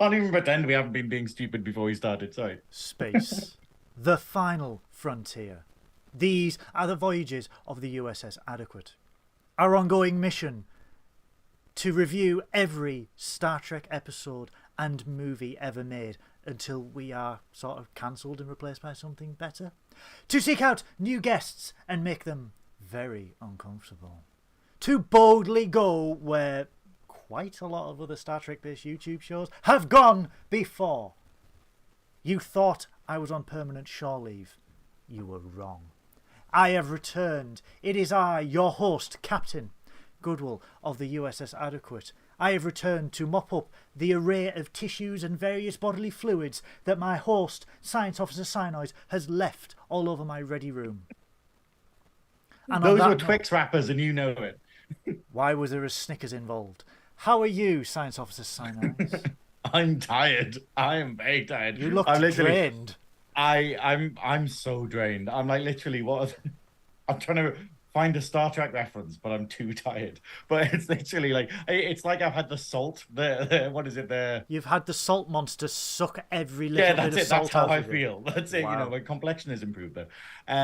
can't even pretend we haven't been being stupid before we started. Sorry. Space. The final frontier. These are the voyages of the USS Adequate. Our ongoing mission to review every Star Trek episode and movie ever made until we are sort of cancelled and replaced by something better. To seek out new guests and make them very uncomfortable. To boldly go where quite a lot of other Star Trek-based YouTube shows have gone before. You thought I was on permanent shore leave. You were wrong. I have returned. It is I, your host, Captain Goodwill of the U.S.S. Adequate. I have returned to mop up the array of tissues and various bodily fluids that my host, Science Officer Synoiz, has left all over my ready room. And those were Twix wrappers and you know it. Why was there a Snickers involved? How are you, Science Officer Synoiz? I'm tired. I am very tired. You look drained. I'm so drained. I'm like literally I'm trying to find a Star Trek reference, but I'm too tired. But it's literally like it's like I've had the salt. What is it there? You've had the salt monster suck every little bit of salt. That's how I feel. That's it. Wow. You know, my complexion has improved though.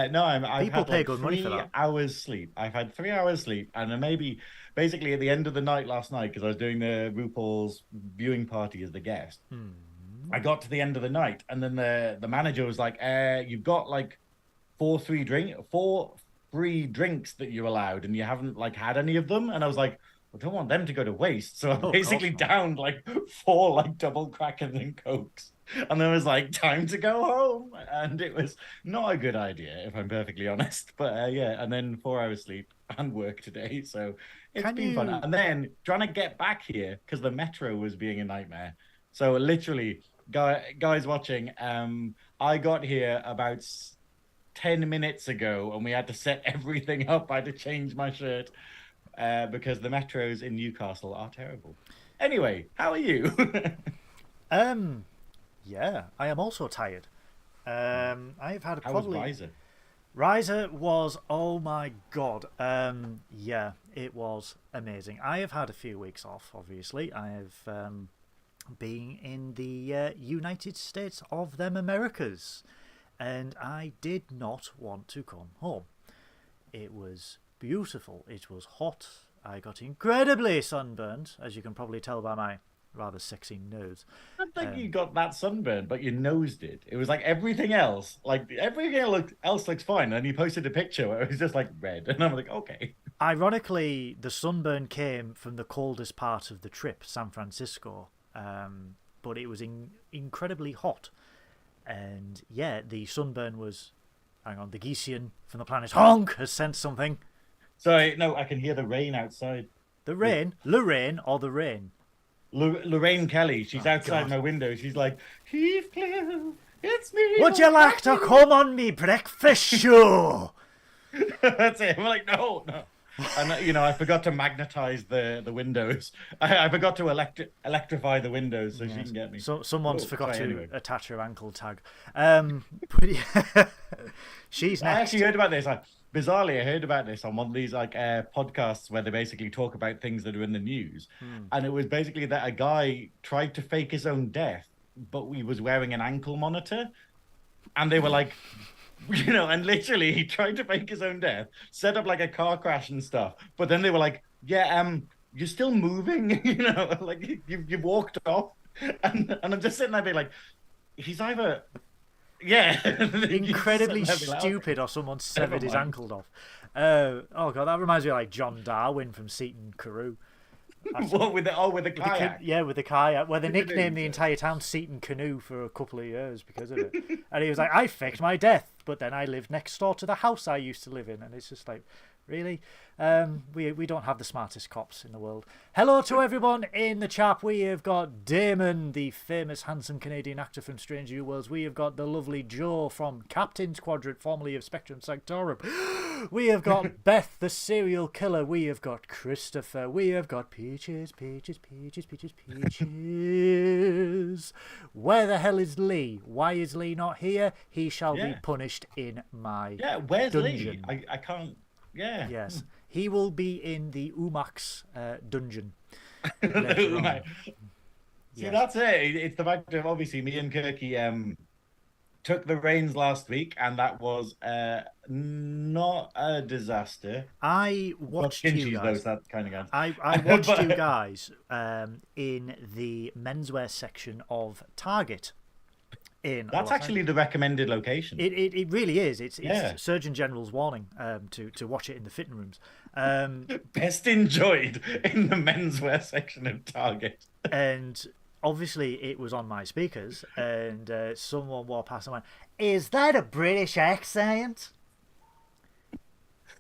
No, I've had like 3 hours sleep. I've had 3 hours sleep, and then maybe basically at the end of the night last night, because I was doing the RuPaul's viewing party as the guest. I got to the end of the night, and then the manager was like, "You've got like 4 free drinks that you're allowed, and you haven't like had any of them." And I was like, I don't want them to go to waste, so I basically downed like 4 like double crackers and cokes, and then it was like time to go home, and it was not a good idea if I'm perfectly honest. But yeah, and then 4 hours sleep and work today, so it's been fun. And then trying to get back here because the metro was being a nightmare. So literally, guys watching, I got here about 10 minutes ago and we had to set everything up. I had to change my shirt because the metros in Newcastle are terrible. Anyway, how are you? Yeah, I am also tired. I've had How was Riser? Riser was, oh my god. Yeah, it was amazing. I have had a few weeks off, obviously. I have been in the United States of them Americas. And I did not want to come home. It was beautiful. It was hot. I got incredibly sunburned, as you can probably tell by my rather sexy nose. I don't think you got that sunburned, but your nose did. It was like everything else. Like everything else looks fine. And you posted a picture where it was just like red. And I'm like, okay. Ironically, the sunburn came from the coldest part of the trip, San Francisco. But it was incredibly hot. And yeah, the sunburn was... Hang on, the Geesian from the planet Honk has sent something. Sorry, no, I can hear the rain outside. The rain? Lorraine or the rain? Lorraine Kelly, she's outside my window. She's like, Heathcliff, it's me. Would you like to come on me breakfast show? That's it. I'm like, no. And, you know, I forgot to magnetize the windows. I forgot to electrify the windows so she can get me. So someone's forgot to attach her ankle tag. But yeah, she's next. I actually heard about this. Bizarrely, I heard about this on one of these like podcasts where they basically talk about things that are in the news. And it was basically that a guy tried to fake his own death, but he was wearing an ankle monitor. And they were like... You know, and literally he tried to fake his own death, set up like a car crash and stuff. But then they were like, yeah, you're still moving, you know, like you've walked off. And I'm just sitting there being like, he's either, yeah. Incredibly stupid or someone severed his ankle off. Oh, God, that reminds me of like John Darwin from Seton Carew. What, with the kayak? Yeah, with the kayak, where they nicknamed the entire town Seton Canoe for a couple of years because of it. And he was like, I faked my death, but then I lived next door to the house I used to live in. And it's just like, really? We don't have the smartest cops in the world. Hello to everyone in the chat. We have got Damon, the famous handsome Canadian actor from Strange New Worlds. We have got the lovely Joe from Captain's Quadrant, formerly of Spectrum Sanctorum. We have got Beth, the serial killer. We have got Christopher. We have got Peaches. Where the hell is Lee? Why is Lee not here? He shall be punished in my where's dungeon. Lee? I can't... Yeah. Yes. He will be in the Umax dungeon. See, Yes. that's it. It's the fact of obviously me and Kirky took the reins last week, and that was not a disaster. I Well, watched you Kinchies, though, guys. so that kind of counts. I watched you But guys in the menswear section of Target in that's Los actually Angeles. the recommended location. It really is. It's Yeah. Surgeon General's warning to watch it in the fitting rooms. Best enjoyed in the menswear section of Target. And obviously it was on my speakers, and someone walked past and went, "Is that a British accent?"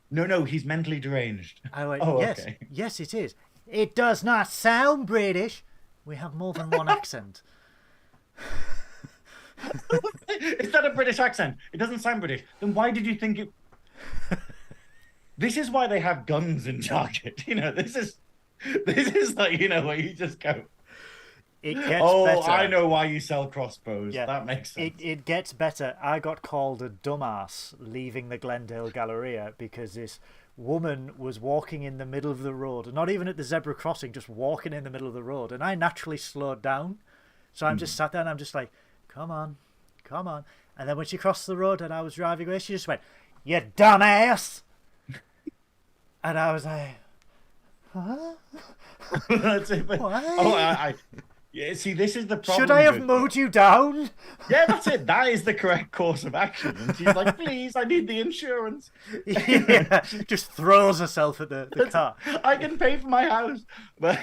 No, he's mentally deranged. I went, Oh, "Yes, okay. yes, it is. It does not sound British. We have more than one accent." Is that a British accent? It doesn't sound British. Then why did you think it? This is why they have guns in Target. This is like where you just go. It gets Oh, better. I know why you sell crossbows. Yeah, That makes sense. It gets better. I got called a dumbass leaving the Glendale Galleria because this woman was walking in the middle of the road, not even at the zebra crossing, just walking in the middle of the road, and I naturally slowed down. So I'm just sat there and I'm just like, come on. And then when she crossed the road and I was driving away, she just went, "You dumbass!" And I was like, huh? That's it. But, Why? oh, yeah. See, this is the problem. Should I have with- mowed you down? Yeah, that's it. That is the correct course of action. And she's like, "Please, I need the insurance. Yeah, just throws herself at the car. I can pay for my house." But,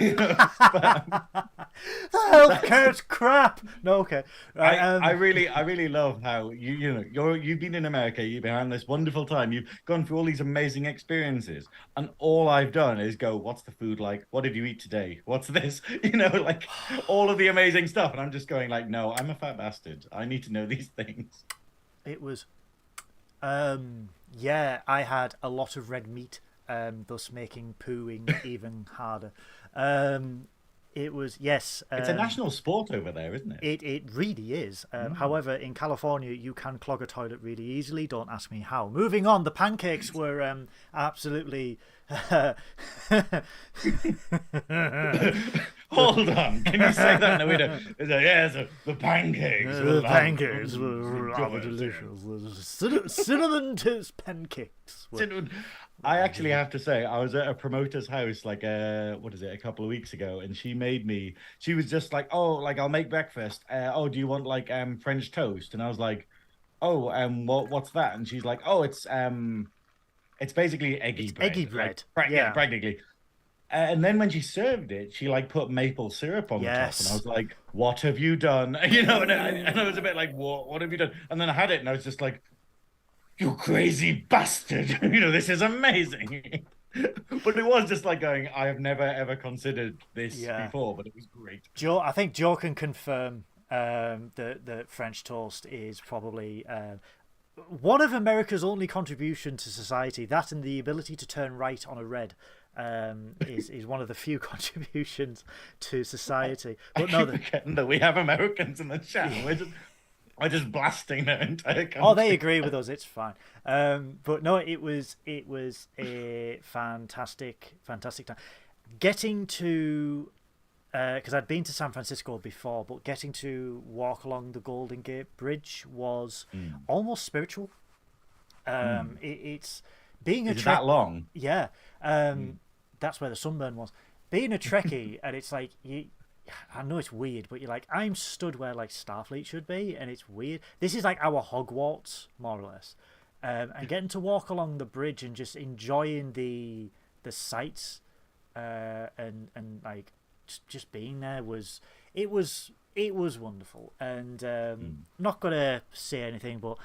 The healthcare's crap. No, okay. Right, I really love how you've been in America, you've been having this wonderful time, you've gone through all these amazing experiences, and all I've done is go, "What's the food like? What did you eat today? What's this?" Like all of the amazing stuff, and I'm just going like, "No, I'm a fat bastard. I need to know these things." It was, yeah, I had a lot of red meat, thus making pooing even harder. It was, yes. It's a national sport over there, isn't it? It really is. However, in California, you can clog a toilet really easily. Don't ask me how. Moving on, the pancakes were absolutely. Hold on, can you say that? No, we don't. It's like, yeah, so the pancakes. The pancakes were rather delicious. Cinnamon toast pancakes. I actually have to say, I was at a promoter's house like a couple of weeks ago, and she was just like, "Oh, like I'll make breakfast. Oh, do you want like French toast?" And I was like, "Oh, what's that?" And she's like, "Oh, it's basically eggy bread. Eggy bread. Like, Yeah. practically." And then when she served it, she like put maple syrup on the top, and I was like, "What have you done?" And I was a bit like, "What have you done?" And then I had it, and I was just like, "You crazy bastard!" This is amazing. But it was just like going, I have never ever considered this before, but it was great. Joe, I think Joe can confirm that French toast is probably one of America's only contribution to society. That and the ability to turn right on a red is one of the few contributions to society. But no, forgetting that we have Americans in the chat. We're just blasting their entire country. Oh, they agree with us. It's fine. But no, it was a fantastic time. Getting to because I'd been to San Francisco before, but getting to walk along the Golden Gate Bridge was almost spiritual. It's being a Is it that long? Yeah, that's where the sunburn was. Being a Trekkie, and it's like I know it's weird, but you're like, I'm stood where like Starfleet should be, and it's weird. This is like our Hogwarts, more or less. And getting to walk along the bridge and just enjoying the sights, and like just being there was wonderful. And not gonna say anything, but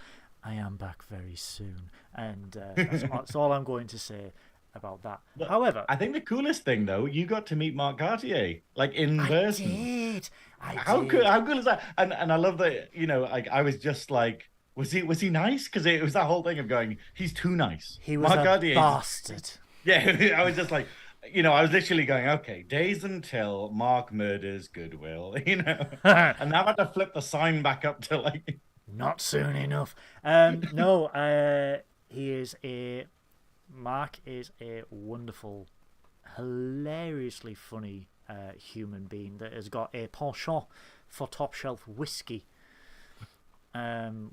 I am back very soon, and that's all I'm going to say about that. But however, I think the coolest thing though, you got to meet Mark Cartier like in person. I did. How cool is that? And I love that. Like I was just like, was he nice? Because it was that whole thing of going, he's too nice. He was Mark a Cartier, bastard. Yeah, I was just like, I was literally going, okay, days until Mark murders Goodwill, and now I had to flip the sign back up to like, not soon enough. No, Mark is a wonderful, hilariously funny human being that has got a penchant for top shelf whiskey,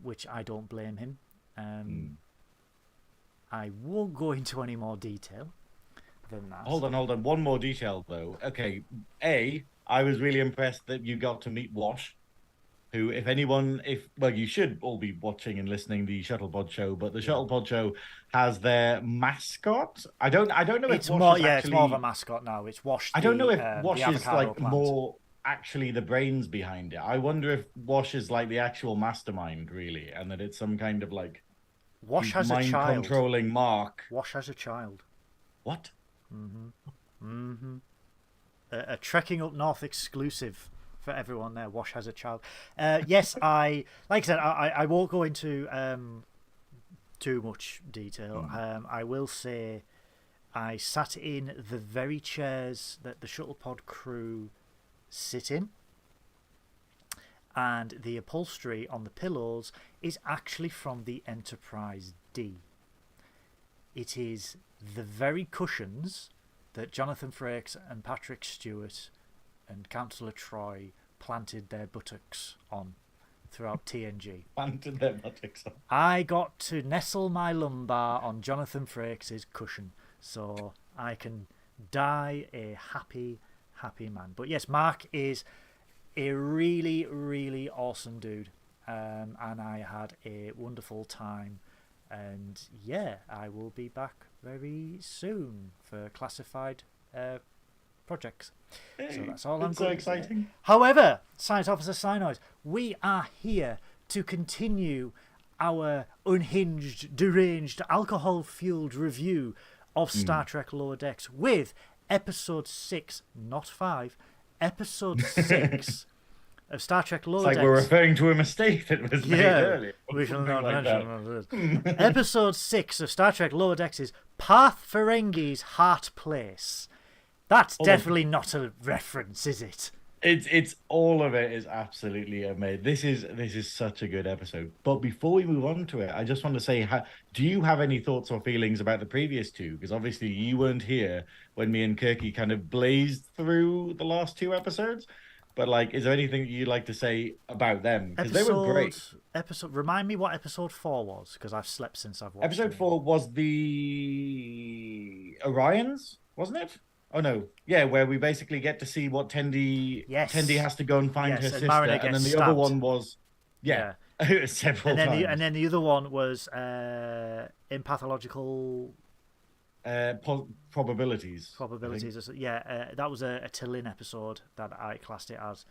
which I don't blame him. I won't go into any more detail than that. Hold on. One more detail, though. Okay. I was really impressed that you got to meet Wash, who, well, you should all be watching and listening the Shuttlepod show, but the Shuttlepod show has their mascot. I don't know if Wash is actually... it's more of a mascot now. It's Wash. I don't know if Wash is like plant. more actually the brains behind it. I wonder if Wash is like the actual mastermind, really, and that it's some kind of like Wash has a child. Controlling Mark. Wash has a child. What? A Trekking Up North exclusive for everyone there. Wash has a child. Yes, like I said, I won't go into too much detail. I will say I sat in the very chairs that the Shuttlepod crew sit in, and the upholstery on the pillows is actually from the Enterprise D. It is the very cushions that Jonathan Frakes and Patrick Stewart and Councillor Troy planted their buttocks on throughout TNG. Planted their buttocks on. I got to nestle my lumbar on Jonathan Frakes' cushion, so I can die a happy, happy man. But yes, Mark is a really, really awesome dude, and I had a wonderful time. And yeah, I will be back very soon for classified projects. Hey, so that's all I'm so going exciting. to say. However, Science Officer Synoiz, we are here to continue our unhinged, deranged, alcohol-fueled review of Star Trek Lower Decks with episode 6, not 5, episode 6 of Star Trek Lower Decks. It's like we're referring to a mistake that was made earlier. We shall not mention that. Episode 6 of Star Trek Lower Decks is Parth Ferengi's Heart Place. That's definitely not a reference, is it? It's all of it is absolutely amazing. This is such a good episode. But before we move on to it, I just want to say, do you have any thoughts or feelings about the previous two? Because obviously you weren't here when me and Kirky kind of blazed through the last two episodes. But like, is there anything you'd like to say about them? Because they were great. Remind me what episode 4 was, because I've slept since I've watched Episode 4 was the Orions, wasn't it? Oh no, yeah, where we basically get to see what Tendi has to go and find her sister, and then the other one was several times. And then the other one was in pathological probabilities. That was a T'Lyn episode that I classed it as.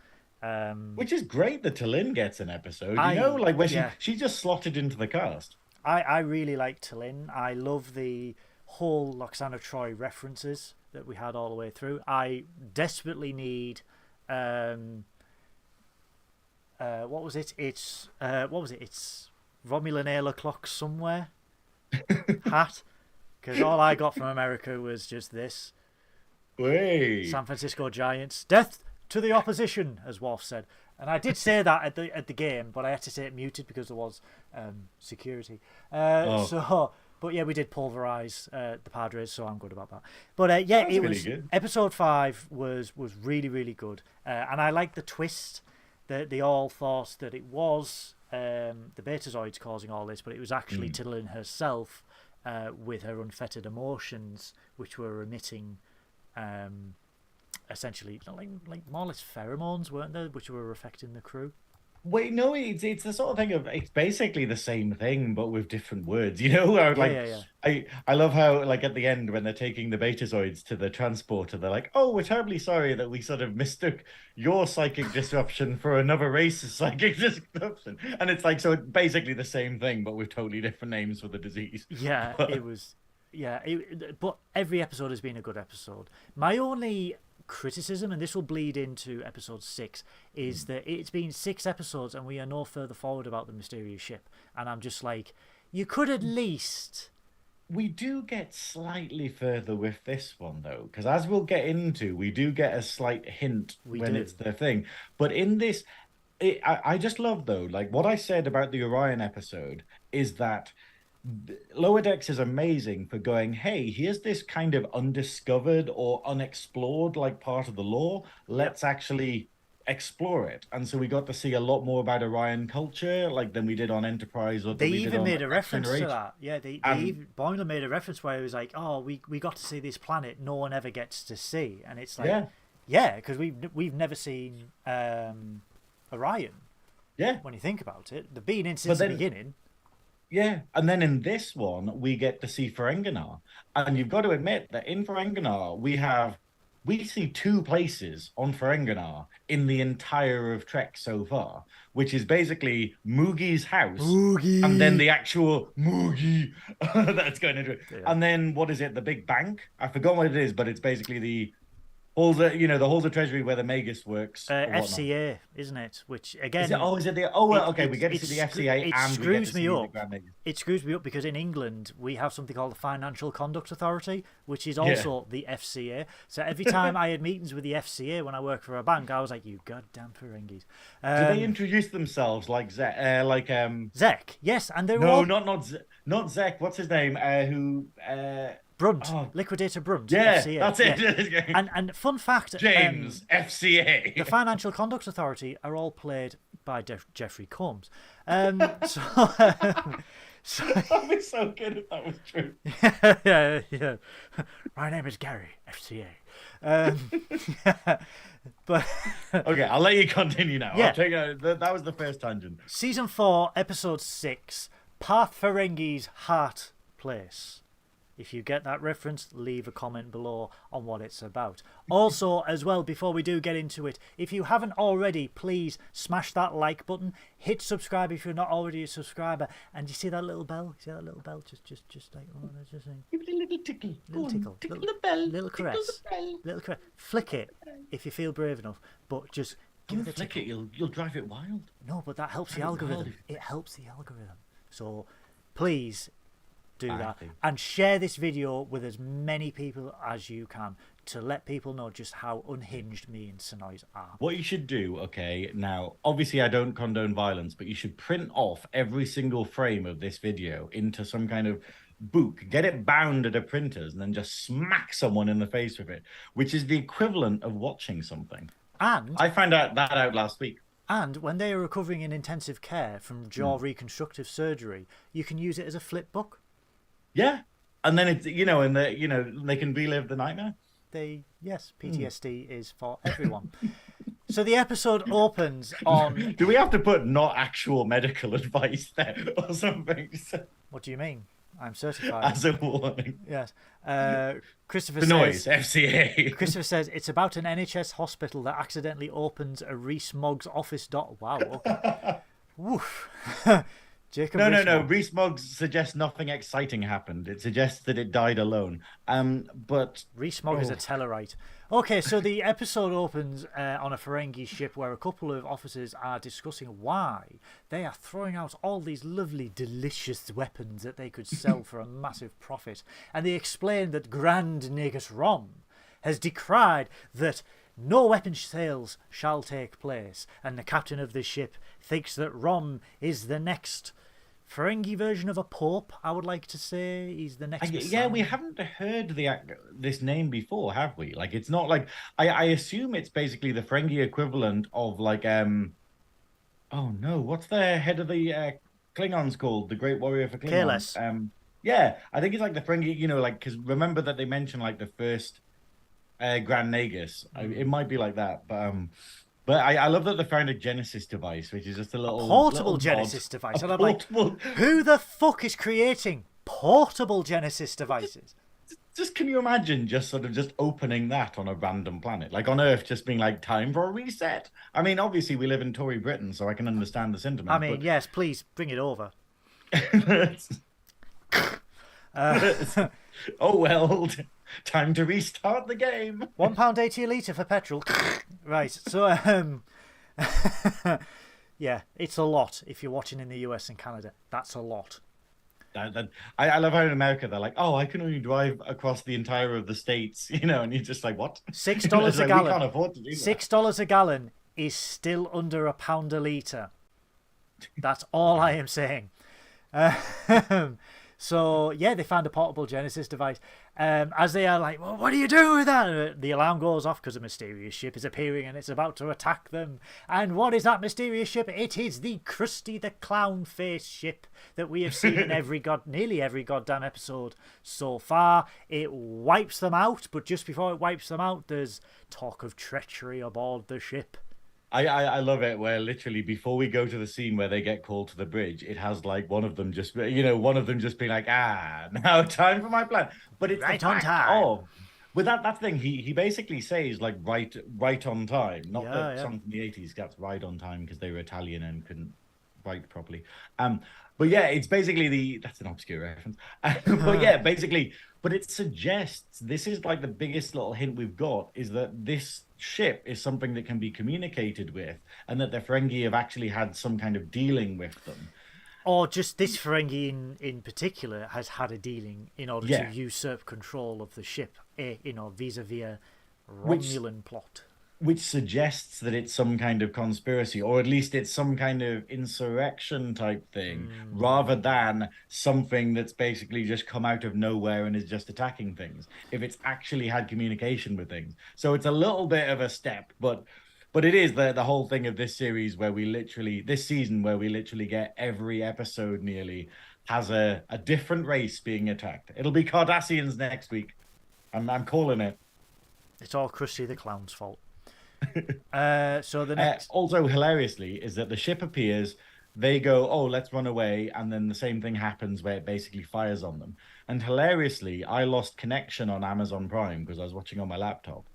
Which is great that T'Lyn gets an episode, where she just slotted into the cast. I really like T'Lyn. I love the whole Loxana Troy references that we had all the way through. I desperately need what was it? It's It's Romulan Air Clock somewhere hat. Because all I got from America was just this. Wait. San Francisco Giants. Death to the opposition, as Worf said. And I did say that at the game, but I had to say it muted because there was security. But yeah, we did pulverize the Padres, so I'm good about that. But it was good. Episode 5 was really, really good. And I like the twist that they all thought that it was the Betazoids causing all this, but it was actually T'Lyn herself. With her unfettered emotions, which were emitting, essentially like more or less pheromones, weren't they, which were affecting the crew? Wait, no, it's the sort of thing of it's basically the same thing but with different words. You know, I love how like at the end when they're taking the Betazoids to the transporter, they're like, "Oh, we're terribly sorry that we sort of mistook your psychic disruption for another race's psychic disruption," and it's like so it's basically the same thing but with totally different names for the disease. Yeah, it was. Yeah, but every episode has been a good episode. My only criticism, and this will bleed into episode 6, is that it's been 6 episodes and we are no further forward about the mysterious ship, and I'm just like, you could at least... We do get slightly further with this one though, because as we'll get into, we do get a slight hint it's the thing, but in this I just love though, like what I said about the Orion episode is that Lower Decks is amazing for going, hey, here's this kind of undiscovered or unexplored like part of the lore. Let's actually explore it. And so we got to see a lot more about Orion culture, like than we did on Enterprise or They we did even on made a Next reference to Generation. that. Yeah, And Boimler made a reference where it was like, "Oh, we got to see this planet no one ever gets to see," and it's like, yeah, yeah, because we've never seen Orion. yeah. When you think about it, they've been in But since the then beginning. yeah, and then in this one we get to see Ferenginar, and you've got to admit that in Ferenginar we see two places on Ferenginar in the entire of Trek so far, which is basically Moogie's house, and then Oogie. the actual Moogie that's going into it, Yeah. and then what is it? The big bank? I forgot what it is, but it's basically the halls of, the halls of treasury where the Magus works or whatnot. FCA, isn't it? Which again, Is it? Oh, is it the? Oh, well, okay. it- We get to it see the screw- FCA, it and we get to screws see me the up. Grand Magus. It screws me up because in England we have something called the Financial Conduct Authority, which is also the FCA. So every time I had meetings with the FCA when I worked for a bank, I was like, "You goddamn Ferengis." Do they introduce themselves like Zek, yes, and they were No, all not Zek. What's his name? Who? Brunt, Oh, Liquidator Brunt, yeah, FCA. that's it. Yeah. And fun fact, James FCA. the Financial Conduct Authority are all played by Jeffrey Combs. So, That'd be so good if that was true. yeah. My name is Gary, FCA. Yeah, but Okay, I'll let you continue now. Yeah. I'll take that was the first tangent. Season 4, Episode 6, Parth Ferengi's Heart Place. If you get that reference, leave a comment below on what it's about. Also, as well, before we do get into it, if you haven't already, please smash that like button. Hit subscribe if you're not already a subscriber. And you see that little bell? You see that little bell? Just like, oh, that's just saying. Give it a little tickle. Little tickle. Tickle Little- the bell. little tickle caress. the bell. Little caress. Flick it if you feel brave enough. But just give Don't it a flick tickle. it. You'll drive it wild. No, but that helps the Drive it wild algorithm. if- It helps the algorithm. So please do I that think. and share this video with as many people as you can to let people know just how unhinged me and Synoiz are. What you should do, okay, now, obviously I don't condone violence, but you should print off every single frame of this video into some kind of book, get it bound at a printer's, and then just smack someone in the face with it, which is the equivalent of watching something. And I found out last week. and when they are recovering in intensive care from jaw reconstructive surgery, you can use it as a flip book. Yeah. And then it's, and they can relive the nightmare. Yes, PTSD is for everyone. So the episode opens on... Do we have to put not actual medical advice there or something? What do you mean? I'm certified. As a warning. Yes. Christopher The noise, says... FCA. Christopher says it's about an NHS hospital that accidentally opens a Rees-Moggs office dot. Wow. Okay. Woof. Jacob. No. Rees-Mogg suggests nothing exciting happened. It suggests that it died alone. But Rees-Mogg is a Tellarite. Okay, so the episode opens on a Ferengi ship where a couple of officers are discussing why they are throwing out all these lovely, delicious weapons that they could sell for a massive profit. And they explain that Grand Negus Rom has decried that no weapon sales shall take place, and the captain of the ship thinks that Rom is the next Ferengi version of a pope. I would like to say he's the next. yeah, we haven't heard this name before, have we? Like, it's not like I assume it's basically the Ferengi equivalent of like oh no, what's the head of the Klingons called? The Great Warrior for Klingons. Kalis. Yeah, I think it's like the Ferengi. Like because remember that they mentioned like the first Grand Nagus. It might be like that, but I love that they found a Genesis device, which is just a little portable little Genesis mod. device. A And I'm like, portable- who the fuck is creating portable Genesis devices? Just can you imagine just sort of just opening that on a random planet, like on Earth, just being like time for a reset? I mean, obviously we live in Tory Britain, so I can understand the sentiment. I mean, yes, please bring it over. Oh well, time to restart the game. £1.80 a litre for petrol. Right, so yeah, it's a lot if you're watching in the US and Canada. That's a lot. I love how in America they're like, oh, I can only drive across the entire of the states, and you're just like, what? $6 It's a like, gallon. We can't afford to do that. $6 a gallon is still under £1 a litre. That's all I am saying. So yeah, they found a portable Genesis device. As they are like, well, what are you doing with that? The alarm goes off because a mysterious ship is appearing and it's about to attack them. And what is that mysterious ship? It is the Krusty the Clown face ship that we have seen in nearly every goddamn episode so far. It wipes them out, but just before it wipes them out, there's talk of treachery aboard the ship. I love it where literally before we go to the scene where they get called to the bridge, it has like one of them just being like, now time for my plan. But it's right the on fact time. of with that thing, he basically says like right on time. Not that some from the 80s got right on time because they were Italian and couldn't write properly. But yeah, it's basically that's an obscure reference. But yeah, basically, but it suggests this is like the biggest little hint we've got is that this ship is something that can be communicated with, and that the Ferengi have actually had some kind of dealing with them. Or just this Ferengi in particular has had a dealing in order to usurp control of the ship, vis-a-vis a Romulan plot. Which suggests that it's some kind of conspiracy, or at least it's some kind of insurrection type thing, rather than something that's basically just come out of nowhere and is just attacking things. If it's actually had communication with things. So it's a little bit of a step, but it is the whole thing of this series this season where we literally get every episode nearly has a different race being attacked. It'll be Cardassians next week. I'm calling it. It's all Krusty the Clown's fault. So the next also hilariously is that the ship appears, they go, oh, let's run away, and then the same thing happens where it basically fires on them. And hilariously, I lost connection on Amazon Prime because I was watching on my laptop.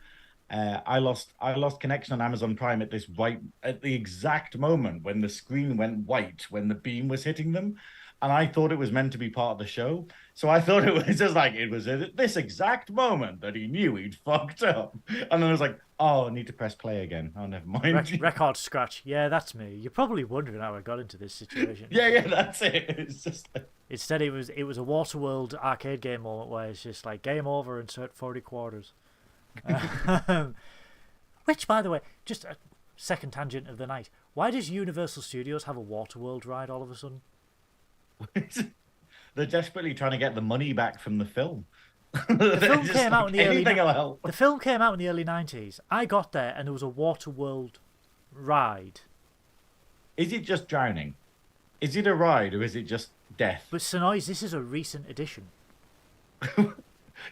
I lost connection on Amazon Prime at the exact moment when the screen went white when the beam was hitting them. And I thought it was meant to be part of the show. So I thought it was just like, it was at this exact moment that he knew he'd fucked up. And then I was like, oh, I need to press play again. Oh, never mind. Record scratch. Yeah, that's me. You're probably wondering how I got into this situation. yeah, that's it. It's just like... Instead, it was a Waterworld arcade game moment where it's just like, game over, insert 40 quarters. Which, by the way, just a second tangent of the night. Why does Universal Studios have a Waterworld ride all of a sudden? They're desperately trying to get the money back from the film. The film came out in the early. The film came out in the early 90s. I got there and there was a Waterworld ride. Is it just drowning? Is it a ride or is it just death? But Synoiz, this is a recent addition.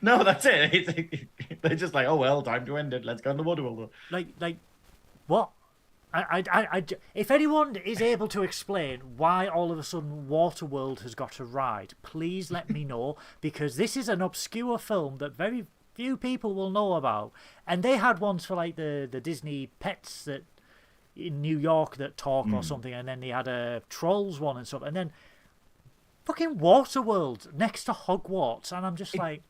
No, that's it. They're just like, oh well, time to end it. Let's go on the Waterworld. Like, what? If anyone is able to explain why all of a sudden Waterworld has got a ride, please let me know, because this is an obscure film that very few people will know about. And they had ones for like the Disney pets that in New York that talk or something, and then they had a Trolls one and stuff, and then fucking Waterworld next to Hogwarts, and I'm just like...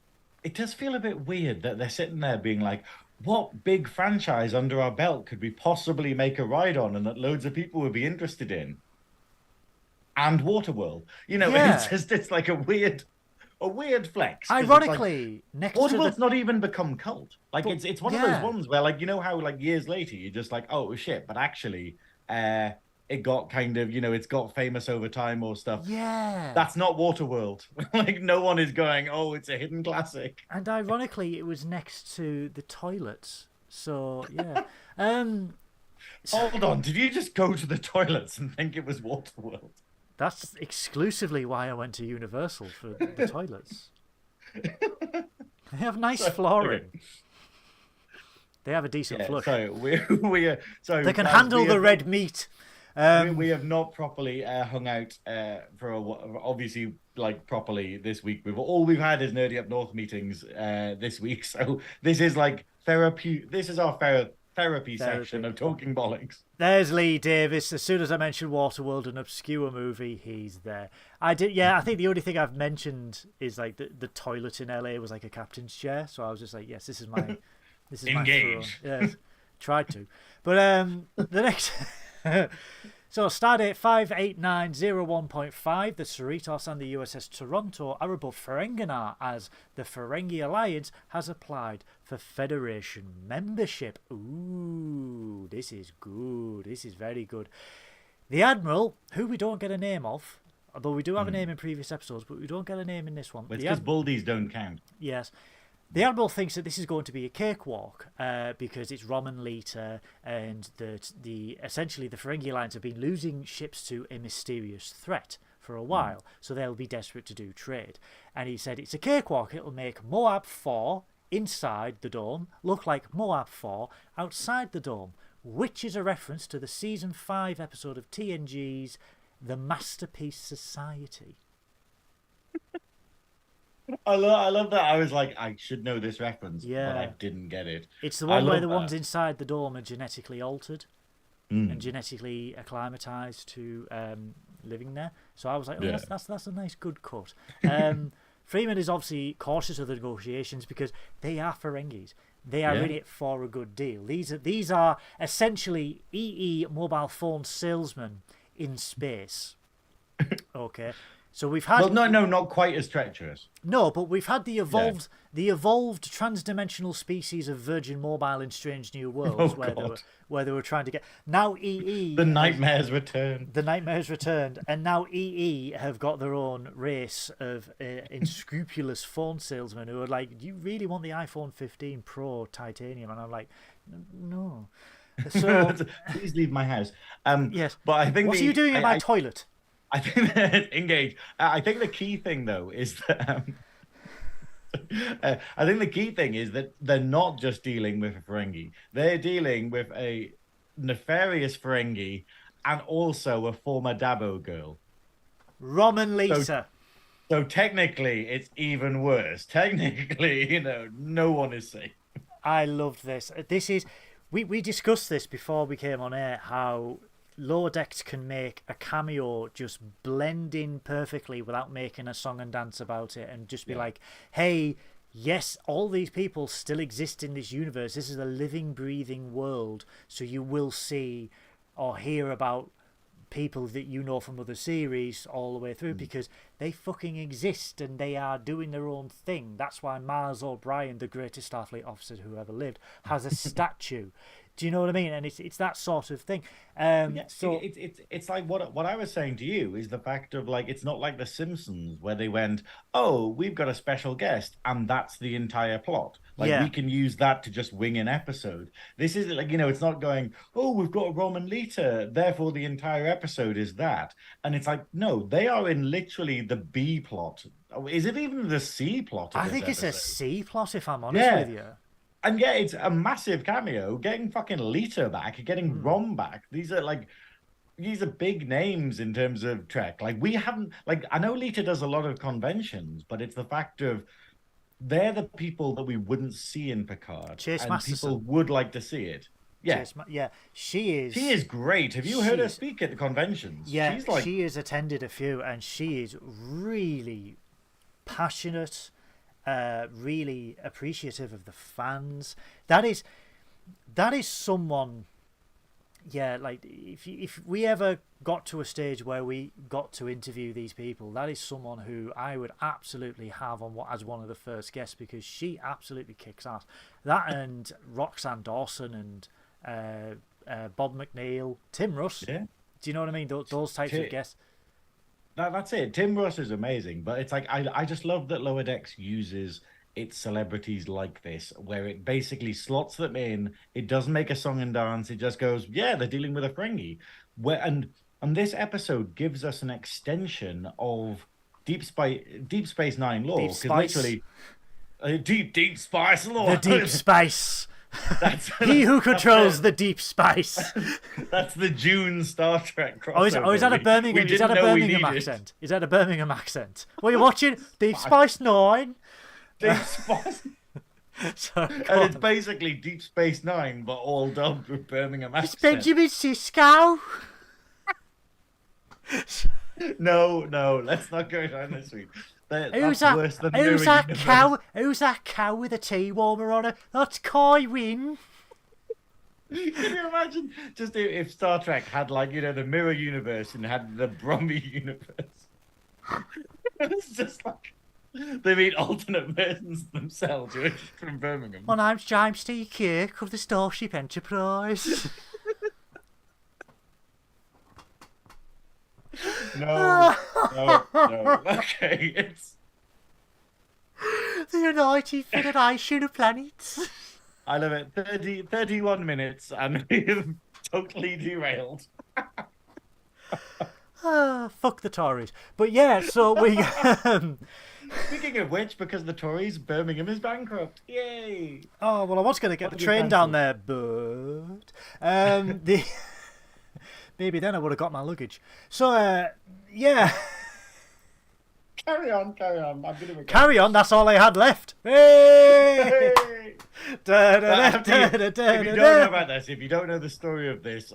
It does feel a bit weird that they're sitting there being like, what big franchise under our belt could we possibly make a ride on and that loads of people would be interested in? And Waterworld. It's like a weird flex. Ironically, like, Waterworld's not even become cult. Like, but, it's one of those ones where, like, you know how, like, years later, you're just like, oh, shit, but actually, it got kind of, it's got famous over time or stuff. Yeah. That's not Waterworld. Like, no one is going, oh, it's a hidden classic. And ironically, it was next to the toilets. So, yeah. Hold on. Did you just go to the toilets and think it was Waterworld? That's exclusively why I went to Universal, for the toilets. They have nice flooring. Okay. They have a decent flush. So they can handle the red meat. We have not properly hung out obviously like properly this week. We've had is Nerdy Up North meetings this week. So this is like therapy. This is our therapy section of Talking Bollocks. There's Lee Davis. As soon as I mentioned Waterworld, an obscure movie, he's there. I think the only thing I've mentioned is like the toilet in LA was like a captain's chair. So I was just like, yes, this is my engage. My yes, tried to, but the next. So, Stardate 58901.5, the Cerritos and the U.S.S. Toronto are above Ferenginar as the Ferengi Alliance has applied for Federation membership. Ooh, this is good. This is very good. The Admiral, who we don't get a name of, Although we do have a name in previous episodes, but we don't get a name in this one. It's because Baldies don't count. Yes. The Admiral thinks that this is going to be a cakewalk because it's Rom and Lita, and essentially the Ferengi Alliance have been losing ships to a mysterious threat for a while, so they'll be desperate to do trade. And he said it's a cakewalk. It'll make Moab 4 inside the dome look like Moab 4 outside the dome, which is a reference to the season 5 episode of TNG's The Masterpiece Society. I love that. I was like, I should know this reference, but I didn't get it. It's the one where the ones inside the dome are genetically altered and genetically acclimatized to living there. So I was like, that's a nice, good cut. Freeman is obviously cautious of the negotiations because they are Ferengis. They are in it for a good deal. These are essentially EE mobile phone salesmen in space. Okay. So we've had... Well, no, not quite as treacherous. No, but we've had the evolved trans-dimensional species of Virgin Mobile in Strange New Worlds where they were trying to get... Now EE... The nightmares returned. The nightmares returned. And now EE have got their own race of unscrupulous phone salesmen who are like, do you really want the iPhone 15 Pro titanium? And I'm like, no. So please leave my house. Yes. But I think what are you doing in my toilet? I think that engage. I think the key thing though is that I think the key thing is that they're not just dealing with a Ferengi. They're dealing with a nefarious Ferengi and also a former Dabo girl. Rom and Lisa. So technically, it's even worse. Technically, no one is safe. I loved this. This is we discussed this before we came on air. How Lower Decks can make a cameo just blend in perfectly without making a song and dance about it and just be like, hey, yes, all these people still exist in this universe. This is a living, breathing world. So you will see or hear about people that you know from other series all the way through because they fucking exist and they are doing their own thing. That's why Mars O'Brien, the greatest Starfleet officer who ever lived, has a statue. Do you know what I mean? And it's that sort of thing. So it's like what I was saying to you is the fact of like it's not like The Simpsons where they went, oh, we've got a special guest and that's the entire plot. Like we can use that to just wing an episode. This is like it's not going, oh, we've got a Rom and Lita, therefore the entire episode is that. And it's like no, they are in literally the B plot. Is it even the C plot? I think it's a C plot if I'm honest with you. And it's a massive cameo. Getting fucking Lita back, getting Rom back. These are big names in terms of Trek. Like we haven't I know Lita does a lot of conventions, but it's the fact of they're the people that we wouldn't see in Picard. Chase and Masterson. People would like to see it. Yeah. She is. She is great. Have you heard her speak at the conventions? Yeah, she has attended a few, and she is really passionate. Really appreciative of the fans. That is someone. Yeah, like if we ever got to a stage where we got to interview these people, that is someone who I would absolutely have as one of the first guests because she absolutely kicks ass. That and Roxanne Dawson and Bob McNeil, Tim Russ. Yeah. Do you know what I mean? Those types of guests. That's it. Tim Russ is amazing, but it's like I just love that Lower Decks uses its celebrities like this, where it basically slots them in. It doesn't make a song and dance. It just goes, yeah, they're dealing with a Ferengi. And this episode gives us an extension of Deep Space Nine lore because literally, deep spice lore. The deep space. He who controls the deep space. That's the June Star Trek crossover. Oh, is that a Birmingham? Is that a Birmingham accent? Is that a Birmingham accent? What are you watching? Deep Space Nine. Deep Space. And it's basically Deep Space Nine, but all dubbed with Birmingham accent. It's Benjamin Sisko. No, let's not go down this week. Who's that cow? Who's that cow with a tea warmer on her? That's Kai Wynn. Can you imagine just if Star Trek had the mirror universe and had the Bromley universe? It's just like they meet alternate versions themselves who are just from Birmingham. My name's James T. Kirk of the Starship Enterprise. No, no, no. Okay, it's. The United Federation of Planets. I love it. 31 minutes, and we've totally derailed. Fuck the Tories. But yeah, so we. Speaking of which, because the Tories, Birmingham is bankrupt. Yay! Oh well, I was going to get the train down there, but the maybe then I would have got my luggage. So yeah. Carry on. I'm gonna Carry on. That's all I had left. Hey! If you don't know about this, if you don't know the story of this,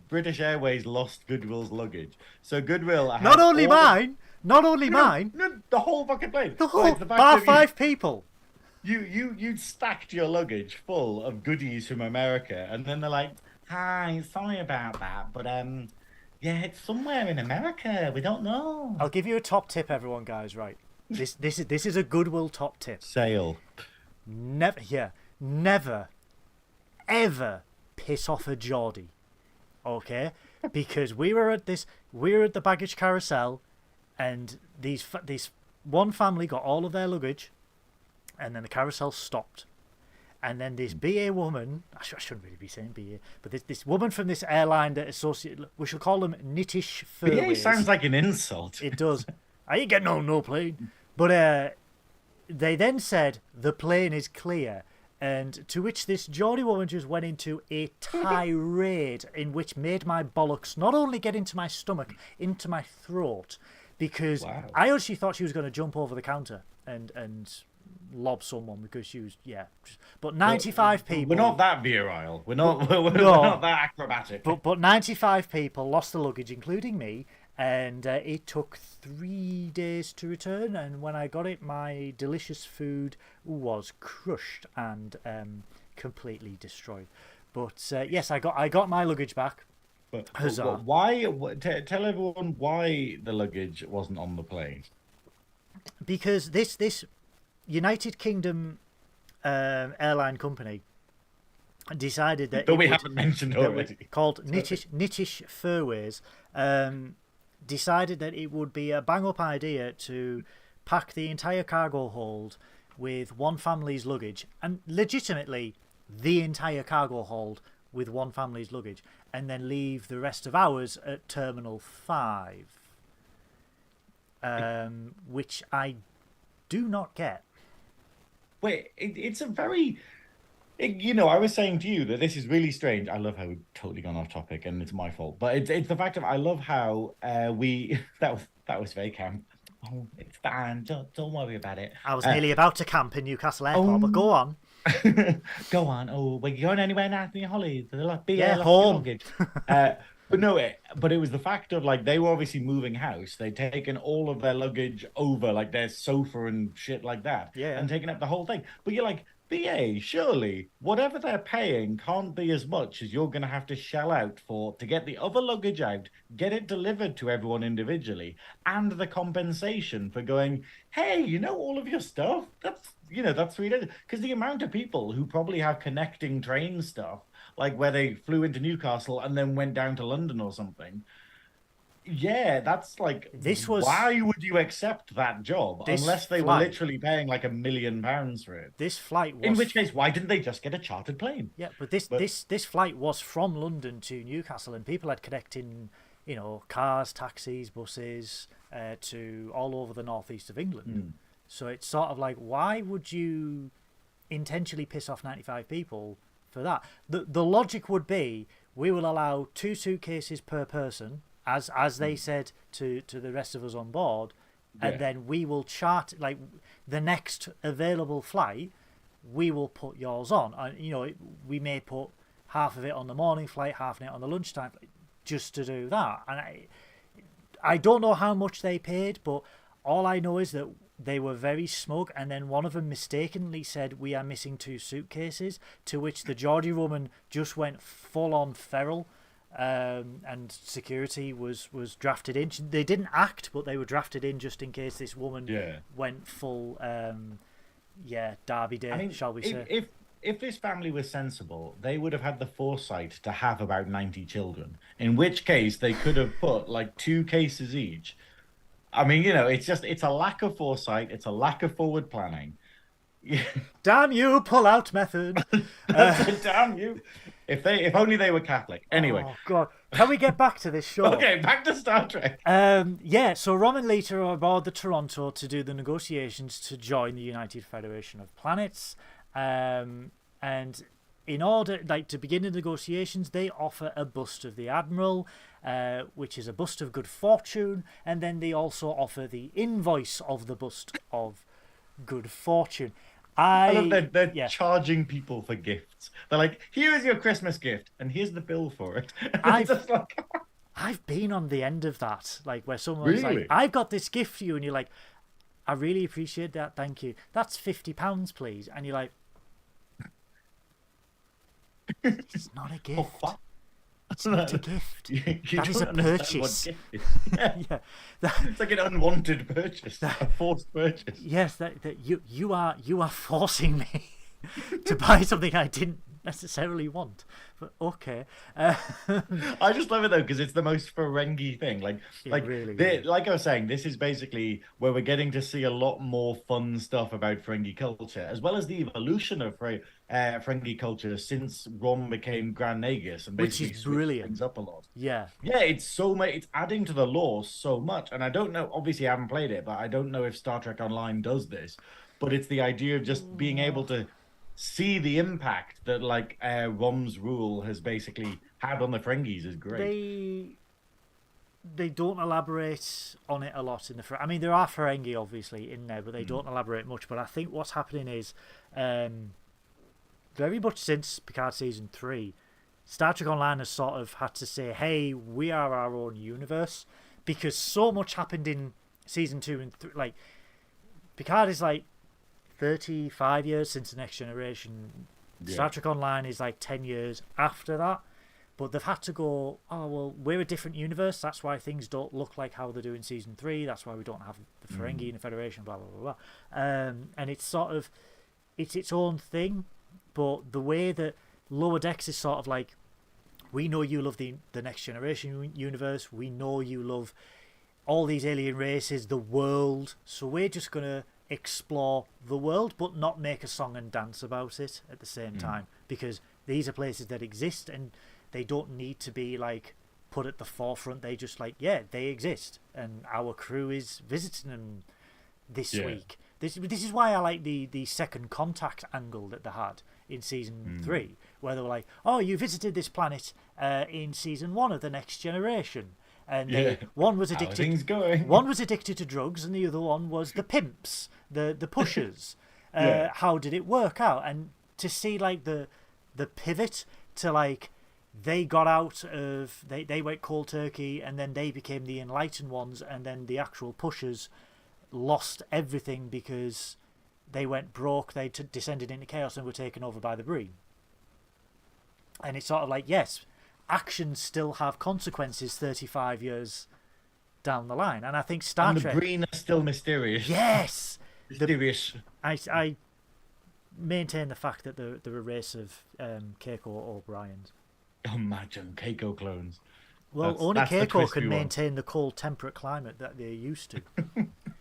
British Airways lost Goodwill's luggage. So Goodwill had Not only mine, no, the whole fucking plane. the whole It's the fact bar that 5 people. You stacked your luggage full of goodies from America, and then they're like, "Hi, sorry about that, but yeah, it's somewhere in America. We don't know." I'll give you a top tip, everyone, guys. Right, this is a Goodwill top tip. Sale. Never, ever piss off a Geordie, okay? Because we were at the baggage carousel, and these one family got all of their luggage, and then the carousel stopped, and then this BA woman, I shouldn't really be saying BA, but this woman from this airline that we shall call them Nitish Fairways. BA sounds like an insult. It does. I ain't getting on no plane. But they then said the plane is clear, and to which this Geordie woman just went into a tirade in which made my bollocks not only get into my stomach, into my throat, because I actually thought she was going to jump over the counter and lob someone, because she was but 95 people. We're not that virile. We're not not that acrobatic. But 95 people lost the luggage, including me. And it took 3 days to return, and when I got it, my delicious food was crushed and completely destroyed. But yes, I got my luggage back. But why? Tell everyone why the luggage wasn't on the plane. Because this United Kingdom airline company decided that we haven't mentioned already, called Nitish Fairways. Decided that it would be a bang-up idea to pack the entire cargo hold with one family's luggage, and legitimately the entire cargo hold with one family's luggage, and then leave the rest of ours at Terminal 5, which I do not get. Wait, it's a very... I was saying to you that this is really strange. I love how we've totally gone off topic, and it's my fault. But it's the fact of I love how we that was very camp. Oh, it's fine. Don't worry about it. I was nearly about to camp in Newcastle Airport, but go on. Go on. Oh, we're going anywhere now for your holidays? Home. But no, but it was the fact of like they were obviously moving house. They'd taken all of their luggage over, like their sofa and shit like that, and taken up the whole thing. But you're like, BA, surely whatever they're paying can't be as much as you're going to have to shell out to get the other luggage out, get it delivered to everyone individually, and the compensation for going, hey, all of your stuff, that's $3. Because the amount of people who probably have connecting train stuff, like where they flew into Newcastle and then went down to London or something. Yeah, that's like, why would you accept that job unless they were literally paying like £1 million for it? This flight was... In which case, why didn't they just get a chartered plane? Yeah, but this flight was from London to Newcastle, and people had connecting, cars, taxis, buses, to all over the northeast of England. So it's sort of like, why would you intentionally piss off 95 people for that? The logic would be, we will allow 2 suitcases per person, as they said to the rest of us on board, and then we will chart, like, the next available flight, we will put yours on. And, we may put half of it on the morning flight, half of it on the lunchtime, just to do that. And I don't know how much they paid, but all I know is that they were very smug, and then one of them mistakenly said, we are missing 2 suitcases, to which the Geordie woman just went full-on feral. And security was drafted in. They didn't act, but they were drafted in just in case this woman went full Derby Day, shall we say. if this family was sensible, they would have had the foresight to have about 90 children. In which case, they could have put like 2 cases each. I mean, it's a lack of foresight. It's a lack of forward planning. Damn you, pull-out method. That's it, damn you. If only they were Catholic. Anyway. Oh God, can we get back to this show? Okay, back to Star Trek. Yeah, so Rom and Lita are aboard the Toronto to do the negotiations to join the United Federation of Planets. And in order, to begin the negotiations, they offer a bust of the Admiral, which is a bust of good fortune, and then they also offer the invoice of the bust of good fortune. I love they're charging people for gifts. They're like, here is your Christmas gift, and here's the bill for it. I've been on the end of that, where someone's like, I've got this gift for you, and you're like, I really appreciate that, thank you. That's £50, please. And you're like, it's not a gift. Oh, what? It's not a gift. That is a purchase. Yeah. It's like an unwanted purchase, a forced purchase. Yes, that you are forcing me to buy something I didn't necessarily want. But okay. I just love it though, because it's the most Ferengi thing. Really. Like I was saying, this is basically where we're getting to see a lot more fun stuff about Ferengi culture, as well as the evolution of Ferengi culture since Rom became Grand Nagus, and basically which is brilliant. Things up a lot. Yeah, it's so much. It's adding to the lore so much, and I don't know. Obviously, I haven't played it, but I don't know if Star Trek Online does this. But it's the idea of just being able to see the impact that Rom's rule has basically had on the Ferengis is great. They don't elaborate on it a lot in the. I mean, there are Ferengi obviously in there, but they don't elaborate much. But I think what's happening is, very much since Picard season 3, Star Trek Online has sort of had to say, "Hey, we are our own universe," because so much happened in season 2 and 3. Picard is 35 years since the Next Generation. Yeah. Star Trek Online is 10 years after that. But they've had to go, oh, well, we're a different universe. That's why things don't look like how they do in season 3. That's why we don't have the Ferengi in the Federation, blah, blah, blah, blah. And it's sort of, it's its own thing. But the way that Lower Decks is sort of we know you love the Next Generation universe. We know you love all these alien races, the world. So we're just going to explore the world, but not make a song and dance about it at the same time, because these are places that exist and they don't need to be put at the forefront. They just they exist, and our crew is visiting them this week. This is why I like the second contact angle that they had in season 3, where they were like, oh, you visited this planet in season 1 of the Next Generation. And one was addicted. One was addicted to drugs, and the other one was the pimps, the pushers. How did it work out? And to see the pivot to they got out of they went cold turkey, and then they became the enlightened ones, and then the actual pushers lost everything because they went broke. They descended into chaos and were taken over by the Breen. And it's sort of yes. Actions still have consequences 35 years down the line, and I think Star Trek. The Breen are still mysterious. Yes, mysterious. I maintain the fact that they're a race of Keiko O'Briens. Imagine Keiko clones. Well, only Keiko can maintain the cold, temperate climate that they're used to.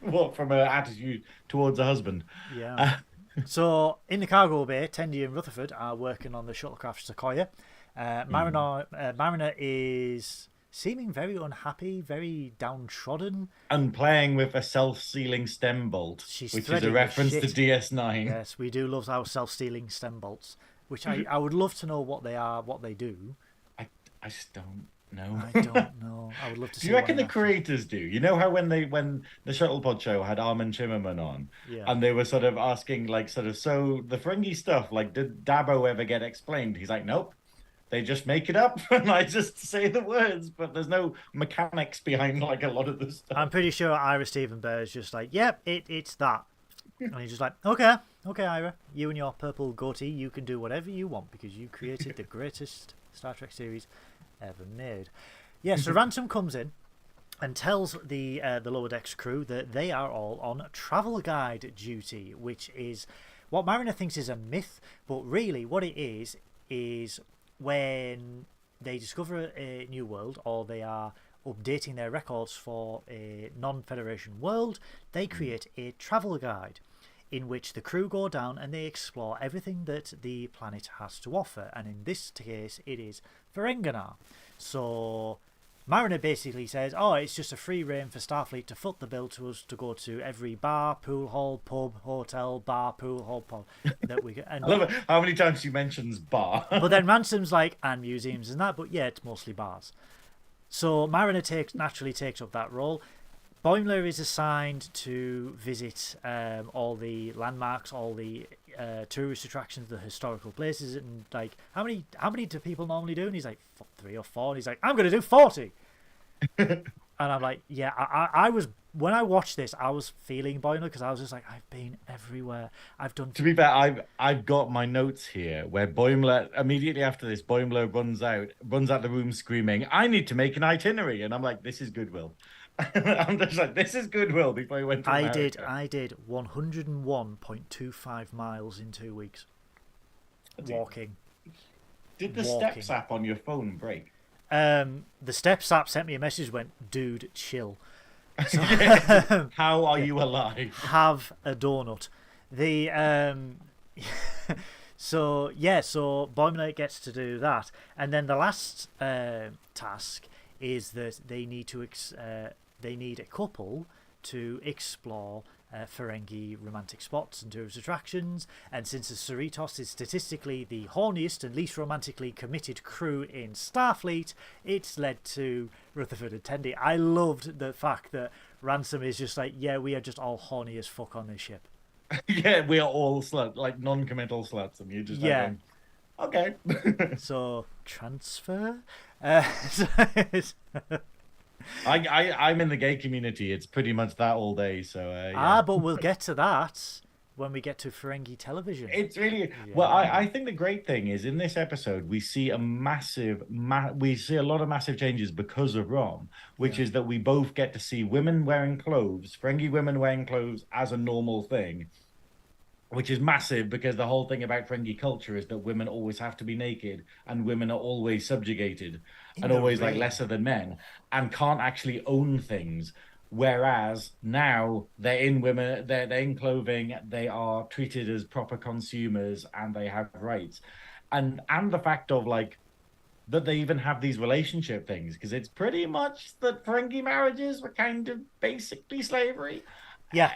What, from her attitude towards her husband? Yeah. So in the cargo bay, Tendi and Rutherford are working on the shuttlecraft Sequoia. Mariner is seeming very unhappy, very downtrodden. And playing with a self-sealing stem bolt, which is a reference to DS9. Yes, we do love our self-sealing stem bolts, which I would love to know what they are, what they do. I just don't know. I don't know. I would love to see. Do you reckon the creators do? You know how when the Shuttle Pod show had Armin Shimmerman on, and they were sort of asking so the Ferengi stuff, did Dabo ever get explained? He's like, nope. They just make it up, and I just say the words, but there's no mechanics behind a lot of the stuff. I'm pretty sure Ira Stephen Bear is just yep, it's that. And he's just okay, Ira, you and your purple goatee, you can do whatever you want because you created the greatest Star Trek series ever made. Yeah, so Ransom comes in and tells the Lower Decks crew that they are all on travel guide duty, which is what Mariner thinks is a myth, but really what it is when they discover a new world, or they are updating their records for a non-Federation world, they create a travel guide in which the crew go down and they explore everything that the planet has to offer. And in this case, it is Ferengi. So Mariner basically says, oh, it's just a free rein for Starfleet to foot the bill to us to go to every bar, pool hall, pub, hotel, bar, pool hall, pub that we get. And I love it how many times she mentions bar. but then Ransom's like, and museums and that, but yeah, it's mostly bars. So Mariner naturally takes up that role. Boimler is assigned to visit all the landmarks, all the tourist attractions, the historical places, and like, how many do people normally do? And he's like, 3 or 4. And he's like, I'm going to do 40. And I'm like, yeah, I was, when I watched this, I was feeling Boimler, because I was just like, I've been everywhere. I've done. To be fair, I've got my notes here where Boimler, immediately after this, Boimler runs out the room screaming, I need to make an itinerary. And I'm like, this is Goodwill. I'm just like, this is Goodwill before he went to America. I did 101.25 miles in 2 weeks. Walking. Did the Steps app on your phone break? The Steps app sent me a message, went, dude, chill. So, how are you alive? Have a donut. So Boimler gets to do that. And then the last task is that they need a couple to explore Ferengi romantic spots and tourist attractions, and since the Cerritos is statistically the horniest and least romantically committed crew in Starfleet, it's led to Rutherford and Tendi. I loved the fact that Ransom is just like, yeah, we are just all horny as fuck on this ship. Yeah, we are all sluts, like non-committal sluts, and you just yeah. Okay. So transfer. I'm in the gay community. It's pretty much that all day. So yeah. But we'll get to that when we get to Ferengi television. It's really well. I think the great thing is in this episode we see a massive, we see a lot of massive changes because of Rom, which is that we both get to see women wearing clothes, Ferengi women wearing clothes as a normal thing. Which is massive because the whole thing about Ferengi culture is that women always have to be naked and women are always subjugated and always like lesser than men and can't actually own things. Whereas now they're in clothing, they are treated as proper consumers and they have rights. And the fact of like that they even have these relationship things, because it's pretty much that Ferengi marriages were kind of basically slavery. Yeah,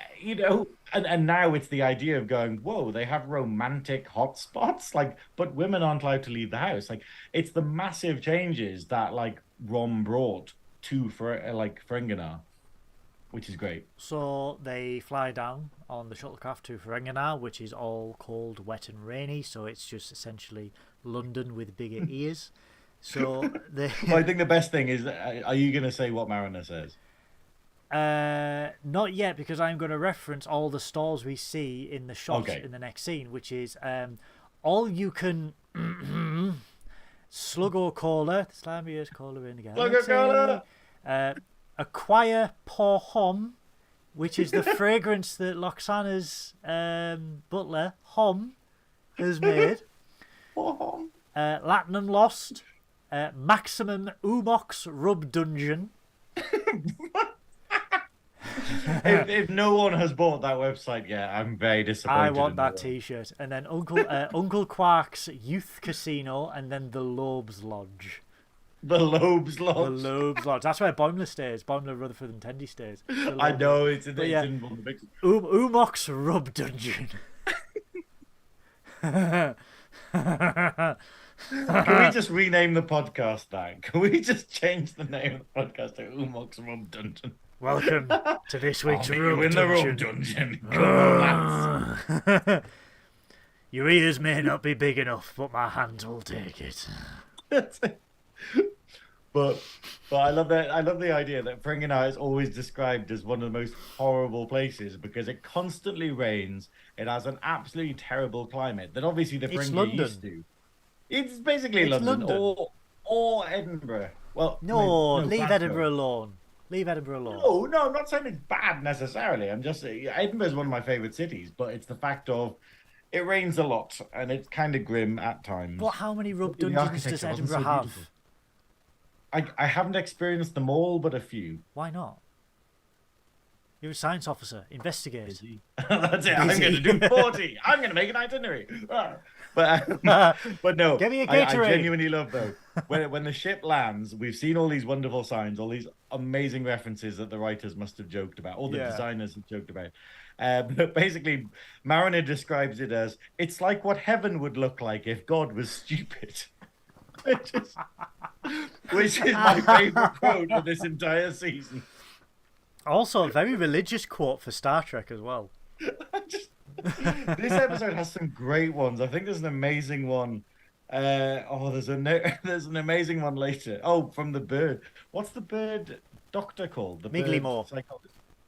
and now it's the idea of going, whoa, they have romantic hotspots, like, but women aren't allowed to leave the house. Like, it's the massive changes that like Rom brought to Ferengi, which is great. So they fly down on the shuttlecraft to Ferengi, which is all cold, wet, and rainy. So it's just essentially London with bigger ears. So I think the best thing is, are you going to say what Mariner says? Not yet, because I'm going to reference all the stores we see in the shots in the next scene, which is all you can Sluggo Koala, the slimiest cola in the galaxy. Sluggo Koala. Acquire Por Hom, which is the fragrance that Loxana's butler Hom has made. Por Hom. Latinum Lost. Maximum Umox Rub Dungeon. If no one has bought that website yet, I'm very disappointed. I want that T-shirt. And then Uncle Quark's Youth Casino, and then the Lobes Lodge. The Lobes Lodge. The Lobes Lodge. That's where Boimler stays. Boimler, Rutherford, and Tendi stays. I know it's in one of the pictures. Umox Rub Dungeon. Can we just rename the podcast that? Can we just change the name of the podcast to Umox Rub Dungeon? Welcome to this week's Rub in the Rub Dungeon. Come on, lads. Your ears may not be big enough, but my hands will take it. But I love that. I love the idea that Ferengi is always described as one of the most horrible places because it constantly rains. It has an absolutely terrible climate that obviously the Ferengi used to. It's basically London. Or Edinburgh. Well, no, leave Edinburgh alone. Leave Edinburgh alone. No, I'm not saying it's bad necessarily. I'm just saying Edinburgh is one of my favourite cities, but it's the fact of It rains a lot, and it's kind of grim at times. But how many rub The dungeons does architecture wasn't Edinburgh so have? beautiful. I haven't experienced them all, but a few. Why not? You're a science officer. Investigate. Busy. That's it. Busy. I'm going to do 40. I'm going to make an itinerary. But no, Give me a I Gatorade. genuinely love though when the ship lands. We've seen all these wonderful signs, all these amazing references that the writers must have joked about, or the designers have joked about. But basically, Mariner describes it as it's like what heaven would look like if God was stupid. Which is my favorite quote of this entire season. Also, a very religious quote for Star Trek as well. This episode has some great ones. I think there's an amazing one. There's an amazing one later. Oh, from the bird. What's the bird doctor called? The Miglimo.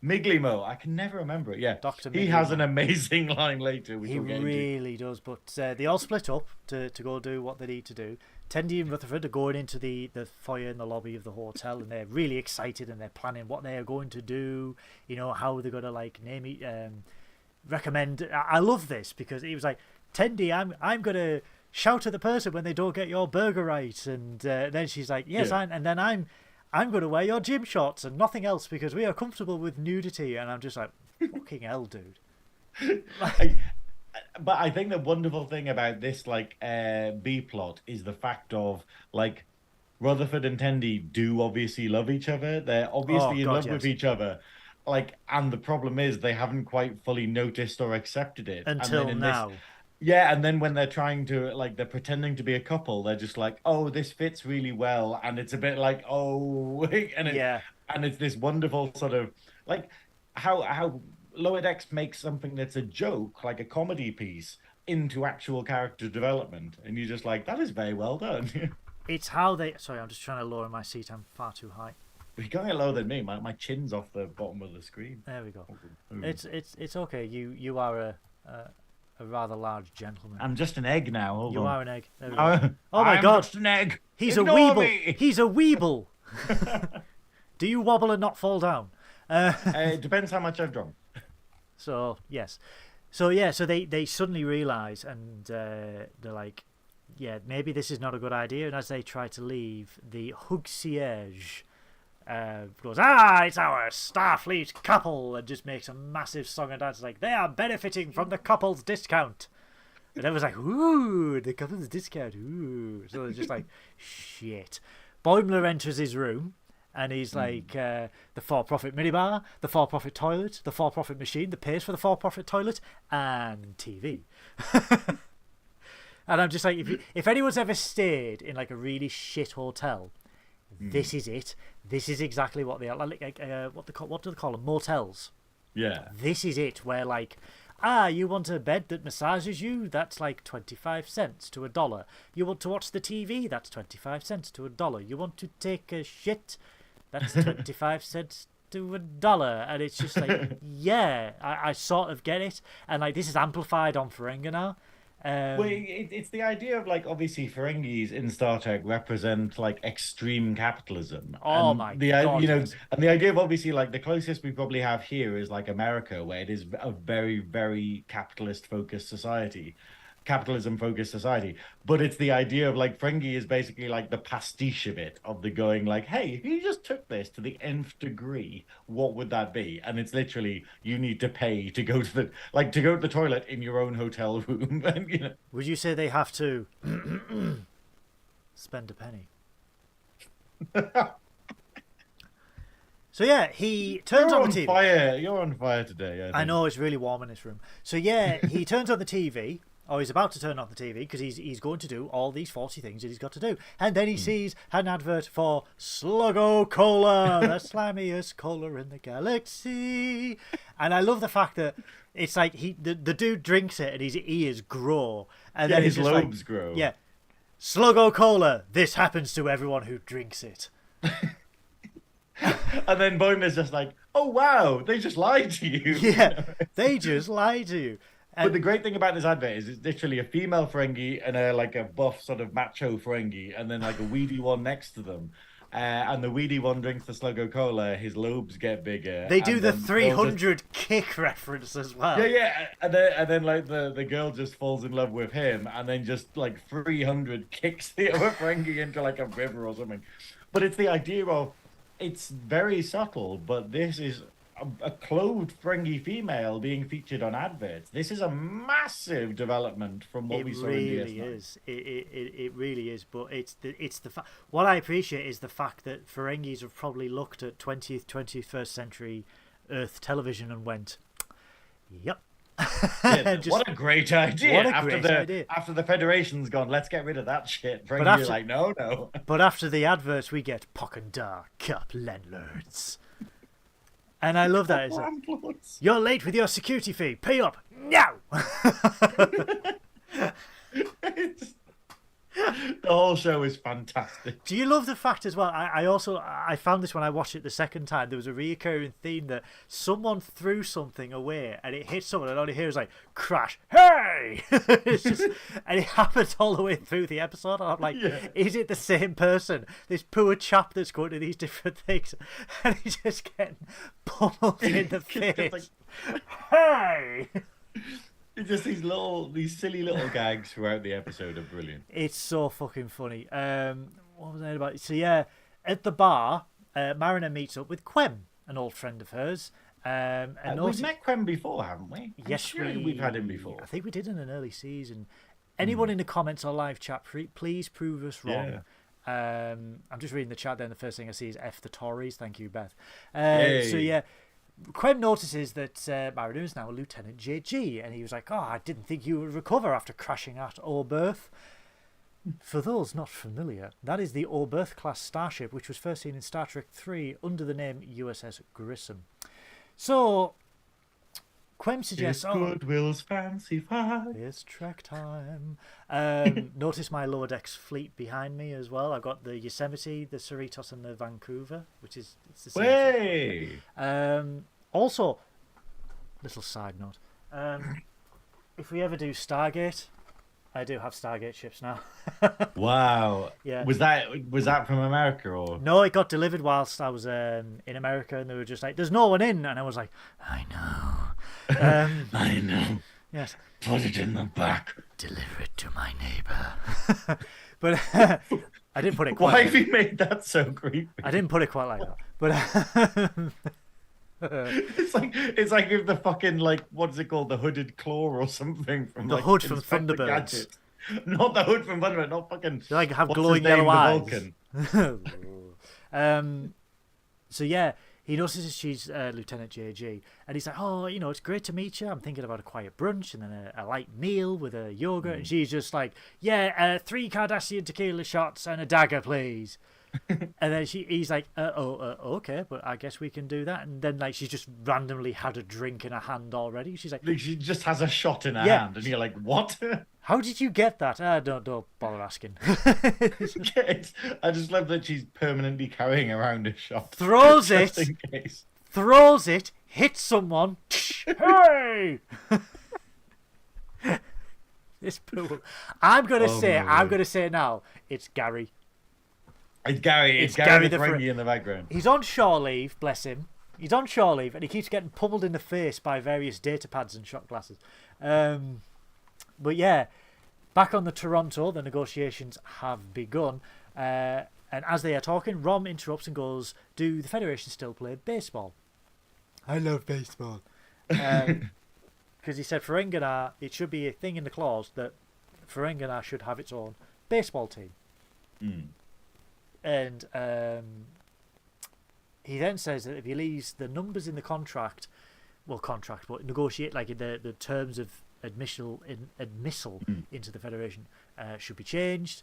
Miglimo. I can never remember it. Yeah, Dr. He has an amazing line later. He really does. But they all split up to go do what they need to do. Tendi and Rutherford are going into the foyer in the lobby of the hotel, and they're really excited, and they're planning what they are going to do. You know, how they're going to like name it, recommend. I love this because he was like, Tendi, I'm going to shout at the person when they don't get your burger right, and then she's like, yes, yeah. And then I'm going to wear your gym shorts and nothing else because we are comfortable with nudity. And I'm just like, fucking hell, dude. But I think the wonderful thing about this like B plot is the fact of like Rutherford and Tendi do obviously love each other. They're obviously in love with each other. Like, and the problem is they haven't quite fully noticed or accepted it until now. And then when they're trying to like they're pretending to be a couple, they're just like, oh, this fits really well, and it's a bit like, oh, and it's this wonderful sort of like how Lower Decks makes something that's a joke, like a comedy piece, into actual character development, and you're just like, that is very well done. It's how they. Sorry, I'm just trying to lower my seat. I'm far too high. You're going lower than me. My chin's off the bottom of the screen. There we go. It's okay. You are a rather large gentleman. I'm just an egg now. Hold on. Are an egg. There we go. Oh my God! Just an egg. He's Ignore a weeble. Me. He's a weeble. Do you wobble and not fall down? It depends how much I've drunk. So yes, so they suddenly realise, and they're like, yeah, maybe this is not a good idea. And as they try to leave, the concierge goes, it's our Starfleet couple, and just makes a massive song and dance like they are benefiting from the couple's discount. And everyone's like, ooh, the couple's discount, ooh. So they're just like, shit. Boimler enters his room. And he's like, the for-profit minibar, the for-profit toilet, the for-profit machine that pays for the for-profit toilet, and TV. And I'm just like, if anyone's ever stayed in like a really shit hotel, this is it. This is exactly what they are. Like, what do they call them? Motels. Yeah. This is it, where like, you want a bed that massages you? That's like 25 cents to $1. You want to watch the TV? That's 25 cents to $1. You want to take a shit? That's 25 cents to $1. And it's just like, yeah, I sort of get it. And like, this is amplified on Ferengi now. Well, it's the idea of like, obviously Ferengis in Star Trek represent like extreme capitalism. Oh and my God! You know, yes. And the idea of obviously like the closest we probably have here is like America, where it is a very, very capitalist-focused society. Capitalism-focused society, but it's the idea of like Ferengi is basically like the pastiche of it, of the going like, hey, if you just took this to the nth degree, what would that be? And it's literally you need to pay to go to the toilet in your own hotel room. And, you know. Would you say they have to spend a penny? So yeah, he turns on the TV. You're on fire today. I know, it's really warm in this room. So yeah, he turns on the TV. Oh, he's about to turn on the TV because he's going to do all these 40 things that he's got to do. And then he sees an advert for Sluggo Cola, the slimiest cola in the galaxy. And I love the fact that it's like the dude drinks it and his ears grow. And then his lobes grow. Yeah. Sluggo Cola, this happens to everyone who drinks it. And then Boimler's just like, oh, wow, they just lied to you. Yeah, they just lied to you. But the great thing about this advert is it's literally a female Ferengi and a buff sort of macho Ferengi, and then like a weedy one next to them. and the weedy one drinks the Sluggo Cola, his lobes get bigger. They do and the then 300 kick reference as well. Yeah. And then like the girl just falls in love with him, and then just like 300 kicks the other Ferengi into like a river or something. But it's the idea of it's very subtle, but this is a clothed Ferengi female being featured on adverts. This is a massive development from what we saw in DS9. It really is. But it's the what I appreciate is the fact that Ferengis have probably looked at 20th, 21st century Earth television and went, "Yep." Yeah, what a great idea! What a great idea! After the Federation's gone, let's get rid of that shit. Ferengi are like, no. But after the adverts, we get Pockandar Cup landlords. And I love that. You're late with your security fee. Pay up now. The whole show is fantastic. Do you love the fact as well? I found this when I watched it the second time. There was a recurring theme that someone threw something away and it hit someone, and all you hear is like crash. Hey! It's just, and it happens all the way through the episode. And I'm like, Is it the same person? This poor chap that's going to these different things, and he's just getting pummeled in the face. Like, hey! It's just these silly little gags throughout the episode are brilliant. It's so fucking funny. What was I about? So yeah, at the bar, Mariner meets up with Quem, an old friend of hers. And we've met Quem before, haven't we? Yes, we've had him before. I think we did in an early season. Anyone in the comments or live chat, please prove us wrong. Yeah. I'm just reading the chat there, and the first thing I see is F the Tories. Thank you, Beth. So yeah. Quem notices that Mariner is now a Lieutenant JG, and he was like, I didn't think you would recover after crashing at Oberth. For those not familiar, that is the Oberth class starship, which was first seen in Star Trek 3 under the name U.S.S. Grissom. So, Quem suggests... It's Goodwill's Fancy Five. It's Trek time. Notice my lower decks fleet behind me as well. I've got the Yosemite, the Cerritos, and the Vancouver, which is it's the same thing. Also, little side note, if we ever do Stargate, I do have Stargate ships now. Wow. Yeah. Was that from America or? No, it got delivered whilst I was in America, and they were just like, "There's no one in," and I was like, "I know." I know. Yes. Put it in the back. Deliver it to my neighbour. But I didn't put it quite. Why have you made that so creepy? I didn't put it quite like that. But it's like if the fucking what's it called, the hooded claw or something from the hood from Thunderbirds. Not the hood from Thunderbirds, not fucking. They have glowing yellow eyes. So yeah, he notices she's Lieutenant JG, and he's like, "Oh, it's great to meet you. I'm thinking about a quiet brunch and then a light meal with a yogurt." And she's just like, "Yeah, 3 Cardassian tequila shots and a dagger, please." And then he's like, okay, but I guess we can do that. And then she's just randomly had a drink in her hand already. She's like, she just has a shot in her hand, and you're like, what? How did you get that? Don't bother asking. I just love that she's permanently carrying around a shot. Throws just it. In case. Throws it. Hits someone. Hey! This pool. I'm gonna say it now. It's Gary. It's Gary the Ferengi in the background. He's on shore leave, bless him. He's on shore leave, and he keeps getting pummeled in the face by various data pads and shot glasses. But yeah, back on the Toronto, the negotiations have begun. And as they are talking, Rom interrupts and goes, "Do the Federation still play baseball?" I love baseball. Because he said Ferengi, it should be a thing in the clause that Ferengi should have its own baseball team. And he then says that if he leaves the numbers in the contract, but negotiate in the terms of admissal into the Federation should be changed.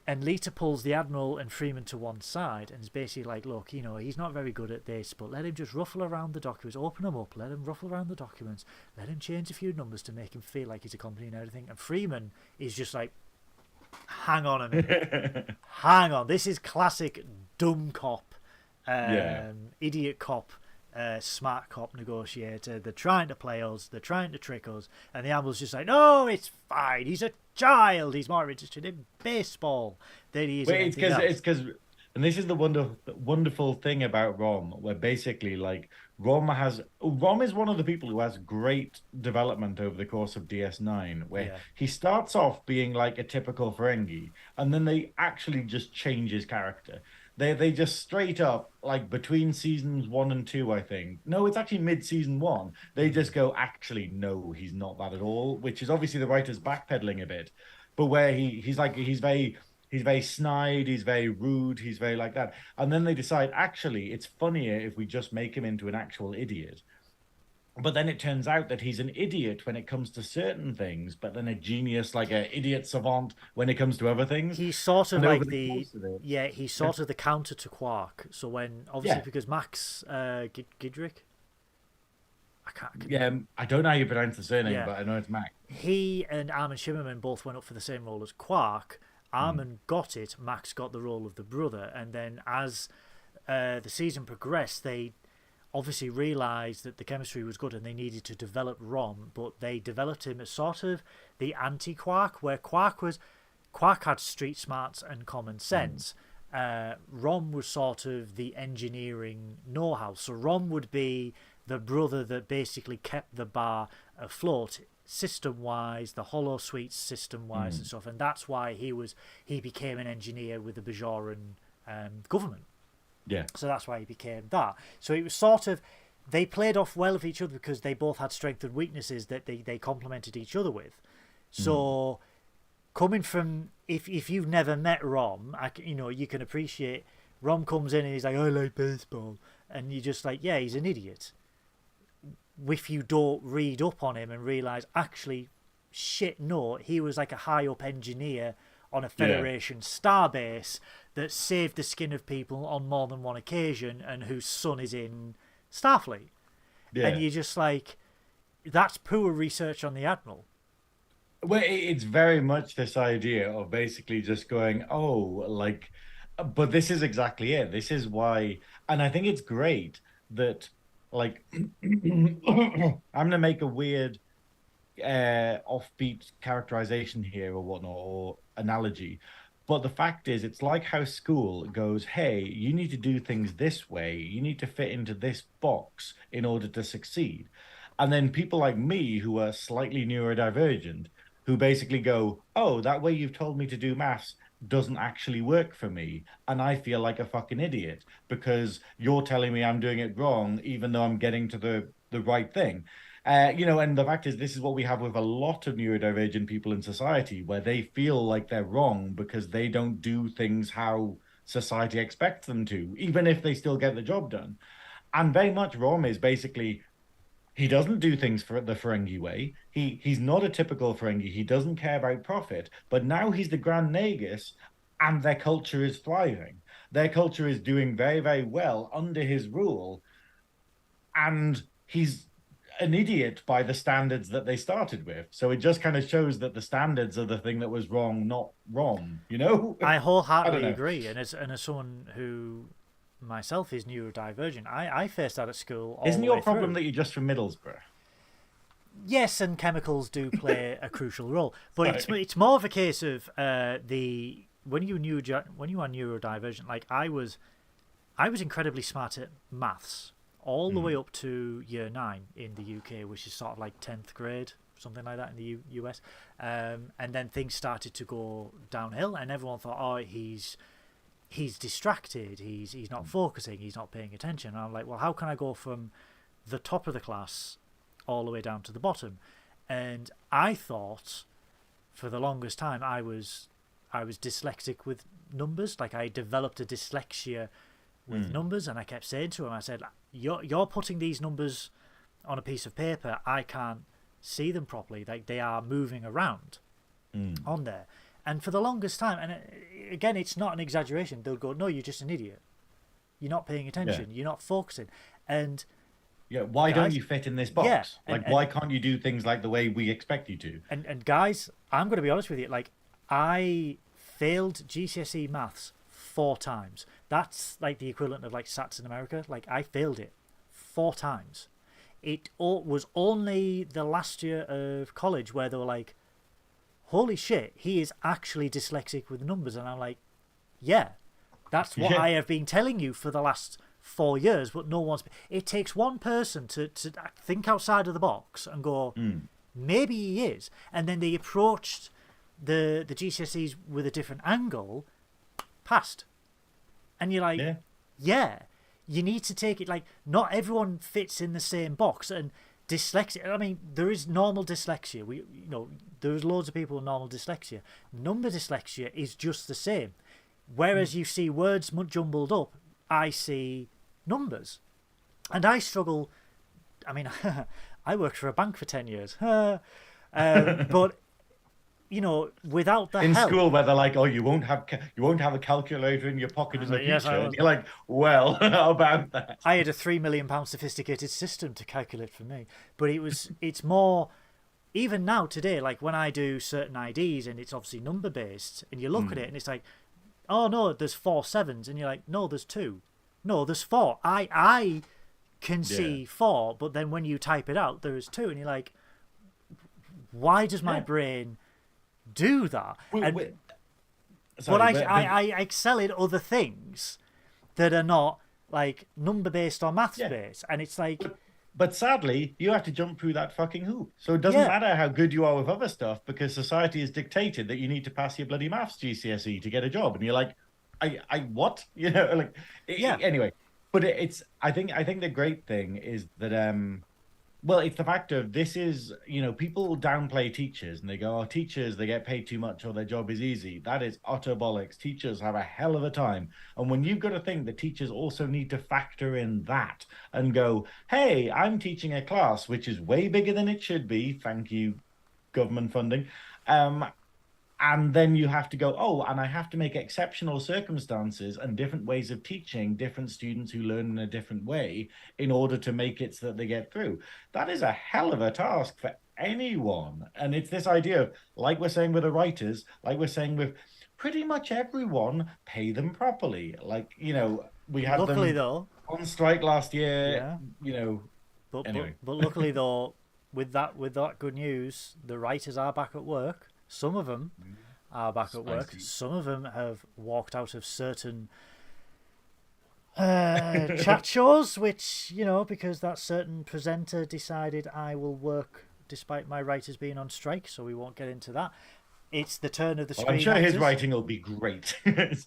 And Lita pulls the Admiral and Freeman to one side and is basically like, "Look, he's not very good at this, but let him just ruffle around the documents, open them up, let him ruffle around the documents, let him change a few numbers to make him feel like he's a company and everything." And Freeman is just like, "Hang on a minute. Hang on. This is classic dumb cop, idiot cop, smart cop negotiator. They're trying to play us. They're trying to trick us." And the Admiral's just like, "No, it's fine. He's a child. He's more interested in baseball than he is in anything else." It's because And this is the wonderful thing about Rom, where basically, like, Rom is one of the people who has great development over the course of DS9, where Yeah. he starts off being like a typical Ferengi, and then they actually just change his character. They just straight up, like, between seasons 1 and 2, I think. No, it's actually mid-season 1. They just go, actually, no, he's not that at all, which is obviously the writers backpedaling a bit. But where he's very snide, he's very rude, he's very like that. And then they decide, actually, it's funnier if we just make him into an actual idiot. But then it turns out that he's an idiot when it comes to certain things, but then a genius, like an idiot savant when it comes to other things. He's sort of And over like the course of it, yeah, he's sort of the counter to Quark. So when obviously yeah, because Max Gidrick, yeah, I don't know how you pronounce the surname, yeah, but I know it's Mac. he and Armin Shimmerman both went up for the same role as Quark. Mm, Armin got it, Max got the role of the brother, and then as the season progressed, they obviously realised that the chemistry was good and they needed to develop Rom, but they developed him as sort of the anti-Quark, where Quark had street smarts and common sense. Rom was sort of the engineering know-how. So Rom would be the brother that basically kept the bar afloat system-wise, the Hollow Suite system-wise and stuff, and that's why he became an engineer with the Bajoran government. yeah, So that's why he became that. So it was sort of they played off well with each other because they both had strengths and weaknesses that they complemented each other with. So coming from if you've never met Rom, you can appreciate Rom comes in and he's like, I like baseball, and you're just like, yeah, he's an idiot. If you don't read up on him and realise, actually, shit, no, he was like a high up engineer on a Federation starbase that saved the skin of people on more than one occasion and whose son is in Starfleet. yeah. And you're just like, that's poor research on the Admiral. Well, it's very much this idea of basically just going, oh, like, but this is exactly it. This is why, and I think it's great that, like, I'm gonna make a weird, offbeat characterization here or whatnot, or analogy. But the fact is, it's like how school goes, hey, you need to do things this way. You need to fit into this box in order to succeed. And then people like me who are slightly neurodivergent, who basically go, oh, that way you've told me to do maths doesn't actually work for me. And I feel like a fucking idiot because you're telling me I'm doing it wrong, even though I'm getting to the right thing. And the fact is, this is what we have with a lot of neurodivergent people in society, where they feel like they're wrong because they don't do things how society expects them to, even if they still get the job done. And very much Rom is basically he doesn't do things for the Ferengi way. He's not a typical Ferengi. He doesn't care about profit, but now he's the Grand Nagus, and their culture is thriving. Their culture is doing very, very well under his rule, and he's an idiot by the standards that they started with. So it just kind of shows that the standards are the thing that was wrong, not wrong. I wholeheartedly I don't know. agree, and as someone who myself is neurodivergent, I faced that at school. Isn't the your way problem through. that you're just from Middlesbrough? Yes, and chemicals do play a crucial role, but Right. it's more of a case of the when you are neurodivergent. Like I was incredibly smart at maths all the way up to year 9 in the UK, which is sort of like 10th grade, something like that in the US. And then things started to go downhill, and everyone thought, oh, he's distracted, he's not focusing, he's not paying attention. And I'm like, well, how can I go from the top of the class all the way down to the bottom? And I thought for the longest time I was dyslexic with numbers. Like I developed a dyslexia with numbers, and I kept saying to him, I said, you're putting these numbers on a piece of paper, I can't see them properly, like they are moving around on there. And for the longest time, and again, it's not an exaggeration, they'll go, no, you're just an idiot, you're not paying attention, you're not focusing. And Yeah, why guys, don't you fit in this box? yeah, Why can't you do things like the way we expect you to? and guys, I'm going to be honest with you, like I failed GCSE maths 4 times. That's like the equivalent of like SATs in America. Like I failed it 4 times. It was only the last year of college where they were like, holy shit, he is actually dyslexic with numbers. And I'm like, yeah, That's what I have been telling you for the last 4 years, but no one's... It takes one person to think outside of the box and go, maybe he is. And then they approached the GCSEs with a different angle, passed. And you're like, yeah, you need to take it, like, not everyone fits in the same box. And dyslexia, I mean, there is normal dyslexia. There's loads of people with normal dyslexia. Number dyslexia is just the same. Whereas you see words jumbled up, I see numbers. And I struggle. I mean, I worked for a bank for 10 years. But, without the help. In school, where they're like, oh, you won't have a calculator in your pocket in the future. And you're like, well, how about that? I had a £3 million sophisticated system to calculate for me. But it's more, even now today, like when I do certain IDs and it's obviously number based, and you look at it and it's like, oh no, there's 4 sevens, and you're like, no, there's 2. No, there's 4. I can see 4, but then when you type it out, there is 2, and you're like, why does my brain do that? But I excel in other things that are not like number based or maths based, and it's like. But sadly, you have to jump through that fucking hoop. So it doesn't matter how good you are with other stuff, because society has dictated that you need to pass your bloody maths GCSE to get a job. And you're like, I what? Anyway, but I think the great thing is that, it's the fact of this is, people downplay teachers and they go, oh, teachers, they get paid too much or their job is easy. That is utter bollocks. Teachers have a hell of a time. And when you've got to think that teachers also need to factor in that and go, hey, I'm teaching a class which is way bigger than it should be. Thank you, government funding. And then you have to go, oh, and I have to make exceptional circumstances and different ways of teaching different students who learn in a different way in order to make it so that they get through. That is a hell of a task for anyone. And it's this idea of, like we're saying with the writers, like we're saying with pretty much everyone, pay them properly. Like, we had luckily, them though, on strike last year, But, anyway. but luckily, though, with that good news, the writers are back at work. Some of them are back at work. Some of them have walked out of certain chat shows, which, because that certain presenter decided I will work despite my writers being on strike, so we won't get into that. It's the turn of the screen. I'm sure actors. his writing will be great.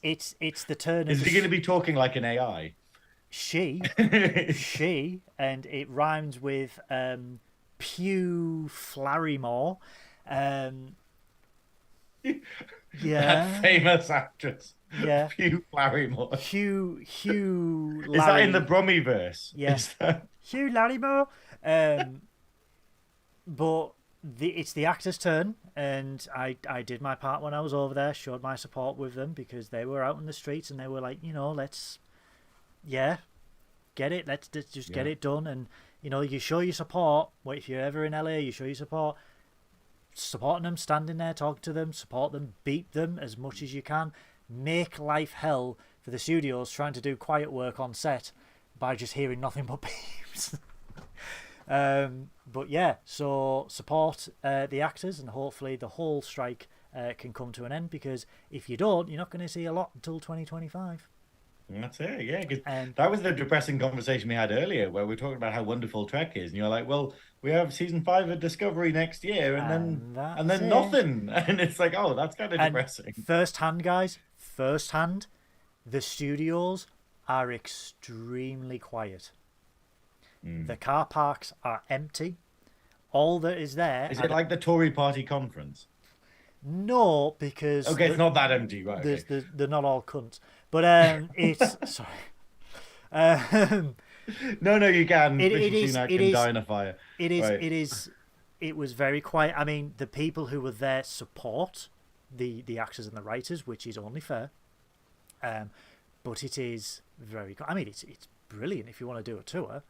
It's the turn of Is he going to be talking like an AI? She, and it rhymes with Pew Flarrymore. That famous actress. Yeah. Hugh Larrymore. Hugh Larry. Is that in the Brummy-verse? Yes. Hugh Larrymore. But it's the actor's turn, and I did my part when I was over there, showed my support with them because they were out in the streets and they were like, let's get it. Let's just get it done. And, you show your support. Well, if you're ever in LA, you show your support. Supporting them, standing there, talking to them, support them, beat them as much as you can. Make life hell for the studios trying to do quiet work on set by just hearing nothing but beeps. But yeah, so support the actors, and hopefully the whole strike can come to an end, because if you don't, you're not going to see a lot until 2025. That's it, yeah. Because that was the depressing conversation we had earlier, where we were talking about how wonderful Trek is, and you're like, well, we have season 5 of Discovery next year, and then nothing, and it's like, oh, that's kind of depressing. Firsthand, guys, the studios are extremely quiet. The car parks are empty. All that is there. Is it like the Tory party conference? No, because it's not that empty, right? Okay. They're not all cunts. But it's sorry. No, you can. It can die in a fire. It is. Right. It is. It was very quiet. I mean, the people who were there support the actors and the writers, which is only fair. But it is very. I mean, it's brilliant if you want to do a tour,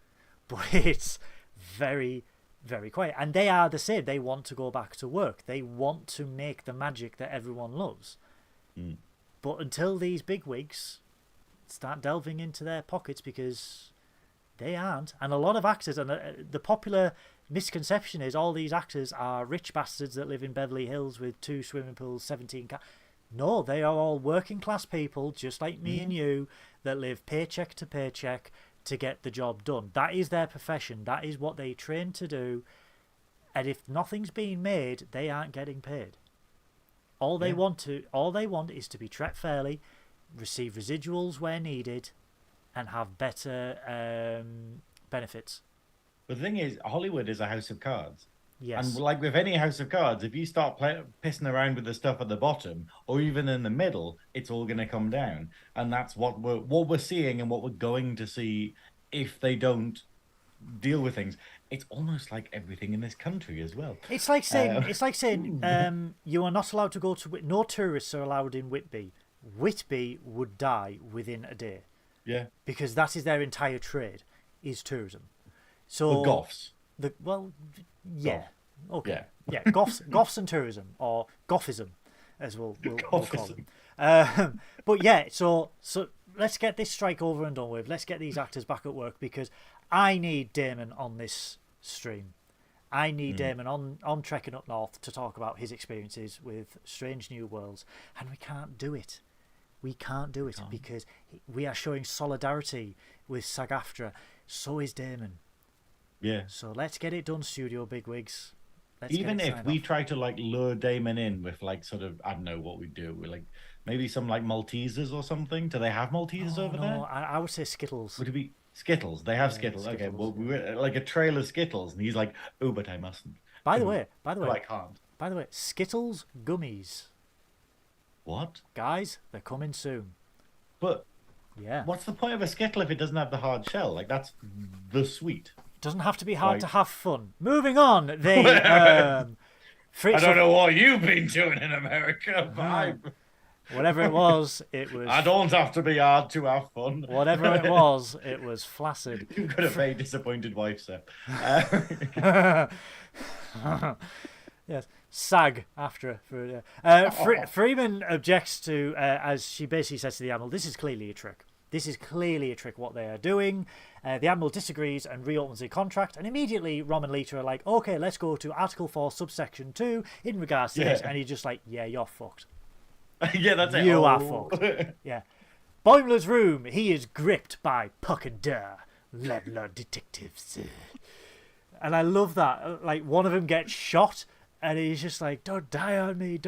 but it's very, very quiet. And they are the same. They want to go back to work. They want to make the magic that everyone loves. But until these bigwigs start delving into their pockets, because they aren't. And a lot of actors, and the popular misconception is all these actors are rich bastards that live in Beverly Hills with 2 swimming pools, 17 cars. No, they are all working class people, just like me and you, that live paycheck to paycheck to get the job done. That is their profession. That is what they train to do. And if nothing's being made, they aren't getting paid. All they want is to be treated fairly, receive residuals where needed, and have better benefits. But the thing is, Hollywood is a house of cards. Yes. And like with any house of cards, if you start pissing around with the stuff at the bottom or even in the middle, it's all going to come down. And that's what we're seeing and what we're going to see if they don't deal with things. It's almost like everything in this country as well. It's like saying you are not allowed to go to no tourists are allowed in Whitby. Whitby would die within a day. Yeah. Because that is their entire trade, is tourism. So or goths. Yeah. Goth. Okay. Yeah. Goths and tourism, or Gothism, as we'll call them. But yeah, so let's get this strike over and done with. Let's get these actors back at work, because I need Damon on this stream. I need Damon on Trekkin Up North to talk about his experiences with Strange New Worlds, and we can't do it. We can't do it because we are showing solidarity with SAG-AFTRA. So is Damon. Yeah. So let's get it done, studio bigwigs. Even if we try to like lure Damon in with like sort of, I don't know what we do, we like maybe some like Maltesers or something. Do they have Maltesers over there? No, I would say Skittles. Would it be Skittles? They have Skittles. Okay, well we were like a trail of Skittles, and he's like, oh, but I mustn't. By the way, I can't. By the way, Skittles gummies. What? Guys, they're coming soon. But yeah, what's the point of a Skittle if it doesn't have the hard shell? Like that's the sweet. Doesn't have to be hard to have fun. Moving on, they. I don't know what you've been doing in America, but whatever it was, I don't have to be hard to have fun. Whatever it was flaccid. You've got a very disappointed wife, sir. Yes, SAG after. Freeman objects to, as she basically says to the Admiral, this is clearly a trick. This is clearly a trick, what they are doing. The Admiral disagrees and reopens the contract, and immediately Rom and Lita are like, okay, let's go to Article 4, Subsection 2 in regards to this. And he's just like, yeah, you're fucked. Yeah, that's it. You are fucked. Yeah. Boimler's room, he is gripped by Puck and Durr, landlord detectives. And I love that. Like, one of them gets shot, and he's just like, don't die on me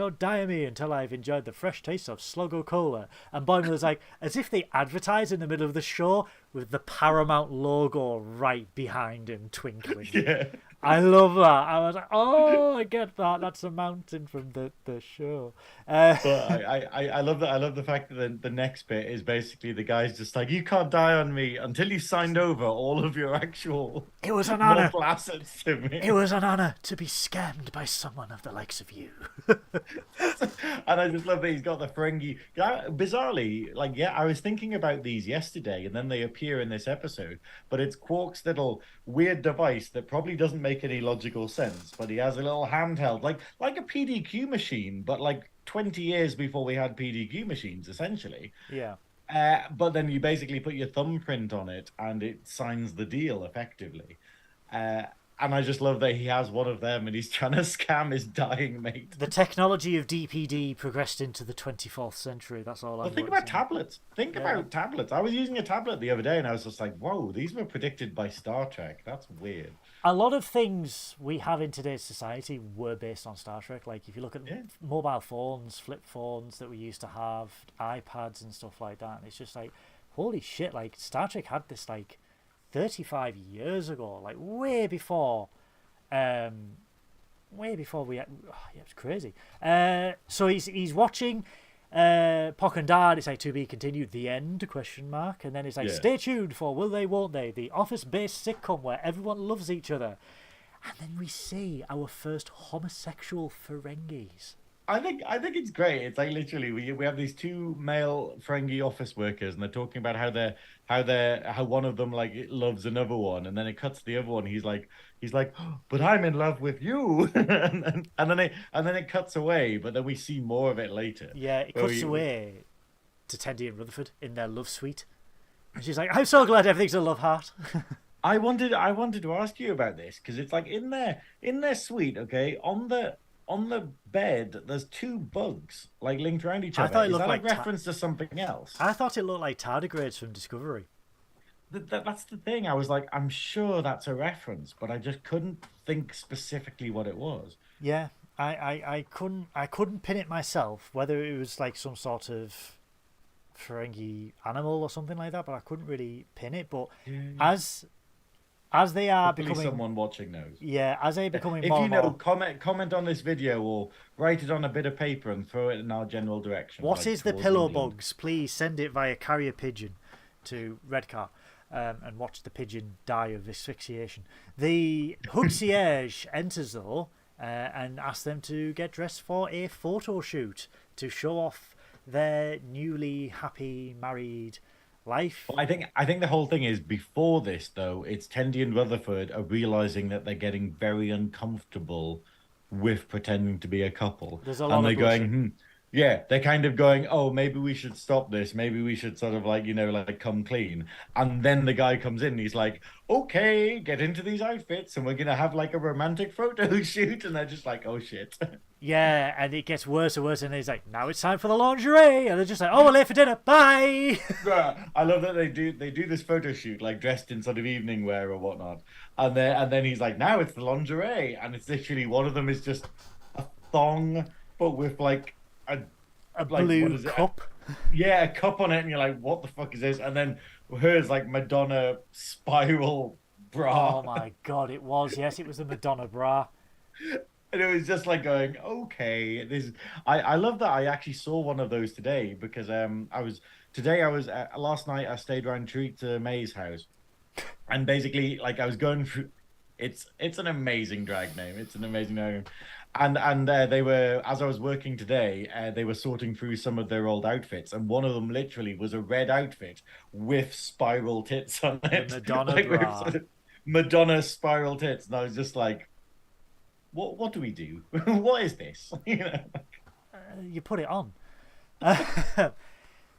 until I've enjoyed the fresh taste of Sluggo Cola. And Boimler's like, as if they advertise in the middle of the show with the Paramount logo right behind him twinkling. Yeah. I love that. I was like, oh, I get that. That's a mountain from the show. But I love that. I love the fact that the next bit is basically the guy's just like, you can't die on me until you signed over all of your actual it was an honor assets to me. It was an honor to be scammed by someone of the likes of you. And I just love that he's got the Ferengi. Bizarrely, like, yeah, I was thinking about these yesterday, and then they appear in this episode. But it's Quark's little weird device that probably doesn't make any logical sense, but he has a little handheld, like a PDQ machine, but like 20 years before we had PDQ machines, essentially. Yeah. But then you basically put your thumbprint on it, and it signs the deal effectively. And I just love that he has one of them, and he's trying to scam his dying mate. The technology of DPD progressed into the 24th century. That's all. Think about tablets. Think about tablets. I was using a tablet the other day, and I was just like, "Whoa, these were predicted by Star Trek. That's weird." A lot of things we have in today's society were based on Star Trek. Like if you look at mobile phones, flip phones that we used to have, iPads and stuff like that, and it's just like, holy shit! Like Star Trek had this like 35 years ago, like way before we had, it's crazy. So he's watching Pock and Dad. It's like to be continued, the end, ? And then it's like, stay tuned for Will They Won't They, the office-based sitcom where everyone loves each other. And then we see our first homosexual Ferengis. I think it's great. It's like literally we have these two male Ferengi office workers, and they're talking about how one of them like loves another one, and then it cuts to the other one. He's like, oh, but I'm in love with you, and then it cuts away. But then we see more of it later. Yeah, it cuts away to Tendi and Rutherford in their love suite, and she's like, I'm so glad everything's a love heart. I wanted to ask you about this because it's like in their suite, okay, on on the bed, there's two bugs like linked around each I other. thought it Is looked that a like reference to something else? I thought it looked like tardigrades from Discovery. That's the thing. I was like, I'm sure that's a reference, but I just couldn't think specifically what it was. Yeah, I couldn't pin it myself whether it was like some sort of Ferengi animal or something like that, but I couldn't really pin it. But Yeah. as as they are Hopefully, becoming, someone watching knows. yeah, as they're becoming If more you and know, more. comment on this video or write it on a bit of paper and throw it in our general direction, What like is the towards pillow England. bugs? Please send it via carrier pigeon to Redcar, and watch the pigeon die of asphyxiation. The concierge enters though, and asks them to get dressed for a photo shoot to show off their newly happy married life. Well, I think the whole thing is before this though, it's Tendi and Rutherford are realizing that they're getting very uncomfortable with pretending to be a couple, There's a and lot they're of going, blushing. yeah, they're kind of going, oh, maybe we should stop this. Maybe we should sort of like like come clean. And then the guy comes in, and he's like, okay, get into these outfits, and we're gonna have like a romantic photo shoot, and they're just like, oh shit. Yeah, and it gets worse and worse, and he's like, "Now it's time for the lingerie," and they're just like, "Oh, we're late for dinner. Bye." Yeah, I love that they do this photo shoot like dressed in sort of evening wear or whatnot, and then he's like, now it's the lingerie, and it's literally one of them is just a thong, but with like a A like what blue is it? cup. Yeah, a cup on it, and you're like, what the fuck is this? And then hers like Madonna spiral Oh bra, my god, it was. Yes, it was the Madonna bra. and it was just like going, okay, this. I love that I actually saw one of those today because I was last night I stayed around Teresa May's house. And basically like I was going through it's an amazing drag name, it's an amazing name, and they were, as I was working today, they were sorting through some of their old outfits, and one of them literally was a red outfit with spiral tits on The it Madonna like with bra. sort of Madonna spiral tits, and I was just like, what do we do? What is this? You put it on.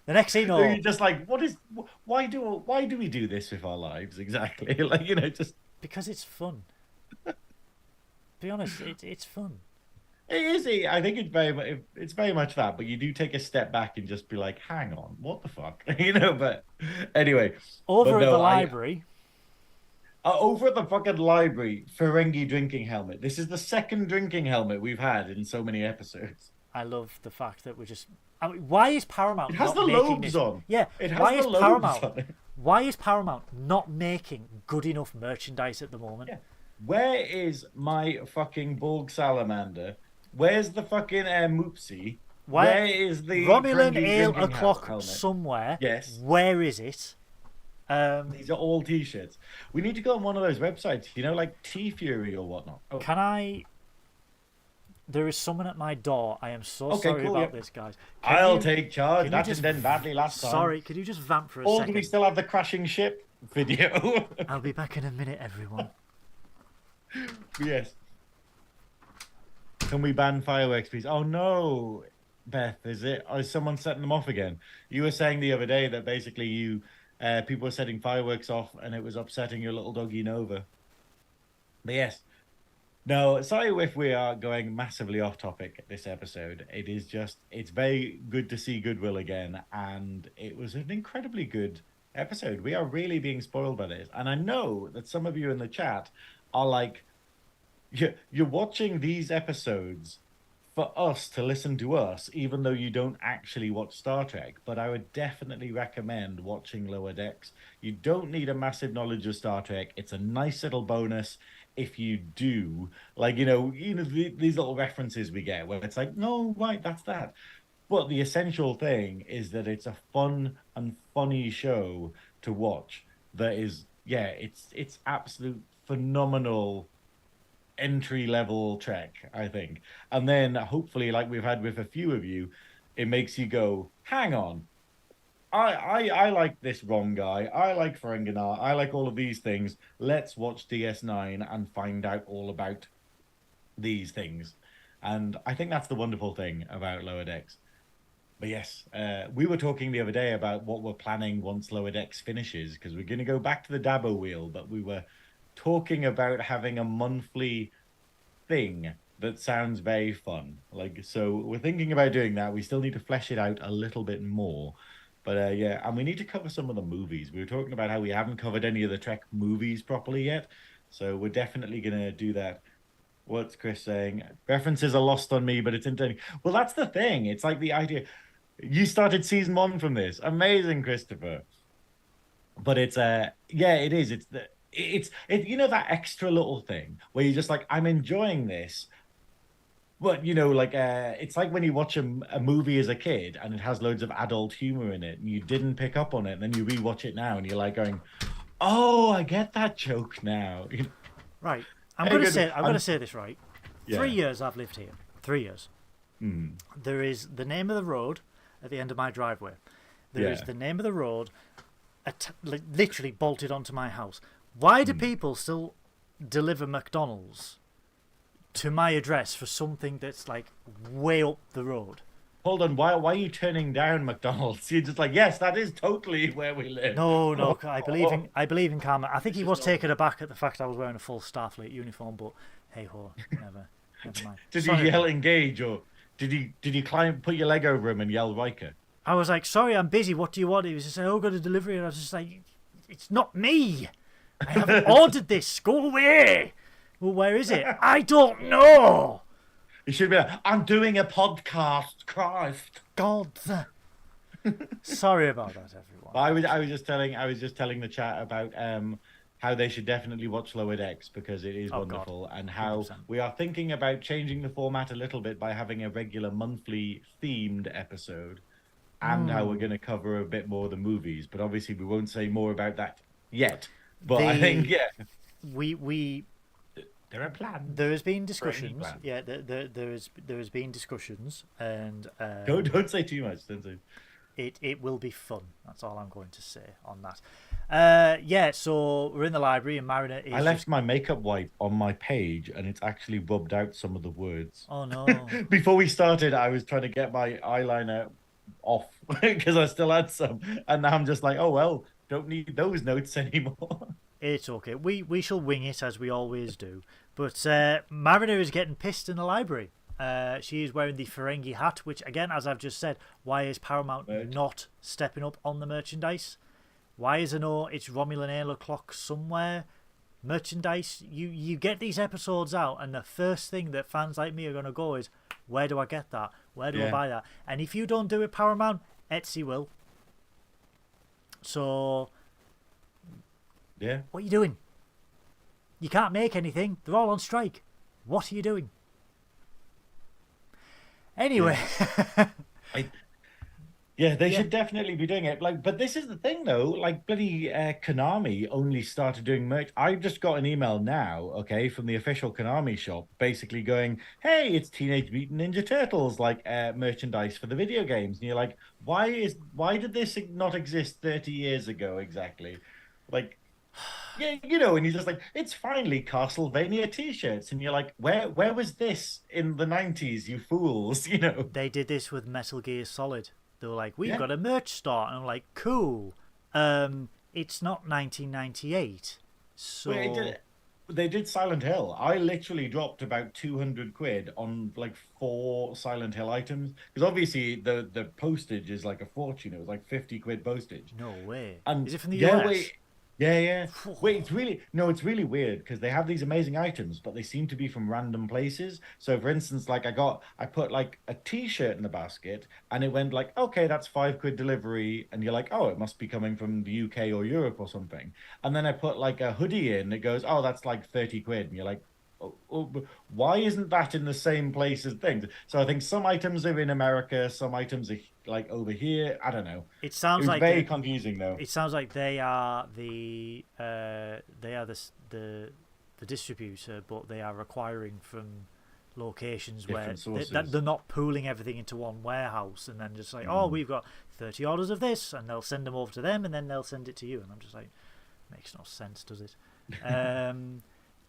The next scene, You're oh, just like, why do we do this with our lives exactly? Like, just because it's fun. Be honest, it's fun. it is. I think it's very much that, but you do take a step back and just be like, "Hang on, what the fuck?" But anyway, but Over at the no, I library, over at the fucking library, Ferengi drinking helmet. This is the second drinking helmet we've had in so many episodes. I love the fact that we're just. I mean, why is It Paramount has not the making lobes this? on. Yeah, It has why the is lobes Paramount? on it. Why is Paramount not making good enough merchandise at the moment? Yeah. Where is my fucking Borg salamander? Where's the fucking Moopsie? Why Where is the Romulan Ferengi ale drinking o'clock helmet? somewhere? Yes. Where is it? These are all t-shirts. We need to go on one of those websites, like T Fury or whatnot. Oh, Can I? There is someone at my door. I am so okay, sorry cool. about Yeah. this, guys. I'll You, take charge. can you That just didn't end badly last time. Sorry, could you just vamp for a Or do second? we still have the crashing ship video? I'll be back in a minute, everyone. Yes. Can we ban fireworks, please? Oh no, Beth, is it? Or is someone setting them off again? You were saying the other day that basically people were setting fireworks off and it was upsetting your little doggy Nova. But yes. No, sorry if we are going massively off topic this episode. It's very good to see Goodwill again, and it was an incredibly good episode. We are really being spoiled by this. And I know that some of you in the chat are like, you're watching these episodes for us to listen to us, even though you don't actually watch Star Trek. But I would definitely recommend watching Lower Decks. You don't need a massive knowledge of Star Trek. It's a nice little bonus if you do. Like, these little references we get where it's like, no, right, that's that. But the essential thing is that it's a fun and funny show to watch. That is, yeah, it's absolute phenomenal entry level Trek, I think. And then hopefully, like we've had with a few of you, it makes you go, hang on. I like this Rom guy. I like Ferenginar. I like all of these things. Let's watch DS9 and find out all about these things. And I think that's the wonderful thing about Lower Decks. But yes, we were talking the other day about what we're planning once Lower Decks finishes, because we're going to go back to the Dabo wheel, but we were talking about having a monthly thing that sounds very fun. Like, so we're thinking about doing that. We still need to flesh it out a little bit more. But yeah, and we need to cover some of the movies. We were talking about how we haven't covered any of the Trek movies properly yet. So we're definitely gonna do that. What's Chris saying? References are lost on me, but it's entertaining. Well, that's the thing. It's like the idea. You started season 1 from this. Amazing, Christopher. But it's yeah, it is. It's you know that extra little thing where you're just like, I'm enjoying this. But like it's like when you watch a movie as a kid and it has loads of adult humor in it and you didn't pick up on it, and then you rewatch it now and you're like going, oh, I get that joke now. Right. I'm gonna say this right. Yeah. 3 years I've lived here. 3 years. Mm. There is the name of the road at the end of my driveway. There is the name of the road literally bolted onto my house. Why do people still deliver McDonald's to my address for something that's like way up the road? Hold on, why are you turning down McDonald's? You're just like, yes, that is totally where we live. No, I believe in karma. I think he was taken aback at the fact I was wearing a full Starfleet uniform, but hey ho, never mind. Did he yell engage, or did you put your leg over him and yell Riker? I was like, sorry, I'm busy. What do you want? He was just like, oh, got a delivery, and I was just like, it's not me. I haven't ordered this. Go away. Well, where is it? I don't know. You should be like, I'm doing a podcast, Christ. God. Sorry about that, everyone. I was just telling the chat about how they should definitely watch Lower Decks because it is wonderful, and how 100%. We are thinking about changing the format a little bit by having a regular monthly themed episode, and how we're going to cover a bit more of the movies. But obviously, we won't say more about that yet. But I think we. There are plans. There has been discussions. Yeah, there has been discussions, and don't say too much. Don't say. It will be fun. That's all I'm going to say on that. Yeah, so we're in the library, and Mariner is. I left my makeup wipe on my page, and it's actually rubbed out some of the words. Oh no! Before we started, I was trying to get my eyeliner off because I still had some, and now I'm just like, oh well, don't need those notes anymore. It's okay. We shall wing it as we always do. But Mariner is getting pissed in the library. She is wearing the Ferengi hat, which, again, as I've just said, why is Paramount not stepping up on the merchandise? Why is it's Romulan Halo clock somewhere? Merchandise, you get these episodes out, and the first thing that fans like me are going to go is, where do I get that? Where do I buy that? And if you don't do it, Paramount, Etsy will. So, what are you doing? You can't make anything. They're all on strike. What are you doing? Anyway. They should definitely be doing it. But this is the thing, though. Like, bloody Konami only started doing merch. I just got an email now, okay, from the official Konami shop, basically going, "Hey, it's Teenage Mutant Ninja Turtles, merchandise for the video games." And you're like, why did this not exist 30 years ago exactly? Like. Yeah, and you're just like, it's finally Castlevania t-shirts, and you're like, where was this in the 90s, you fools? They did this with Metal Gear Solid. They were like, we've got a merch store, and I'm like, cool. It's not 1998, so they did Silent Hill. I literally dropped about 200 quid on 4 Silent Hill items, because obviously the postage is like a fortune. It was like 50 quid postage. No way. And is it from the US? Yeah. Wait, it's really weird because they have these amazing items, but they seem to be from random places. So, for instance, I put a T-shirt in the basket, and it went okay, that's 5 quid delivery, and you're like, oh, it must be coming from the UK or Europe or something. And then I put a hoodie in, it goes, oh, that's 30 quid, and you're like, why isn't that in the same place as things? So I think some items are in America, some items are over here. I don't know. It sounds very confusing though. It sounds like they are the distributor, but they are acquiring from locations where they're not pooling everything into one warehouse and then just oh, we've got 30 orders of this, and they'll send them over to them, and then they'll send it to you. And I'm just like, makes no sense, does it?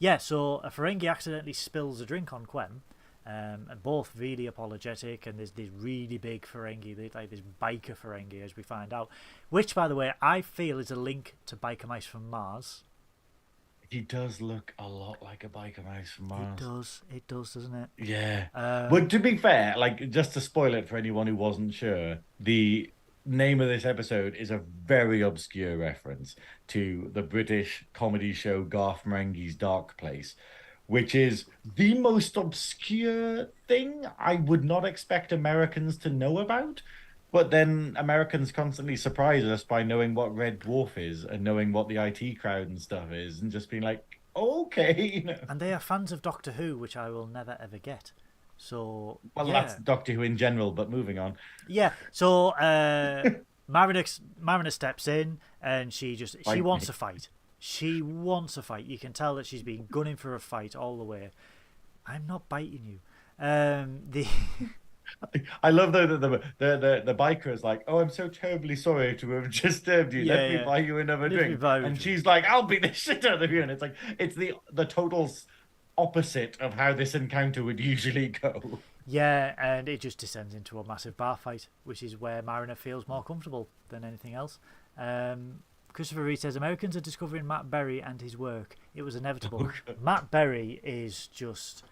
Yeah, so a Ferengi accidentally spills a drink on Quem, and both really apologetic, and there's this really big Ferengi, this biker Ferengi, as we find out, which, by the way, I feel is a link to Biker Mice from Mars. He does look a lot like a biker mouse from It Mars. does. It does, doesn't it? Yeah. But Um, to be fair, like just to spoil it for anyone who wasn't sure, the name of this episode is a very obscure reference to the British comedy show Garth Marenghi's Dark Place, which is the most obscure thing I would not expect Americans to know about. But then Americans constantly surprise us by knowing what Red Dwarf is and knowing what the IT crowd and stuff is, and just being like, okay. and they are fans of Doctor Who, which I will never ever get. So Well, that's yeah, Doctor Who in general, but moving on. yeah. So Mariner steps in, and she Like wants me. a fight. She wants a fight. You can tell that she's been gunning for a fight all the way. I'm not biting you. The I love though that the biker is like, "Oh, I'm so terribly sorry to have disturbed you. yeah, Let me yeah. buy you another Let me drink." buy you a And drink. she's like, "I'll beat the shit out of you." And it's like it's the total opposite of how this encounter would usually go. Yeah, and it just descends into a massive bar fight, which is where Mariner feels more comfortable than anything else. Christopher Reed says Americans are discovering Matt Berry and his work. It was inevitable. Matt Berry is just.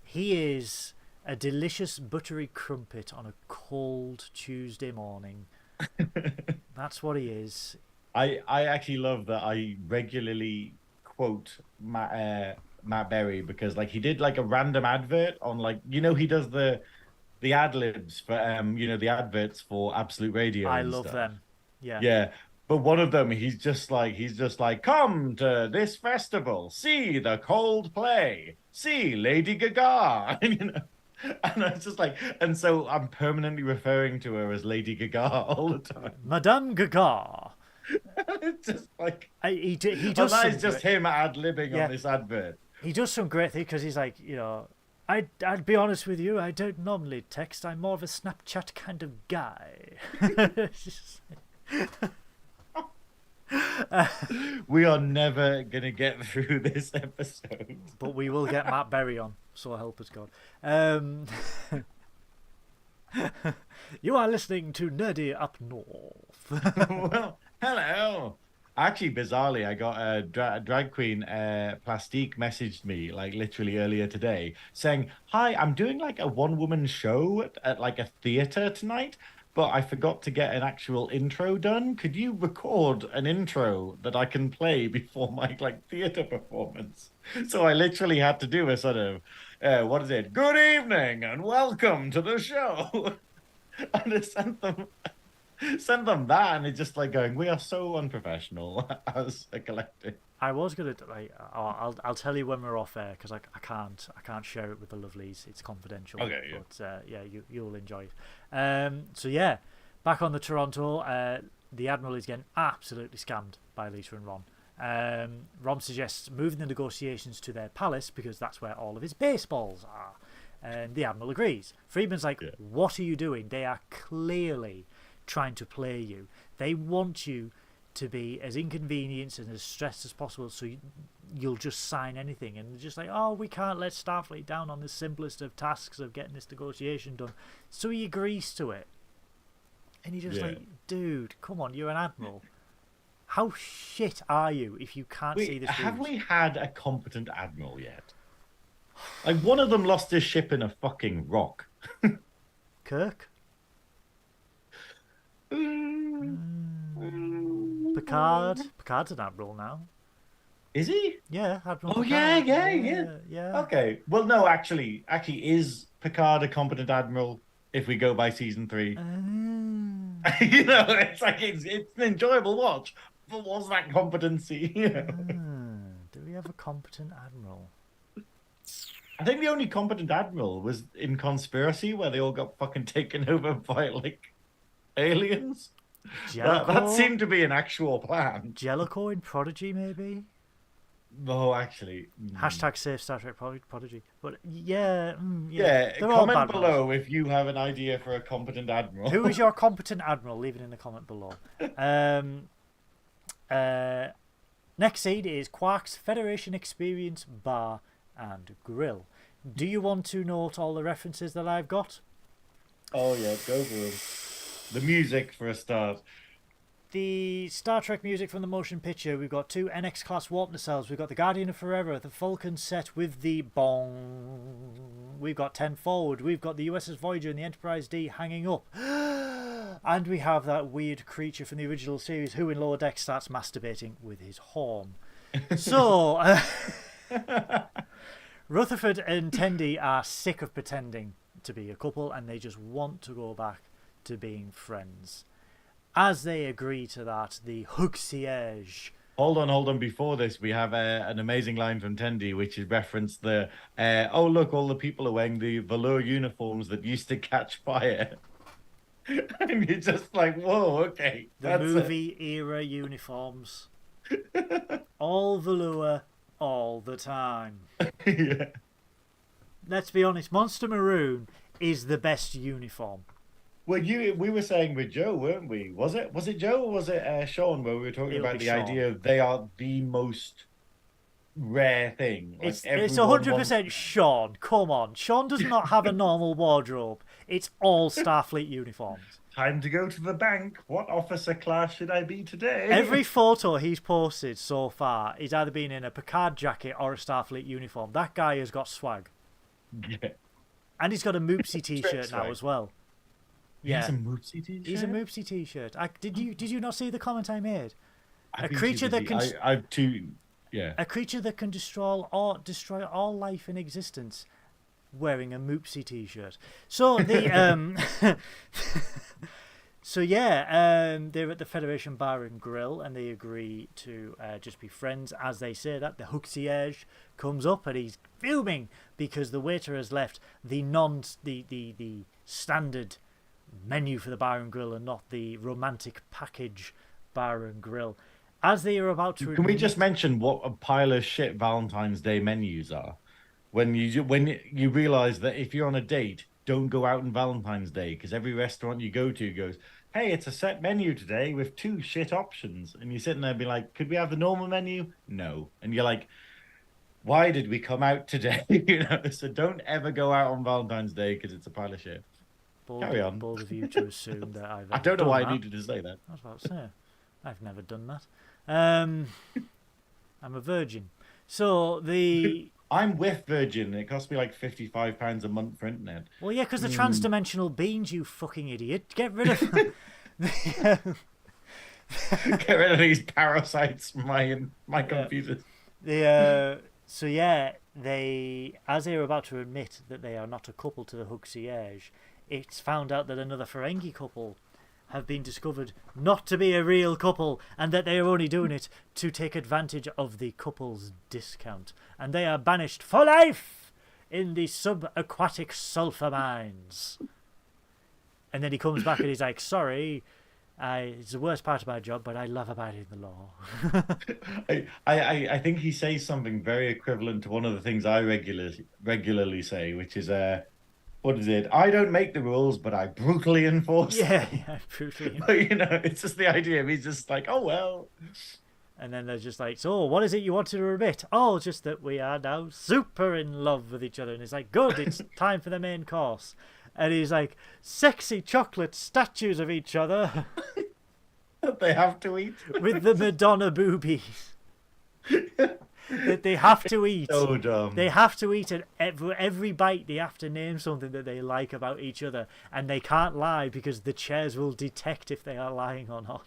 He is a delicious buttery crumpet on a cold Tuesday morning. That's what he is. I actually love that I regularly quote Matt Berry because like he did like a random advert on like he does the ad libs for the adverts for Absolute Radio I and love stuff. them. Yeah. Yeah. But one of them, he's just like, come to this festival, see the cold play, see Lady Gaga. And I was just like, and so I'm permanently referring to her as Lady Gaga all the time. Madame Gaga. It's just like, He and does that some is just great. him ad-libbing on Yeah, this advert. he does some great things because he's like, I'd be honest with you, I don't normally text. I'm more of a Snapchat kind of guy. It's just- We are never gonna get through this episode. but we will get Matt Berry on, so help us God. Um, you are listening to Nerdy Up North. Well, hello. Actually, bizarrely, I got a drag queen, Plastique, messaged me like literally earlier today saying, "Hi, I'm doing like a one-woman show at like a theater tonight, but I forgot to get an actual intro done. Could you record an intro that I can play before my like theater performance?" So I literally had to do a sort of, what is it? Good evening and welcome to the show. And I sent them that, and it's just like going, we are so unprofessional as a collective. I was gonna like, I'll tell you when we're off air because I can't share it with the lovelies. It's confidential. Okay, yeah. But yeah, you'll enjoy it. So yeah, back on the Toronto, the Admiral is getting absolutely scammed by Lisa and Ron. Ron suggests moving the negotiations to their palace because that's where all of his baseballs are. And the Admiral agrees. Friedman's like, Yeah. what are you doing? They are clearly trying to play you. They want you to be as inconvenienced and as stressed as possible so you'll just sign anything. And they're just like, oh, we can't let Starfleet down on the simplest of tasks of getting this negotiation done. So he agrees to it. And you're just Yeah. like, dude, come on, you're an admiral. How shit are you if you can't see Wait, this have ruse? we had a competent admiral yet? Like one of them lost his ship in a fucking rock. Kirk? Mm. Picard's an admiral now. Is he? Yeah, Admiral Oh Picard. yeah. Okay. Well, no, actually, is Picard a competent admiral if we go by season 3? It's like it's an enjoyable watch, but what's that competency? Do we have a competent admiral? I think the only competent admiral was in Conspiracy, where they all got fucking taken over by like aliens. That seemed to be an actual plan. Jellicoe in Prodigy, maybe? No, actually. Hashtag save Star Trek Prodigy. But yeah, Yeah, they're all comment bad below ones. if you have an idea for a competent admiral. Who is your competent admiral? Leave it in the comment below. Next scene is Quark's Federation Experience Bar and Grill. Do you want to note all the references that I've got? Oh yeah, go for it. The music for a start. the Star Trek music from the motion picture. We've got 2 NX class warp nacelles. We've got the Guardian of Forever, the Falcon set with the bong. We've got 10 forward. We've got the U.S.S. Voyager and the Enterprise D hanging up. And we have that weird creature from the original series who in Lower Deck starts masturbating with his horn. So, Rutherford and Tendi are sick of pretending to be a couple and they just want to go back to being friends. As they agree to that, the Huxiege. Hold on. Before this, we have an amazing line from Tendi, which is referenced the, oh, look, all the people are wearing the velour uniforms that used to catch fire. And you're just like, whoa, okay. The movie era uniforms. All velour, all the time. Yeah. Let's be honest, Monster Maroon is the best uniform. Well, we were saying with Joe, weren't we? Was it Joe or was it Sean where we were talking about the idea of they are the most rare thing? Like it's 100% wants... Sean. Come on. Sean does not have a normal wardrobe. It's all Starfleet uniforms. Time to go to the bank. What officer class should I be today? Every photo he's posted so far, he's either been in a Picard jacket or a Starfleet uniform. That guy has got swag. Yeah. And he's got a Moopsie t-shirt now as well. Yeah. He's a Moopsie t-shirt? He's a Moopsie t-shirt. Did you not see the comment I made? A creature that can... A creature that can destroy all life in existence wearing a Moopsie t-shirt. So the they're at the Federation Bar and Grill and they agree to just be friends. As they say that, the Huxiege comes up and he's fuming because the waiter has left the standard menu for the Bar and Grill and not the romantic package Bar and Grill. As they are about to... Can we just mention what a pile of shit Valentine's Day menus are? When you realise that if you're on a date, don't go out on Valentine's Day because every restaurant you go to goes, hey, it's a set menu today with 2 shit options. And you're sitting there and be like, could we have the normal menu? No. And you're like, why did we come out today? So don't ever go out on Valentine's Day because it's a pile of shit. Carry on. Bold of you to assume that I've I don't know why I needed to say that. I was about to say, I've never done that. I'm a virgin. So I'm with Virgin. It cost me like £55 a month for internet. Well, yeah, because the transdimensional beings, you fucking idiot. Get rid of them. Get rid of these parasites from my computers. So yeah, as they are about to admit that they are not a couple to the Huxiege, it's found out that another Ferengi couple have been discovered not to be a real couple and that they are only doing it to take advantage of the couple's discount. And they are banished for life in the subaquatic sulfur mines. And then he comes back and he's like, sorry, it's the worst part of my job, but I love abiding the law. I think he says something very equivalent to one of the things I regularly say, which is... what is it? I don't make the rules, but I brutally enforce them. Yeah, brutally. But, it's just the idea of he's just like, oh, well. And then they're just like, so what is it you wanted to admit? Oh, just that we are now super in love with each other. And he's like, good, it's time for the main course. And he's like, sexy chocolate statues of each other. They have to eat. With the Madonna boobies. That they have to eat. So dumb. They have to eat, and every bite they have to name something that they like about each other, and they can't lie because the chairs will detect if they are lying or not.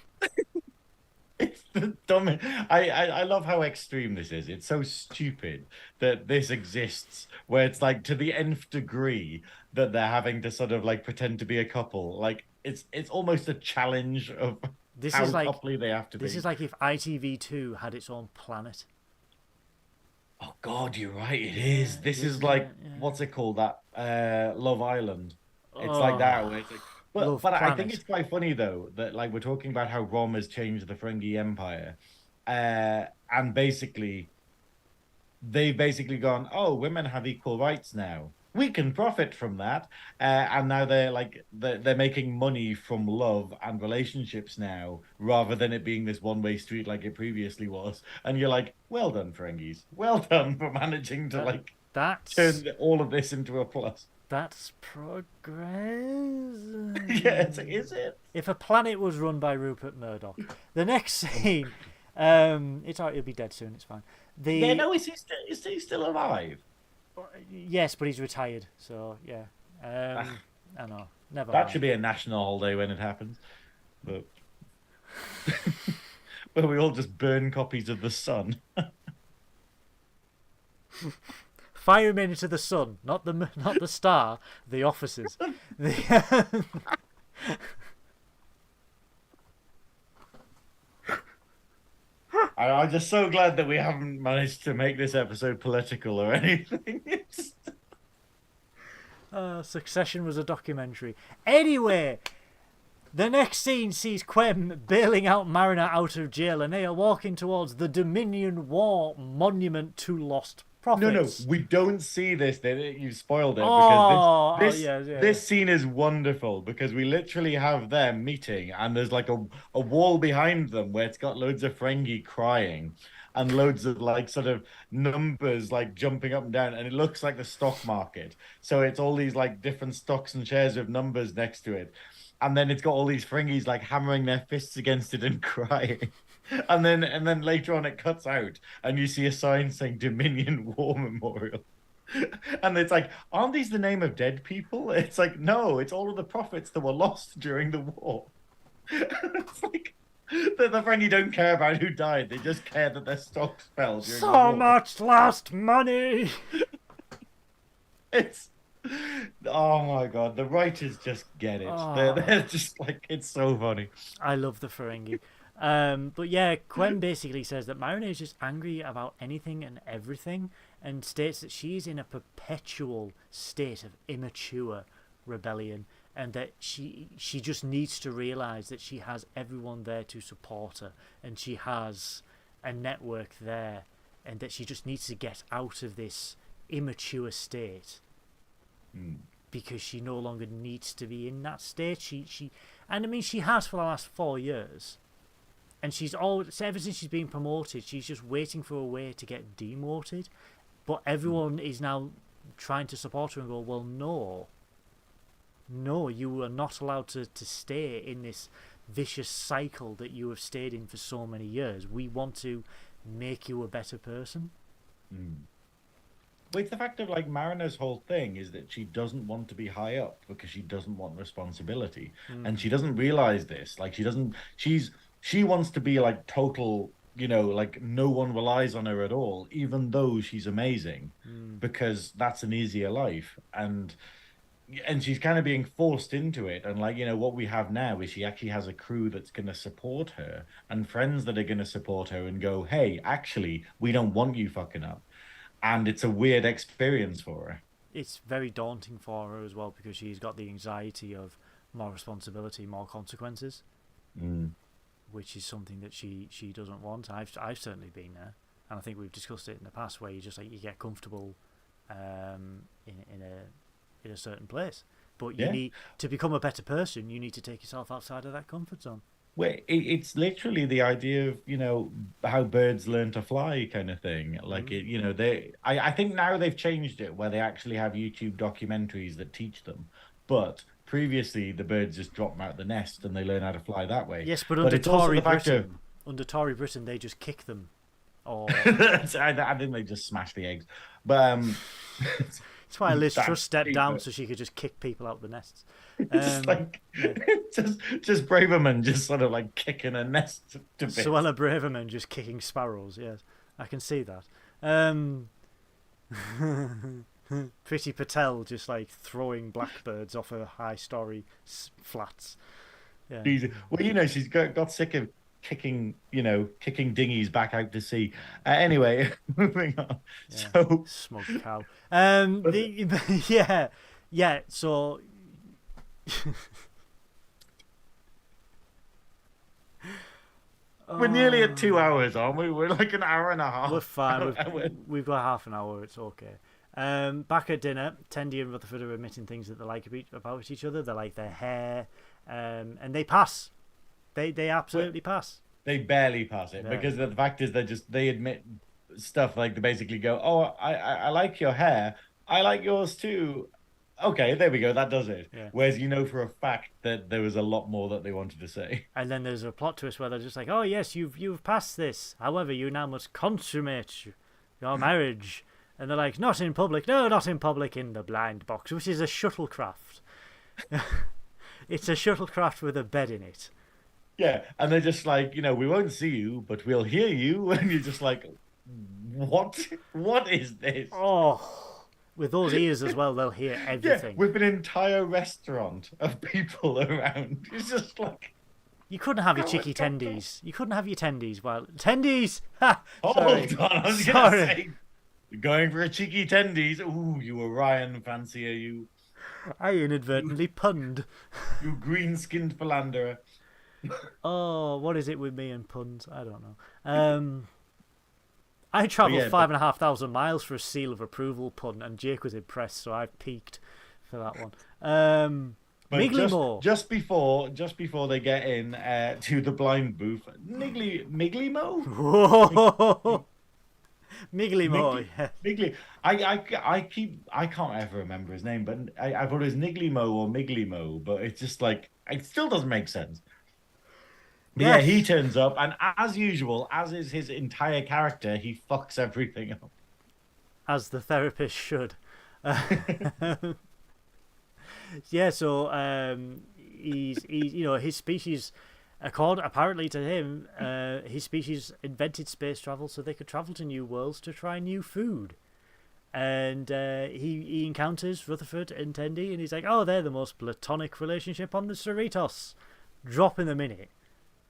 It's the dumbest. I love how extreme this is. It's so stupid that this exists, where it's like to the nth degree that they're having to sort of like pretend to be a couple. Like it's almost a challenge of how coupley they have to be. This is like if ITV2 had its own planet. Oh God, you're right. It is. This is like what's it called? That Love Island. It's like that. Where it's like, but I think it's quite funny though that like we're talking about how Rom has changed the Ferengi Empire, and basically they've basically gone, oh, women have equal rights now. We can profit from that, and now they're making money from love and relationships now, rather than it being this one-way street like it previously was. And you're like, well done, Ferengis, well done for managing to turn all of this into a plus. That's progress. Yes, is it? If a planet was run by Rupert Murdoch, the next scene, it's alright, he'll be dead soon. It's fine. Yeah, The no, is he still alive? Yes, but he's retired, so yeah. Ah, I know. Never that mind. should be a national holiday when it happens. But where we all just burn copies of The Sun. Fire him into the sun, not the star. The offices. The, I'm just so glad that we haven't managed to make this episode political or anything. Succession was a documentary. Anyway, the next scene sees Quem bailing out Mariner out of jail, and they are walking towards the Dominion War Monument to Lost No, Profits. we don't see this. You spoiled it Oh, because yes, yeah. this scene is wonderful because we literally have them meeting and there's like a wall behind them where it's got loads of Ferengi crying and loads of like sort of numbers like jumping up and down, and it looks like the stock market. So it's all these like different stocks and shares with numbers next to it. And then it's got all these Ferengis like hammering their fists against it and crying. And then later on it cuts out and you see a sign saying Dominion War Memorial. And it's like, aren't these the name of dead people? It's like, no, it's all of the profits that were lost during the war. It's like the Ferengi don't care about who died, they just care that their stocks fell during the So war. much lost money. It's oh my god, the writers just get it. They're just like, it's so funny. I love the Ferengi. But yeah, Quem basically says that Mariner is just angry about anything and everything, and states that she's in a perpetual state of immature rebellion, and that she just needs to realize that she has everyone there to support her, and she has a network there, and that she just needs to get out of this immature state because she no longer needs to be in that state. And I mean, she has for the last 4 years. And she's always, ever since she's been promoted, she's just waiting for a way to get demoted. But everyone is now trying to support her and go, well, no, you are not allowed to stay in this vicious cycle that you have stayed in for so many years. We want to make you a better person. Well, it's the fact of like Mariner's whole thing is that she doesn't want to be high up because she doesn't want responsibility. And she doesn't realize this. Like she wants to be like total, like no one relies on her at all, even though she's amazing, because that's an easier life. And she's kind of being forced into it. And like, what we have now is she actually has a crew that's going to support her and friends that are going to support her and go, hey, actually, we don't want you fucking up. And it's a weird experience for her. It's very daunting for her as well, because she's got the anxiety of more responsibility, more consequences, which is something that she doesn't want. I've certainly been there, and I think we've discussed it in the past, where you just like you get comfortable in a certain place, but you need to become a better person. You need to take yourself outside of that comfort zone. Well, it's literally the idea of, how birds learn to fly kind of thing. Like, I think now they've changed it where they actually have YouTube documentaries that teach them. But previously, the birds just drop them out the nest and they learn how to fly that way. Yes, but under it's also Tory the fact Britain, they just kick them. Or I think they just smash the eggs. But that's why Liz Truss stepped down, so she could just kick people out the nests. It's like just Braverman just sort of like kicking a nest to bits. Suella Braverman just kicking sparrows. Yes, I can see that. Priti Patel just like throwing blackbirds off her high-story flats. Yeah. Well, she's got sick of kicking dinghies back out to sea. Anyway, moving on. Yeah. So smug cow. Yeah. So. We're nearly at 2 hours, aren't we? We're like an hour and a half. We're fine. We've got half an hour. It's okay. Back at dinner, Tendi and Rutherford are admitting things that they like about each other. They like their hair, and they pass. They absolutely pass. They barely pass it because the fact is they admit stuff like they basically go, "Oh, I like your hair. I like yours too." Okay, there we go. That does it. Yeah. Whereas you know for a fact that there was a lot more that they wanted to say. And then there's a plot twist where they're just like, "Oh yes, you've passed this. However, you now must consummate your marriage." And they're like, "Not in public. No, not in public. In the blind box, which is a shuttlecraft. It's a shuttlecraft with a bed in it." Yeah, and they're just like, we won't see you, but we'll hear you, and you're just like, what? What is this? Oh, with those ears as well, they'll hear everything. Yeah, with an entire restaurant of people around. It's just like, you couldn't have your cheeky tendies. You couldn't have your tendies. Well, tendies. Ha! hold Sorry. on, I was gonna say, going for a cheeky tendies. Ooh, you Orion fancier, you. I inadvertently punned. You green-skinned philanderer. Oh, what is it with me and puns? I don't know. I travelled 5,500 miles for a seal of approval pun, and Jake was impressed, so I peaked for that one. Just before they get in to the blind booth, Miggly Mo? Whoa! Miggly Mo. Miggly. I can't ever remember his name, but I thought it was Niggly Mo or Miggly Mo, but it's just like it still doesn't make sense. But yeah, he turns up, and as usual, as is his entire character, he fucks everything up. As the therapist should. Yeah, so he's his species, apparently to him, his species invented space travel so they could travel to new worlds to try new food. And he encounters Rutherford and Tendi, and he's like, "Oh, they're the most platonic relationship on the Cerritos." Dropping them in it.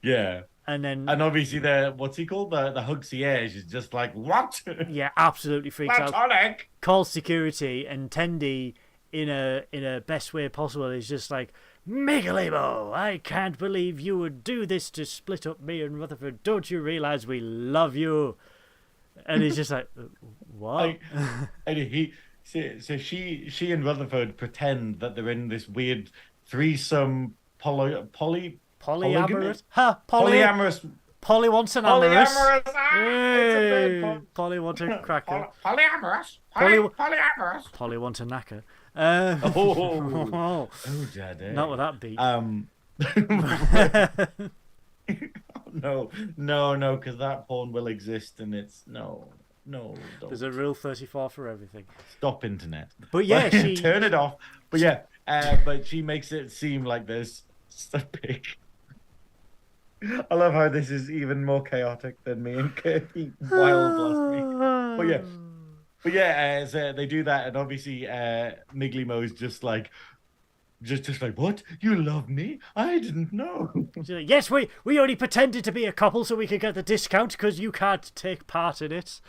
Yeah. And obviously what's he called? The Hugsierge is just like, what? Yeah, absolutely freaks platonic. Out. Calls security, and Tendi in a best way possible is just like, "Miggly-Mo, I can't believe you would do this to split up me and Rutherford. Don't you realise we love you?" And he's just like, "What?" And she and Rutherford pretend that they're in this weird threesome polyamorous. Polyamorous. Polly wants an amorous. Polyamorous. Polly wants a cracker. Polyamorous. Polyamorous. Polly wants a knacker. Oh, daddy. Not with that beat. No, because that porn will exist, and it's no. Don't. There's a rule 34 for everything. Stop internet. But yeah, she turn it off. But yeah, but she makes it seem like there's so big. I love how this is even more chaotic than me and Kirby Wild last week. But yeah, so they do that, and obviously Miggly Mo's just like, what? You love me? I didn't know. Like, yes, we only pretended to be a couple so we could get the discount because you can't take part in it.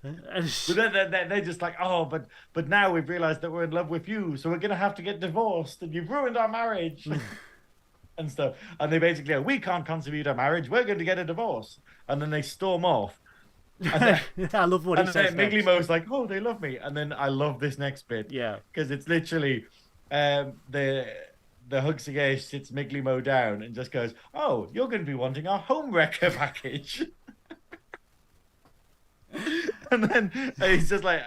But they're just like, oh, but now we've realized that we're in love with you, so we're gonna have to get divorced, and you've ruined our marriage. And stuff, and they basically go, "We can't consummate our marriage. We're going to get a divorce," and then they storm off. I love what he says. And then Miggly Mo's like, "Oh, they love me," and then I love this next bit. Yeah, because it's literally the Hugsy sits Miggly Mo down and just goes, "Oh, you're going to be wanting our home wrecker package," and he's just like.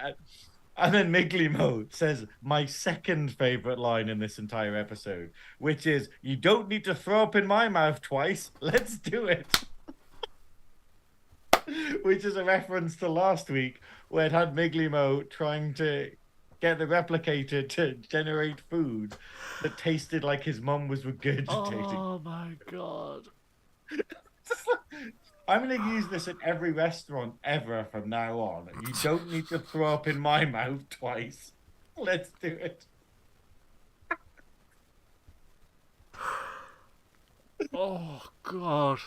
And then Miggly Mo says my second favorite line in this entire episode, which is, "You don't need to throw up in my mouth twice. Let's do it." Which is a reference to last week, where it had Miggly Mo trying to get the replicator to generate food that tasted like his mum was regurgitating. Oh my god. I'm going to use this at every restaurant ever from now on. You don't need to throw up in my mouth twice. Let's do it. Oh, God.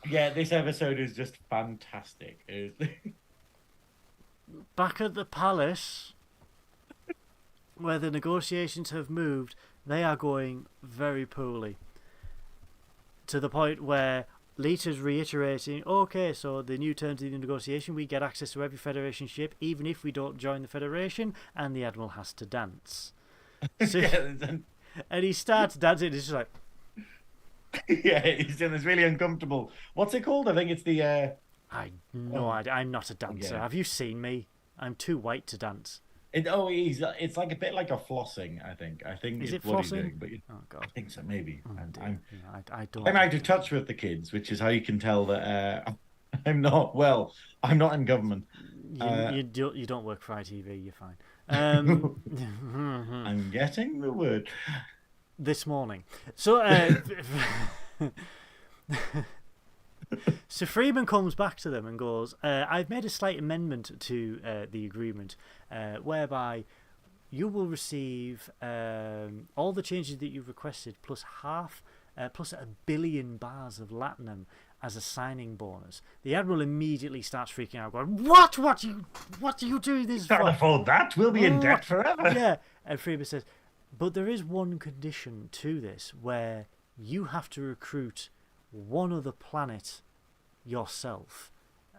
Yeah, this episode is just fantastic. Back at the palace, where the negotiations have moved, they are going very poorly. To the point where Lita's reiterating, "Okay, so the new terms of the negotiation, we get access to every Federation ship, even if we don't join the Federation, and the Admiral has to dance." So, and he starts dancing, it's just like... Yeah, he's doing this really uncomfortable... What's it called? I think it's the... I no idea. I'm not a dancer. Yeah. Have you seen me? I'm too white to dance. it's like a bit like a flossing. I think Is is it what he's flossing? doing, but Oh I God. think so. Maybe Oh dear. I'm I don't. I'm out of touch with the kids, which is how you can tell that I'm not well. I'm not in government. Uh, You don't work for ITV. You're fine. I'm getting the word. This morning. So so Freeman comes back to them and goes, I've made a slight amendment to the agreement whereby you will receive all the changes that you've requested plus plus 1 billion bars of latinum as a signing bonus. The Admiral immediately starts freaking out, going, What? What do you do this Can't for? afford that. We'll be in debt forever. Yeah. And Freeman says, but there is one condition to this where you have to recruit one other planet yourself.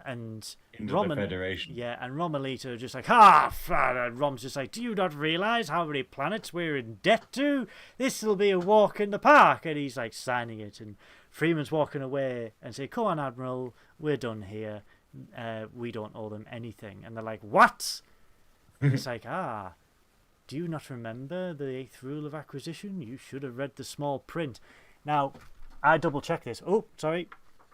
And Into the Federation. Yeah, and Romelita are just like, and Rom's just like, do you not realise how many planets we're in debt to? This'll be a walk in the park. And he's like signing it, and Freeman's walking away and say, come on, Admiral, we're done here. We don't owe them anything. And they're like, what? It's like, do you not remember the 8th rule of acquisition? You should have read the small print. Now, I double check this. Oh, sorry.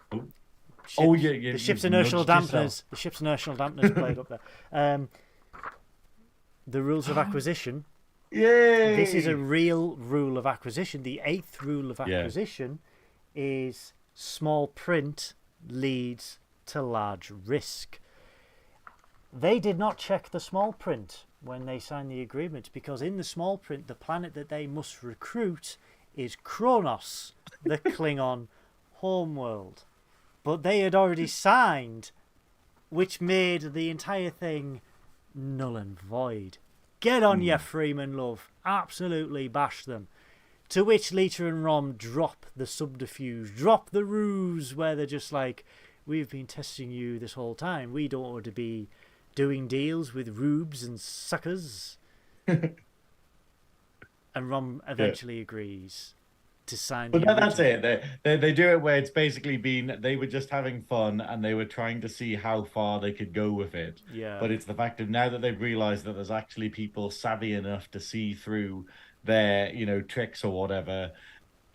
The ship's inertial dampeners. The ship's inertial dampeners played up there. The rules of acquisition. Yay! This is a real rule of acquisition. The 8th rule of acquisition is small print leads to large risk. They did not check the small print when they signed the agreement, because in the small print, the planet that they must recruit is Kronos, the Klingon homeworld. But they had already signed, which made the entire thing null and void. Get on your Freeman, love. Absolutely bash them. To which Lita and Rom drop the subterfuge, drop the ruse, where they're just like, we've been testing you this whole time. We don't want to be doing deals with rubes and suckers. And Rom eventually agrees to sign. But that's it. They do it where it's basically been, they were just having fun and they were trying to see how far they could go with it. Yeah. But it's the fact of now that they've realized that there's actually people savvy enough to see through their, tricks or whatever,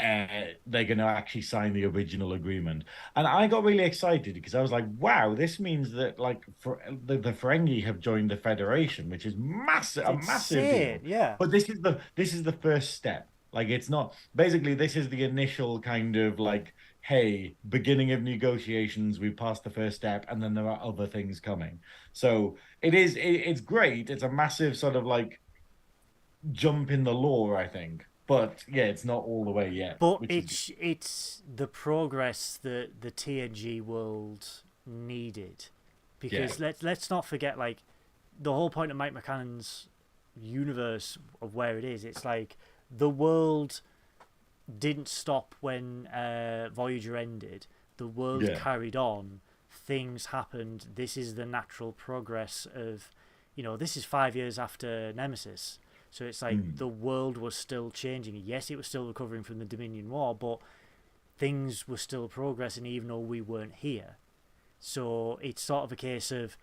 they're going to actually sign the original agreement. And I got really excited because I was like, wow, this means that like the Ferengi have joined the Federation, which is massive, a massive deal. Yeah. But this is the first step. Like, it's not, basically this is the initial kind of like, hey, beginning of negotiations, we passed the first step and then there are other things coming. So it's great. It's a massive sort of like jump in the lore, I think. But yeah, it's not all the way yet. But it's the progress that the TNG world needed, because let's not forget, like, the whole point of Mike McCann's universe of where it is. It's like the world didn't stop when Voyager ended. The world carried on. Things happened. This is the natural progress of, this is 5 years after Nemesis. So it's like the world was still changing. Yes, it was still recovering from the Dominion War, but things were still progressing even though we weren't here. So it's sort of a case of,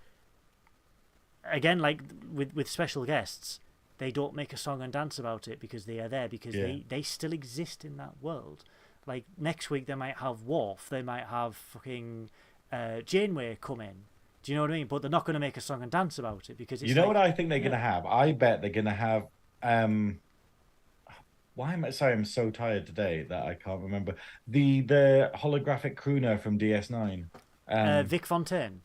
again, like with special guests, they don't make a song and dance about it because they are there, because they still exist in that world. Like next week they might have Worf, they might have fucking Janeway come in. Do you know what I mean? But they're not going to make a song and dance about it because it's what I think they're going to have? I bet they're going to have. Why am I? Sorry, I'm so tired today that I can't remember the holographic crooner from DS9. Vic Fontaine.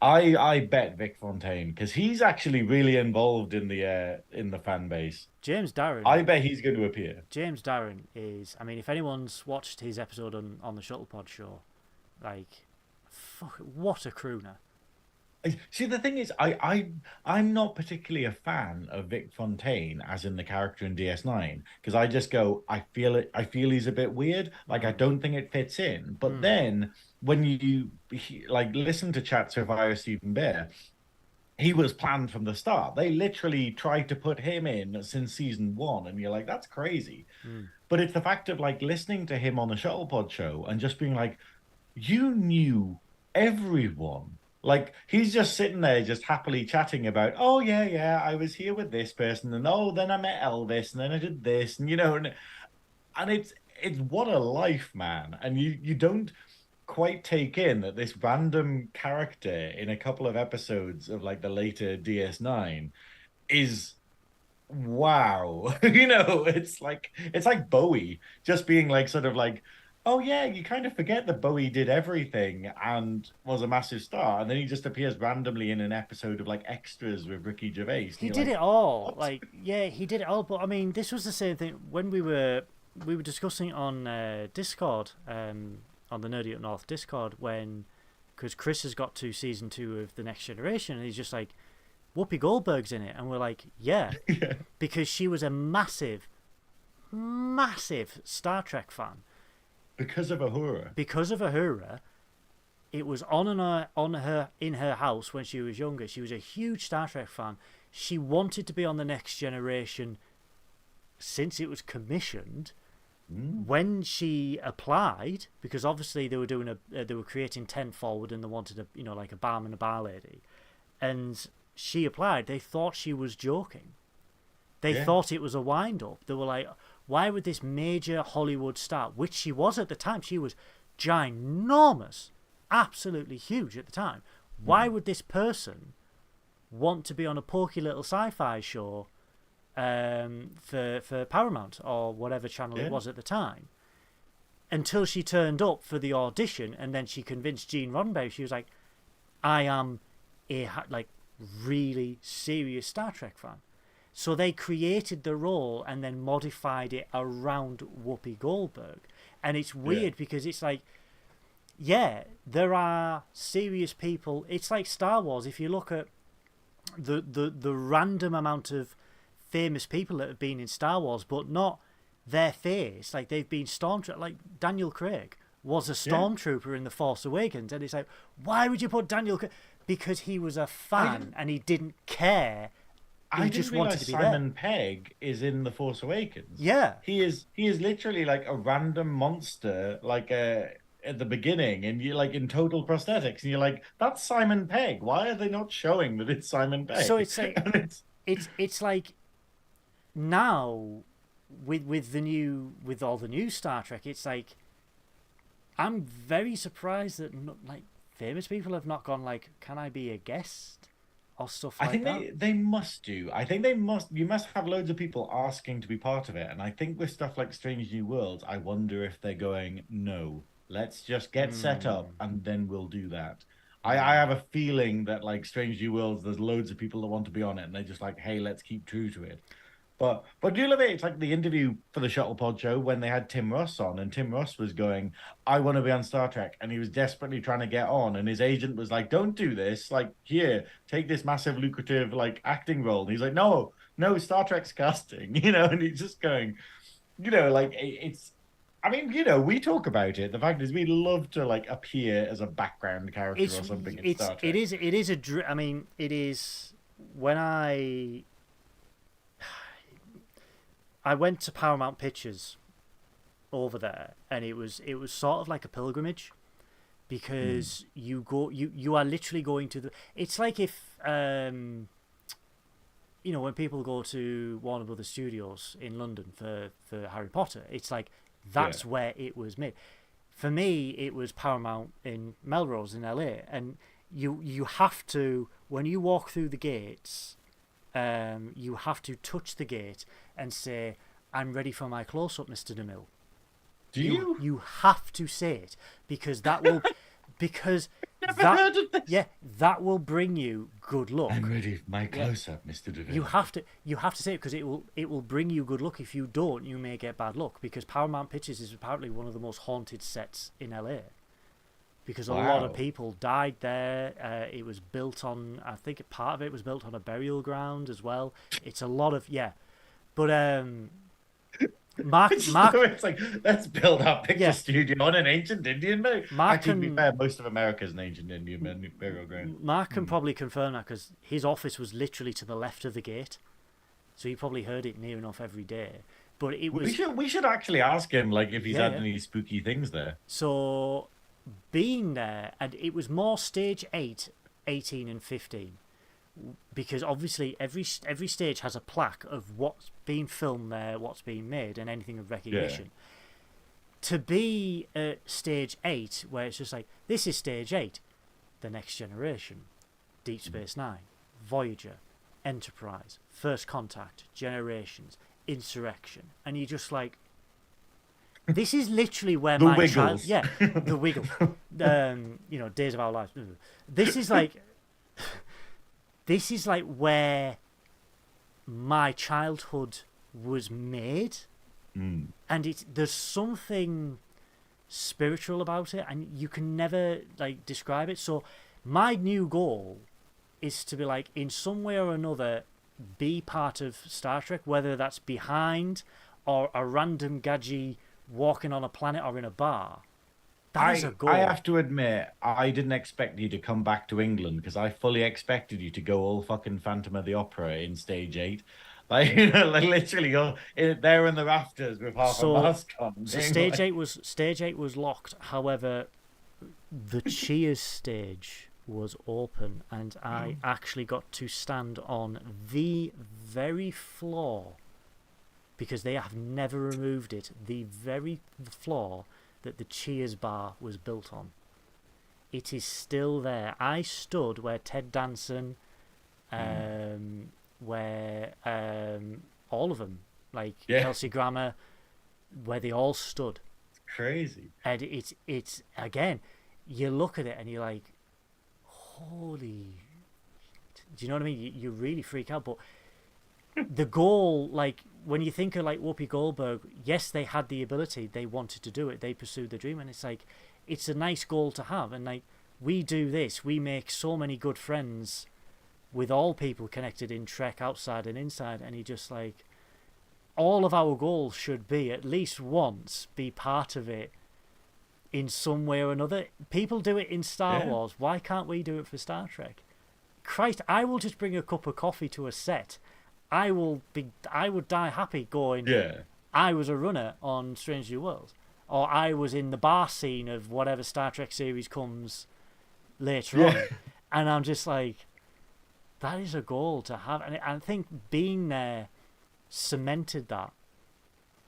I bet Vic Fontaine, because he's actually really involved in the fan base. James Darren. I bet he's going to appear. James Darren is. I mean, if anyone's watched his episode on the Shuttlepod show, like, fuck, what a crooner. See, the thing is, I'm not particularly a fan of Vic Fontaine as in the character in DS9, because I just go, I feel he's a bit weird. Like, I don't think it fits in. But then when you listen to chats with Ira Stephen Bear, he was planned from the start. They literally tried to put him in since season 1, and you're like, that's crazy. But it's the fact of like listening to him on the Shuttlepod show and just being like, you knew everyone. Like he's just sitting there, just happily chatting about, oh yeah, yeah, I was here with this person, and oh, then I met Elvis, and then I did this, and and it's what a life, man. And you don't quite take in that this random character in a couple of episodes of like the later DS9 is wow. It's like Bowie just being like sort of like, oh yeah, you kind of forget that Bowie did everything and was a massive star, and then he just appears randomly in an episode of like extras with Ricky Gervais. And He you're did like, it all. what? Like, yeah, he did it all. But I mean, this was the same thing when we were discussing on Discord, on the Nerdy Up North Discord, because Chris has got to season 2 of The Next Generation, and he's just like, Whoopi Goldberg's in it, and we're like, yeah, Yeah. because she was a massive, massive Star Trek fan. Because of Uhura. Because of Uhura, it was on her in her house when she was younger. She was a huge Star Trek fan. She wanted to be on The Next Generation since it was commissioned. When she applied, because obviously they were creating 10 Forward, and they wanted like a barman, a bar lady, and she applied. They thought she was joking. They thought it was a wind up. They were like, why would this major Hollywood star, which she was at the time, she was ginormous, absolutely huge at the time. Why would this person want to be on a pokey little sci-fi show for Paramount or whatever channel it was at the time? Until she turned up for the audition, and then she convinced Gene Roddenberry. She was like, I am a really serious Star Trek fan. So they created the role and then modified it around Whoopi Goldberg. And it's weird because it's like, yeah, there are serious people. It's like Star Wars. If you look at the random amount of famous people that have been in Star Wars, but not their face. Like they've been stormtrooper. Like Daniel Craig was a stormtrooper in The Force Awakens. And it's like, why would you put Daniel Craig? Because he was a fan and he didn't care. I just wanted to be Simon Pegg is in The Force Awakens. Yeah, he is literally like a random monster, like at the beginning, and you're like in total prosthetics, and you're like, that's Simon Pegg. Why are they not showing that it's Simon Pegg? So it's like it's like now with all the new Star Trek, it's like I'm very surprised that like famous people have not gone like, can I be a guest? Or stuff like that. I think they must do. I think they must. You must have loads of people asking to be part of it. And I think with stuff like Strange New Worlds, I wonder if they're going, no, let's just get set up and then we'll do that. I have a feeling that like Strange New Worlds, there's loads of people that want to be on it, and they're just like, hey, let's keep true to it. But do you love it? It's like the interview for the Shuttle Pod show when they had Tim Russ on, and Tim Russ was going, I want to be on Star Trek. And he was desperately trying to get on. And his agent was like, don't do this. Like, here, take this massive lucrative like acting role. And he's like, no, Star Trek's casting, and he's just going, like it's, I mean, we talk about it. The fact is we love to like appear as a background character or something in Star Trek. It is I mean, it is when I went to Paramount Pictures over there, and it was sort of like a pilgrimage, because you are literally going to it's like if when people go to Warner Brothers Studios in London for Harry Potter, it's like that's where it was made. For me, it was Paramount in Melrose in LA, and you have to, when you walk through the gates, you have to touch the gate and say, I'm ready for my close-up, Mr. DeMille. Do you? You have to say it, because that will that will bring you good luck. I'm ready for my close-up, Mr. DeMille. You have to say it, because it will bring you good luck. If you don't, you may get bad luck, because Paramount Pictures is apparently one of the most haunted sets in LA. Because a lot of people died there. It was built on, I think part of it was built on a burial ground as well. It's a lot of, But Mark, it's like, let's build our picture studio on an ancient Indian burial. Actually, to be fair, most of America's an ancient Indian burial ground. Mark can probably confirm that, because his office was literally to the left of the gate. So he probably heard it near enough every day. But it was... We should actually ask him, like, if he's had any spooky things there. So... being there, and it was more stage 8 18 and 15, because obviously every stage has a plaque of what's being filmed there, what's being made, and anything of recognition. Yeah. To be at stage 8, where it's just like, this is stage 8, The Next Generation, Deep Space Nine, Voyager, Enterprise, First Contact, Generations, Insurrection, and you're just like, this is literally where The my Wiggles. child, the Wiggle, Days of Our Lives. This is like, where my childhood was made, and there's something spiritual about it, and you can never like describe it. So my new goal is to be like, in some way or another, be part of Star Trek, whether that's behind or a random gadget walking on a planet or in a bar. That is a goal. I have to admit, I didn't expect you to come back to England, because I fully expected you to go all fucking Phantom of the Opera in stage 8. Like, like literally you're there in the rafters with half a mask on. So stage 8 was locked. However, the Cheers stage was open, and I actually got to stand on the very floor, because they have never removed it, the very floor that the Cheers bar was built on. It is still there. I stood where Ted Danson, where all of them, like Kelsey Grammer, where they all stood. It's crazy. And it's again, you look at it and you're like, holy, do you know what I mean? You really freak out. But the goal, like, when you think of like Whoopi Goldberg, yes, they had the ability, they wanted to do it, they pursued the dream, and it's like, it's a nice goal to have. And like, we do this, we make so many good friends with all people connected in Trek, outside and inside, and you just like, all of our goals should be, at least once, be part of it in some way or another. People do it in Star Wars, why can't we do it for Star Trek? Christ, I will just bring a cup of coffee to a set. I would die happy going, I was a runner on Strange New Worlds, or I was in the bar scene of whatever Star Trek series comes later on, and I'm just like, that is a goal to have. And I think being there cemented that,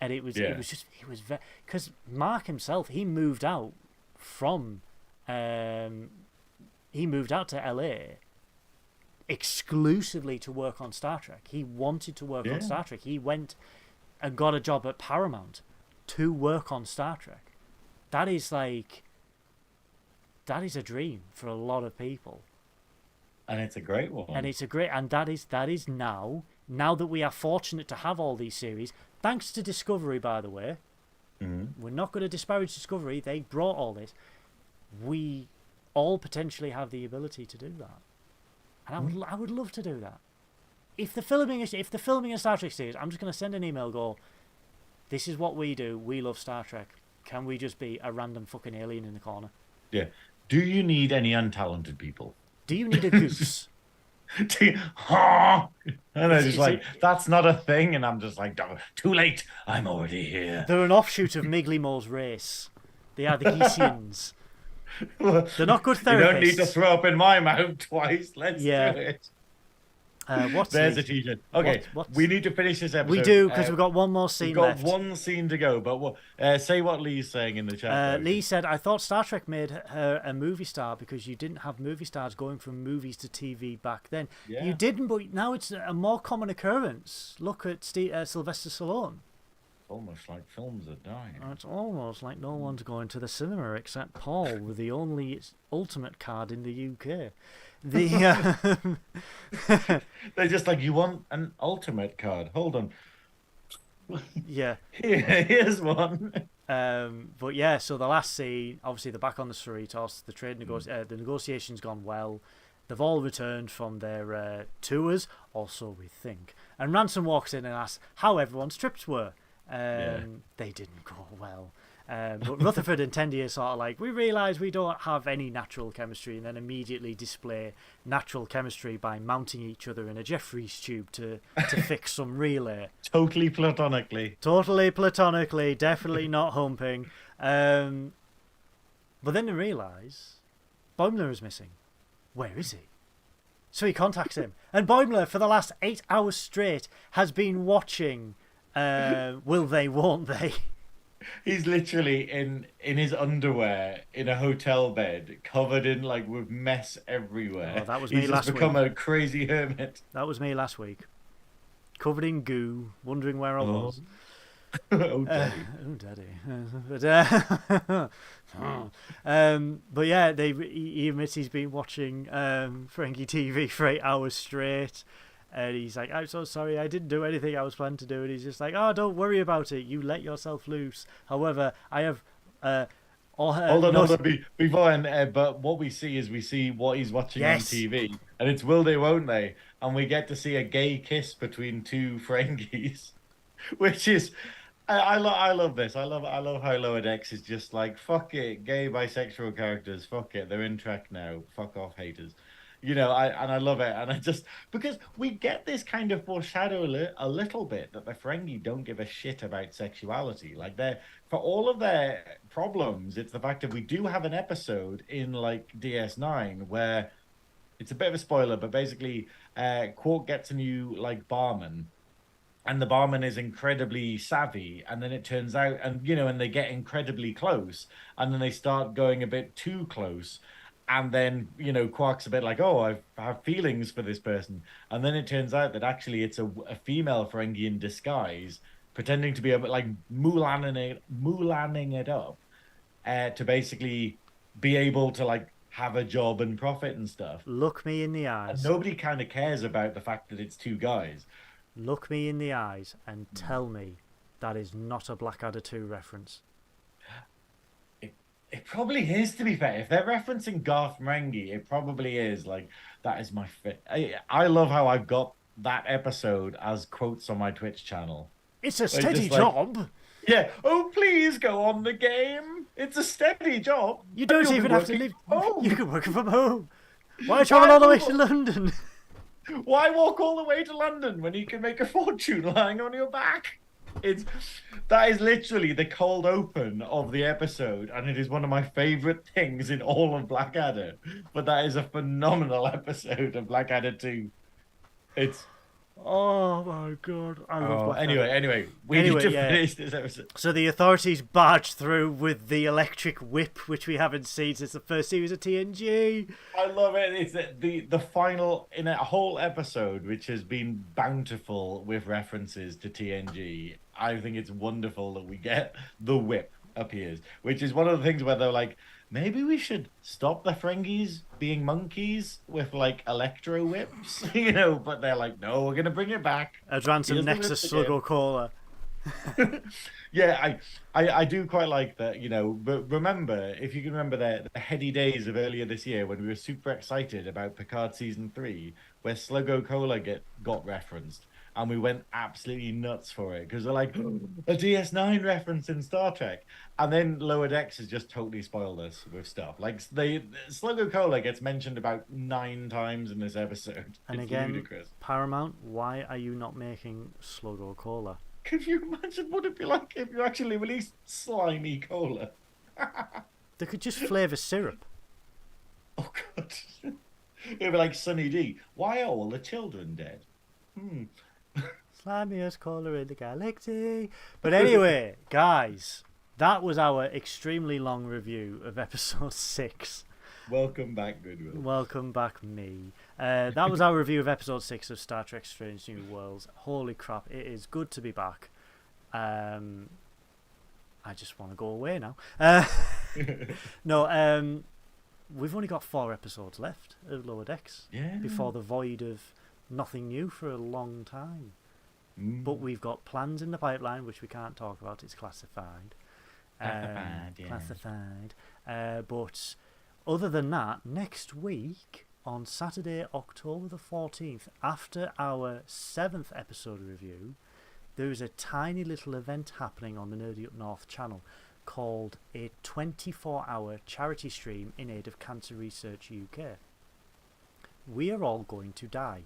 and it was very, because Mark himself, he moved out to LA exclusively to work on Star Trek. He wanted to work on Star Trek. He went and got a job at Paramount to work on Star Trek. That is a dream for a lot of people. And it's a great one. And that is now that we are fortunate to have all these series, thanks to Discovery, by the way. We're not going to disparage Discovery. They brought all this. We all potentially have the ability to do that. And I would love to do that. If the filming a Star Trek series, I'm just going to send an email, go, this is what we do, we love Star Trek. Can we just be a random fucking alien in the corner? Yeah. Do you need any untalented people? Do you need a goose? And they're just like, that's not a thing. And I'm just like, oh, too late. I'm already here. They're an offshoot of Miglimo's race. They are the Geesians. They're not good therapists. You don't need to throw up in my mouth twice. Let's do it. There's a t-shirt. Okay, we need to finish this episode. We do, because we've got one more scene left. We've got one scene to go, but say what Lee's saying in the chat. Lee said, I thought Star Trek made her a movie star because you didn't have movie stars going from movies to TV back then. Yeah. You didn't, but now it's a more common occurrence. Look at Sylvester Stallone. Almost like films are dying. It's almost like no one's going to the cinema except Paul with the only ultimate card in the UK. They're just like, you want an ultimate card? Hold on. Yeah. Here's one. But yeah, so the last scene, obviously they're back on the Cerritos. The negotiation's gone well. They've all returned from their tours, or so we think. And Ransom walks in and asks how everyone's trips were. They didn't go well. But Rutherford and Tendi are sort of like, we realise we don't have any natural chemistry, and then immediately display natural chemistry by mounting each other in a Jeffries tube to fix some relay. Totally platonically, definitely not humping. But then they realise Boimler is missing. Where is he? So he contacts him. And Boimler, for the last 8 hours straight, has been watching Will They, Won't They? He's literally in his underwear in a hotel bed, covered in like with mess everywhere. Oh, that was me He's just last become week. a crazy hermit. That was me last week. Covered in goo, wondering where I was. Oh, daddy. But yeah, he admits he's been watching Ferengi TV for 8 hours straight. And he's like, I'm so sorry, I didn't do anything I was planning to do. And he's just like, oh, don't worry about it. You let yourself loose. However, I have... Hold on, before, but what we see is what he's watching on TV. And it's Will They, Won't They? And we get to see a gay kiss between two Ferengis, which is... I love this. I love how Lower Decks is just like, fuck it, gay bisexual characters, fuck it, they're in Trek now, fuck off haters. I love it, and I just because we get this kind of foreshadow a little bit that the Ferengi don't give a shit about sexuality. Like for all of their problems, it's the fact that we do have an episode in like DS9 where it's a bit of a spoiler, but basically, Quark gets a new like barman. And the barman is incredibly savvy, and then it turns out, and they get incredibly close, and then they start going a bit too close, and then Quark's a bit like, oh, I have feelings for this person, and then it turns out that actually it's a female Ferengi in disguise, pretending to be a bit like Mulaning it up, to basically be able to like have a job and profit and stuff. Look me in the eyes. And nobody kind of cares about the fact that it's two guys. Look me in the eyes and tell me that is not a Blackadder 2 reference. It probably is, to be fair. If they're referencing Garth Marenghi, it probably is. Like, that is my fit. I love how I've got that episode as quotes on my Twitch channel. It's a steady job. Yeah. Oh, please go on the game. It's a steady job. You don't even have to leave. You can work from home. Why travel all the way to London? Why walk all the way to London when you can make a fortune lying on your back? That is literally the cold open of the episode, and it is one of my favorite things in all of Blackadder. But that is a phenomenal episode of Blackadder 2. It's oh my god! I love Blackadder. Anyway, we need to finish this episode. So the authorities barge through with the electric whip, which we haven't seen since the first series of TNG. I love it. It's the final in a whole episode, which has been bountiful with references to TNG. I think it's wonderful that we get the whip appears, which is one of the things where they're like, maybe we should stop the Ferengis being monkeys with like electro whips, but they're like, no, we're gonna bring it back. Advance and Nexus Sluggo Koala. Yeah, I do quite like that, but remember, if you can remember the heady days of earlier this year when we were super excited about Picard Season 3, where Sluggo Koala got referenced, and we went absolutely nuts for it, because they're like, a DS9 reference in Star Trek, and then Lower Decks has just totally spoiled us with stuff. Like, Sluggo Koala gets mentioned about 9 times in this episode. And it's again, ludicrous. Paramount, why are you not making Sluggo Koala? Could you imagine what it'd be like if you actually released slimy cola? They could just flavour syrup. Oh, God. It'd be like Sunny D. Why are all the children dead? Slimiest cola in the galaxy. But anyway, guys, that was our extremely long review of episode 6. Welcome back, Goodwill. Welcome back, me. That was our review of episode 6 of Star Trek Strange New Worlds. Holy crap, it is good to be back. I just want to go away now. No, we've only got 4 episodes left of Lower Decks before the void of nothing new for a long time. But we've got plans in the pipeline, which we can't talk about. It's classified. Classified. But other than that, next week, on Saturday, October the 14th, after our 7th episode review, there is a tiny little event happening on the Nerdy Up North channel called a 24-hour charity stream in aid of Cancer Research UK. We are all going to die.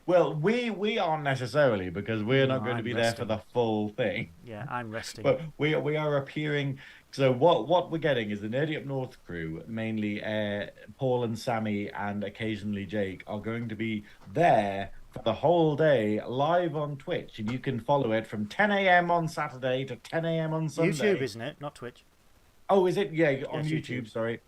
Well, we aren't necessarily because we're No, not going to I'm be there for resting. the full thing. Yeah, I'm resting. But we are appearing. So what we're getting is the Nerdy Up North crew, mainly Paul and Sammy, and occasionally Jake, are going to be there for the whole day live on Twitch, and you can follow it from 10 a.m. on Saturday to 10 a.m. on YouTube, Sunday. isn't it? Not Twitch. Oh, is it? Yeah, on Yes, YouTube. YouTube. Sorry,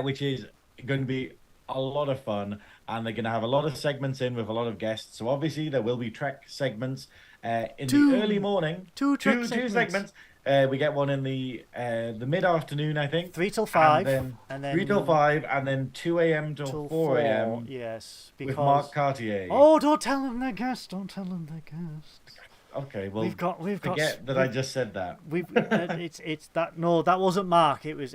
which is going to be a lot of fun, and they're going to have a lot of segments in with a lot of guests. So obviously there will be Trek segments in the early Two, morning. two Trek Two segments. segments. We get one in the mid afternoon, I think, 3 till 5, and then and 3 till 5, and then 2 a.m. till till 4 4. a.m. Yes, with because Mark Cartier. oh, don't tell them they're guests. Don't tell them they're guests. Okay, well, We've got forget that I just said that. it's that no, that wasn't Mark. It was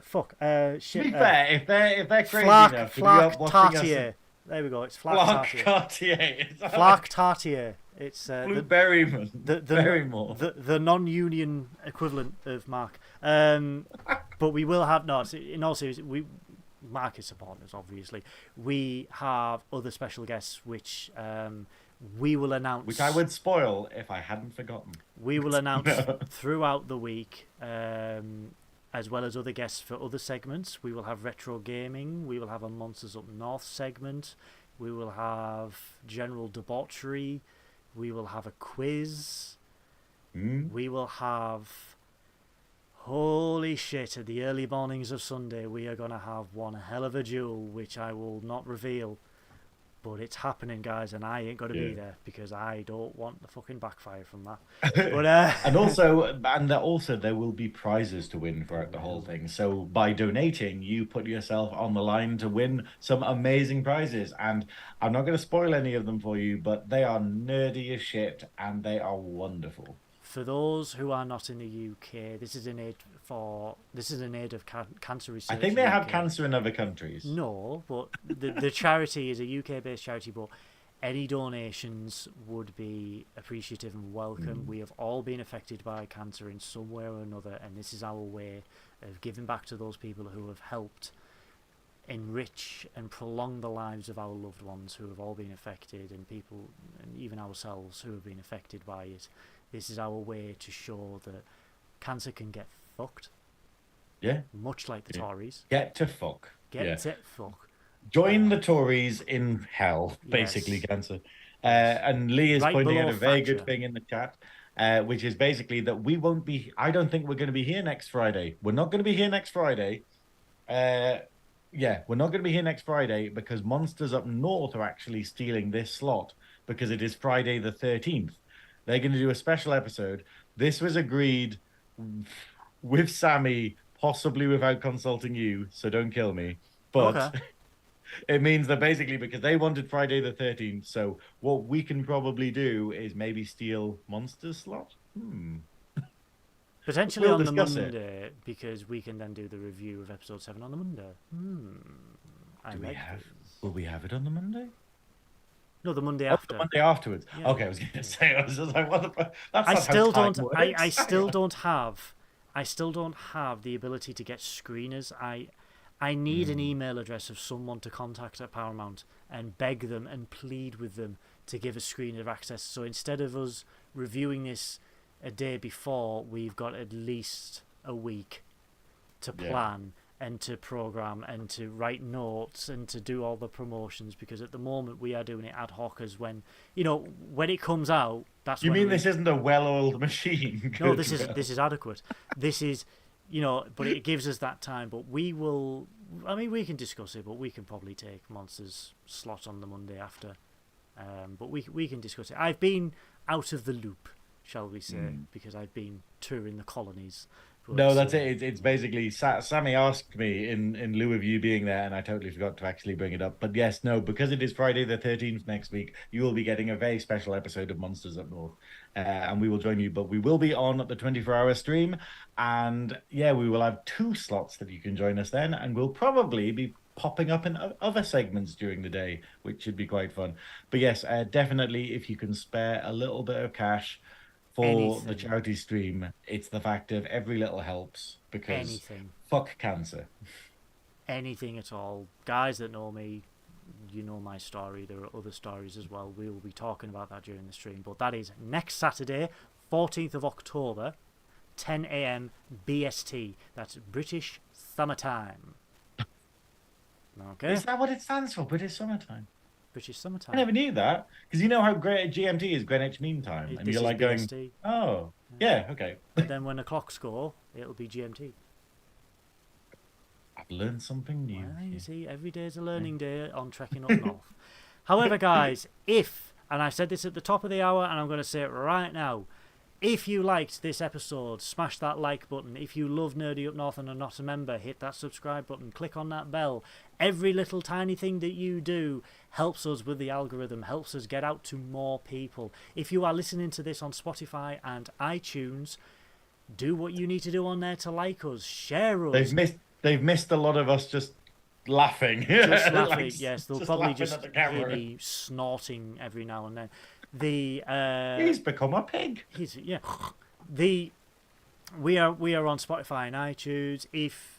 fuck To shit. be fair, if they're crazy Flac enough to be Flac up watching us, Tartier. There we go. It's Flac Mark Tartier. Cartier, Flac Tartier. It's Blue Berryman, the Barrymore. the non-union equivalent of Mark. But we will have no. In all seriousness, Mark is supporting us. Obviously, we have other special guests which we will announce. Which I would spoil if I hadn't forgotten. We will announce No. throughout the week, as well as other guests for other segments. We will have retro gaming. We will have a Monsters Up North segment. We will have general debauchery. We will have a quiz. We will have. Holy shit, at the early mornings of Sunday, we are going to have one hell of a duel, which I will not reveal. But it's happening, guys, and I ain't going to be there because I don't want the fucking backfire from that. But and also there will be prizes to win throughout the whole thing. So by donating, you put yourself on the line to win some amazing prizes. And I'm not going to spoil any of them for you, but they are nerdy as shit and they are wonderful. for those who are not in the UK, this is an aid of cancer research. I think in they the have UK. cancer in other countries. No, but the charity is a UK-based charity, but any donations would be appreciative and welcome. We have all been affected by cancer in some way or another, and this is our way of giving back to those people who have helped enrich and prolong the lives of our loved ones who have all been affected, and people, and even ourselves who have been affected by it. This is our way to show that cancer can get fucked. Yeah. Much like the Tories. Get to fuck. Get to fuck. Join the Tories in hell, basically, Yes. cancer. And Lee is Right pointing below out a very Thatcher. good thing in the chat, which is basically that we won't be, I don't think we're going to be here next Friday. We're not going to be here next Friday. We're not going to be here next Friday because Monsters Up North are actually stealing this slot because it is Friday the 13th. They're going to do a special episode. This was agreed with Sammy, possibly without consulting you, so don't kill me. But Okay. it means that basically because they wanted Friday the 13th, so what we can probably do is maybe steal Monsters slot. Potentially We'll on the discuss it. Monday, because we can then do the review of episode 7 on the Monday. Will we have it on the Monday? No, the Monday Oh, after. the Monday afterwards. Yeah. Okay, I was going to say, I was just like, what the fuck? That's I not how still time don't. works. I still don't have. I still don't have the ability to get screeners. I need an email address of someone to contact at Paramount and beg them and plead with them to give a screener of access. So instead of us reviewing this a day before, we've got at least a week to plan and to program and to write notes and to do all the promotions, because at the moment we are doing it ad hoc as when it comes out. That's You when mean we- this isn't a well-oiled machine? No, this is adequate. This is, but it gives us that time. But we will. I mean, we can discuss it, but we can probably take Monsters slot on the Monday after. But we can discuss it. I've been out of the loop, shall we say, because I've been touring the colonies. But, No, that's it. It's basically Sammy asked me in lieu of you being there, and I totally forgot to actually bring it up. But yes, no, because it is Friday the 13th next week, you will be getting a very special episode of Monsters Up North, and we will join you. But we will be on the 24-hour stream, and we will have 2 slots that you can join us then, and we'll probably be popping up in other segments during the day, which should be quite fun. But yes, definitely, if you can spare a little bit of cash for the charity stream, it's the fact of every little helps, because fuck cancer. Anything at all. Guys that know me, you know my story. There are other stories as well. We will be talking about that during the stream. But that is next Saturday, 14th of October, 10 a.m. BST. That's British Summertime. Okay. Is that what it stands for? British Summertime? British Summertime. I never knew that. Because you know how great GMT is, Greenwich Mean Time. And This you're is like going, BST. oh, yeah, okay. But then when the clocks go, it'll be GMT. I've learned something new. Well, you see, every day is a learning day on Trekking Up North. However, guys, and I said this at the top of the hour, and I'm going to say it right now, if you liked this episode, smash that like button. If you love Nerdy Up North and are not a member, hit that subscribe button. Click on that bell. Every little tiny thing that you do helps us with the algorithm, helps us get out to more people. If you are listening to this on Spotify and iTunes, do what you need to do on there to like us, share us. They've missed a lot of us just laughing. Just laughing, like, yes. They'll just probably just hear me snorting every now and then. He's become a pig. We are on Spotify and iTunes. If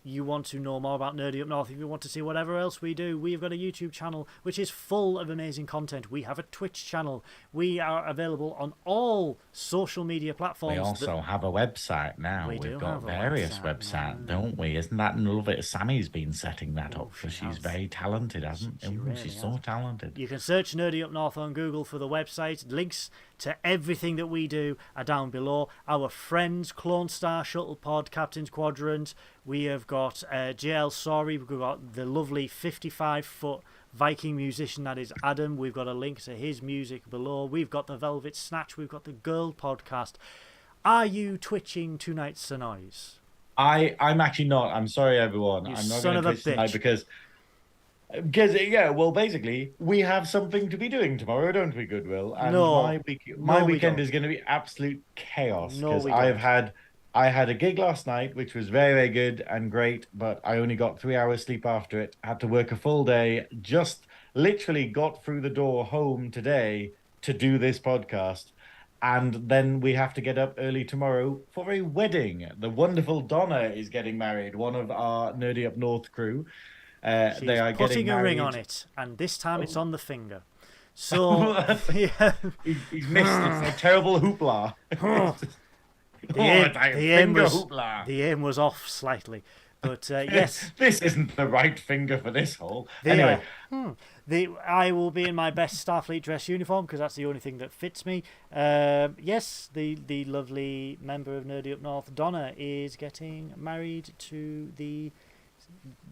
you want to know more about Nerdy Up North, if you want to see whatever else we do, we've got a YouTube channel which is full of amazing content. We have a Twitch channel. We are available on all social media platforms. We also have a website now. We've got various websites, don't we? Isn't that lovely? Sammy's been setting that up because she's very talented, hasn't she? Really she's so talented. You can search Nerdy Up North on Google for the website. Links to everything that we do are down below. Our friends, Clone Star, Shuttle Pod, Captain's Quadrant. We have got JL Sorry. We've got the lovely 55-foot Viking musician that is Adam. We've got a link to his music below. We've got the Velvet Snatch. We've got the Girl Podcast. Are you twitching tonight, Synoiz? I'm actually not. I'm sorry, everyone. I'm not going to twitch tonight because yeah, well, basically, we have something to be doing tomorrow, don't we, Goodwill? And my weekend is going to be absolute chaos because I had a gig last night, which was very, very good and great, but I only got 3 hours sleep after it. Had to work a full day. Just literally got through the door home today to do this podcast. And then we have to get up early tomorrow for a wedding. The wonderful Donna is getting married, one of our Nerdy Up North crew. She's they are putting a ring on it, and this time it's on the finger. So yeah. he's missed. It's a terrible hoopla. The aim was off slightly, but yes. This isn't the right finger for this hole. Anyway. I will be in my best Starfleet dress uniform because that's the only thing that fits me. Yes, the lovely member of Nerdy Up North, Donna, is getting married to the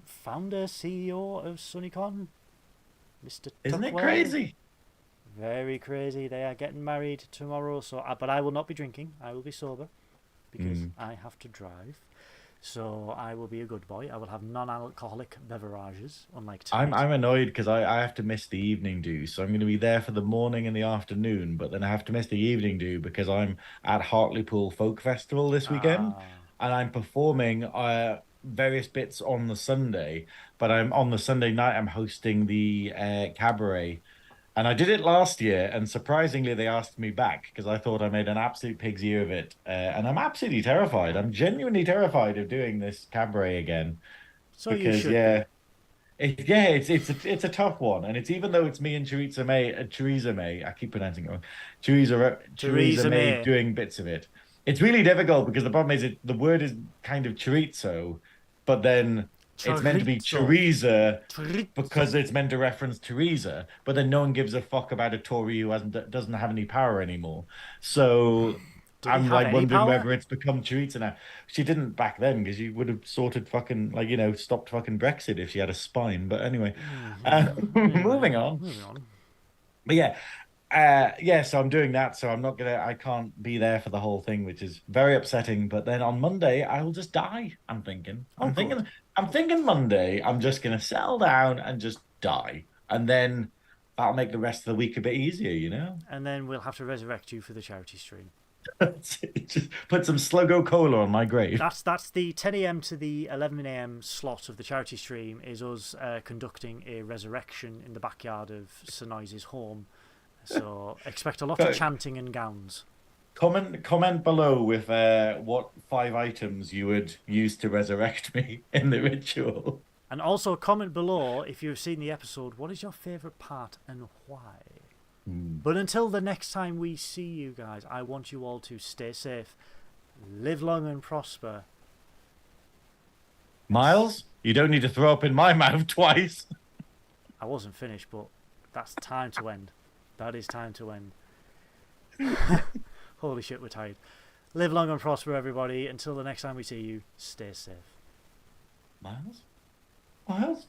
founder, CEO of SunnyCon, Mr. Isn't Tuckwell. it crazy? Very crazy. They are getting married tomorrow, but I will not be drinking. I will be sober because I have to drive. So I will be a good boy. I will have non-alcoholic beverages, unlike tonight. I'm annoyed because I have to miss the evening do. So I'm going to be there for the morning and the afternoon, but then I have to miss the evening do because I'm at Hartlepool Folk Festival this weekend, and I'm performing various bits on the Sunday. But on the Sunday night, I'm hosting the cabaret. And I did it last year, and surprisingly, they asked me back because I thought I made an absolute pig's ear of it. And I'm absolutely terrified. I'm genuinely terrified of doing this cabaret again. So because, you should. It's a tough one, and it's even though it's me and Theresa May. I keep pronouncing it wrong. Theresa May doing bits of it. It's really difficult because the problem is the word is kind of chorizo, but then. It's meant to be Theresa because it's meant to reference Theresa, but then no one gives a fuck about a Tory who doesn't have any power anymore. So I'm like wondering whether it's become Theresa now. She didn't back then because she would have sorted fucking stopped fucking Brexit if she had a spine. But anyway, moving on. But yeah. So I'm doing that. So I can't be there for the whole thing, which is very upsetting. But then on Monday, I will just die. I'm thinking Monday, I'm just going to settle down and just die. And then that'll make the rest of the week a bit easier, you know? And then we'll have to resurrect you for the charity stream. Just put some Sluggo Cola on my grave. That's the 10 a.m. to the 11 a.m. slot of the charity stream is us conducting a resurrection in the backyard of Synoiz's home. So expect a lot of chanting and gowns. Comment below with what 5 items you would use to resurrect me in the ritual. And also comment below if you've seen the episode, what is your favourite part and why? But until the next time we see you guys, I want you all to stay safe, live long and prosper. Miles, you don't need to throw up in my mouth twice. I wasn't finished, but that's time to end. That is time to end. Holy shit, we're tired. Live long and prosper, everybody. Until the next time we see you, stay safe. Miles? Miles?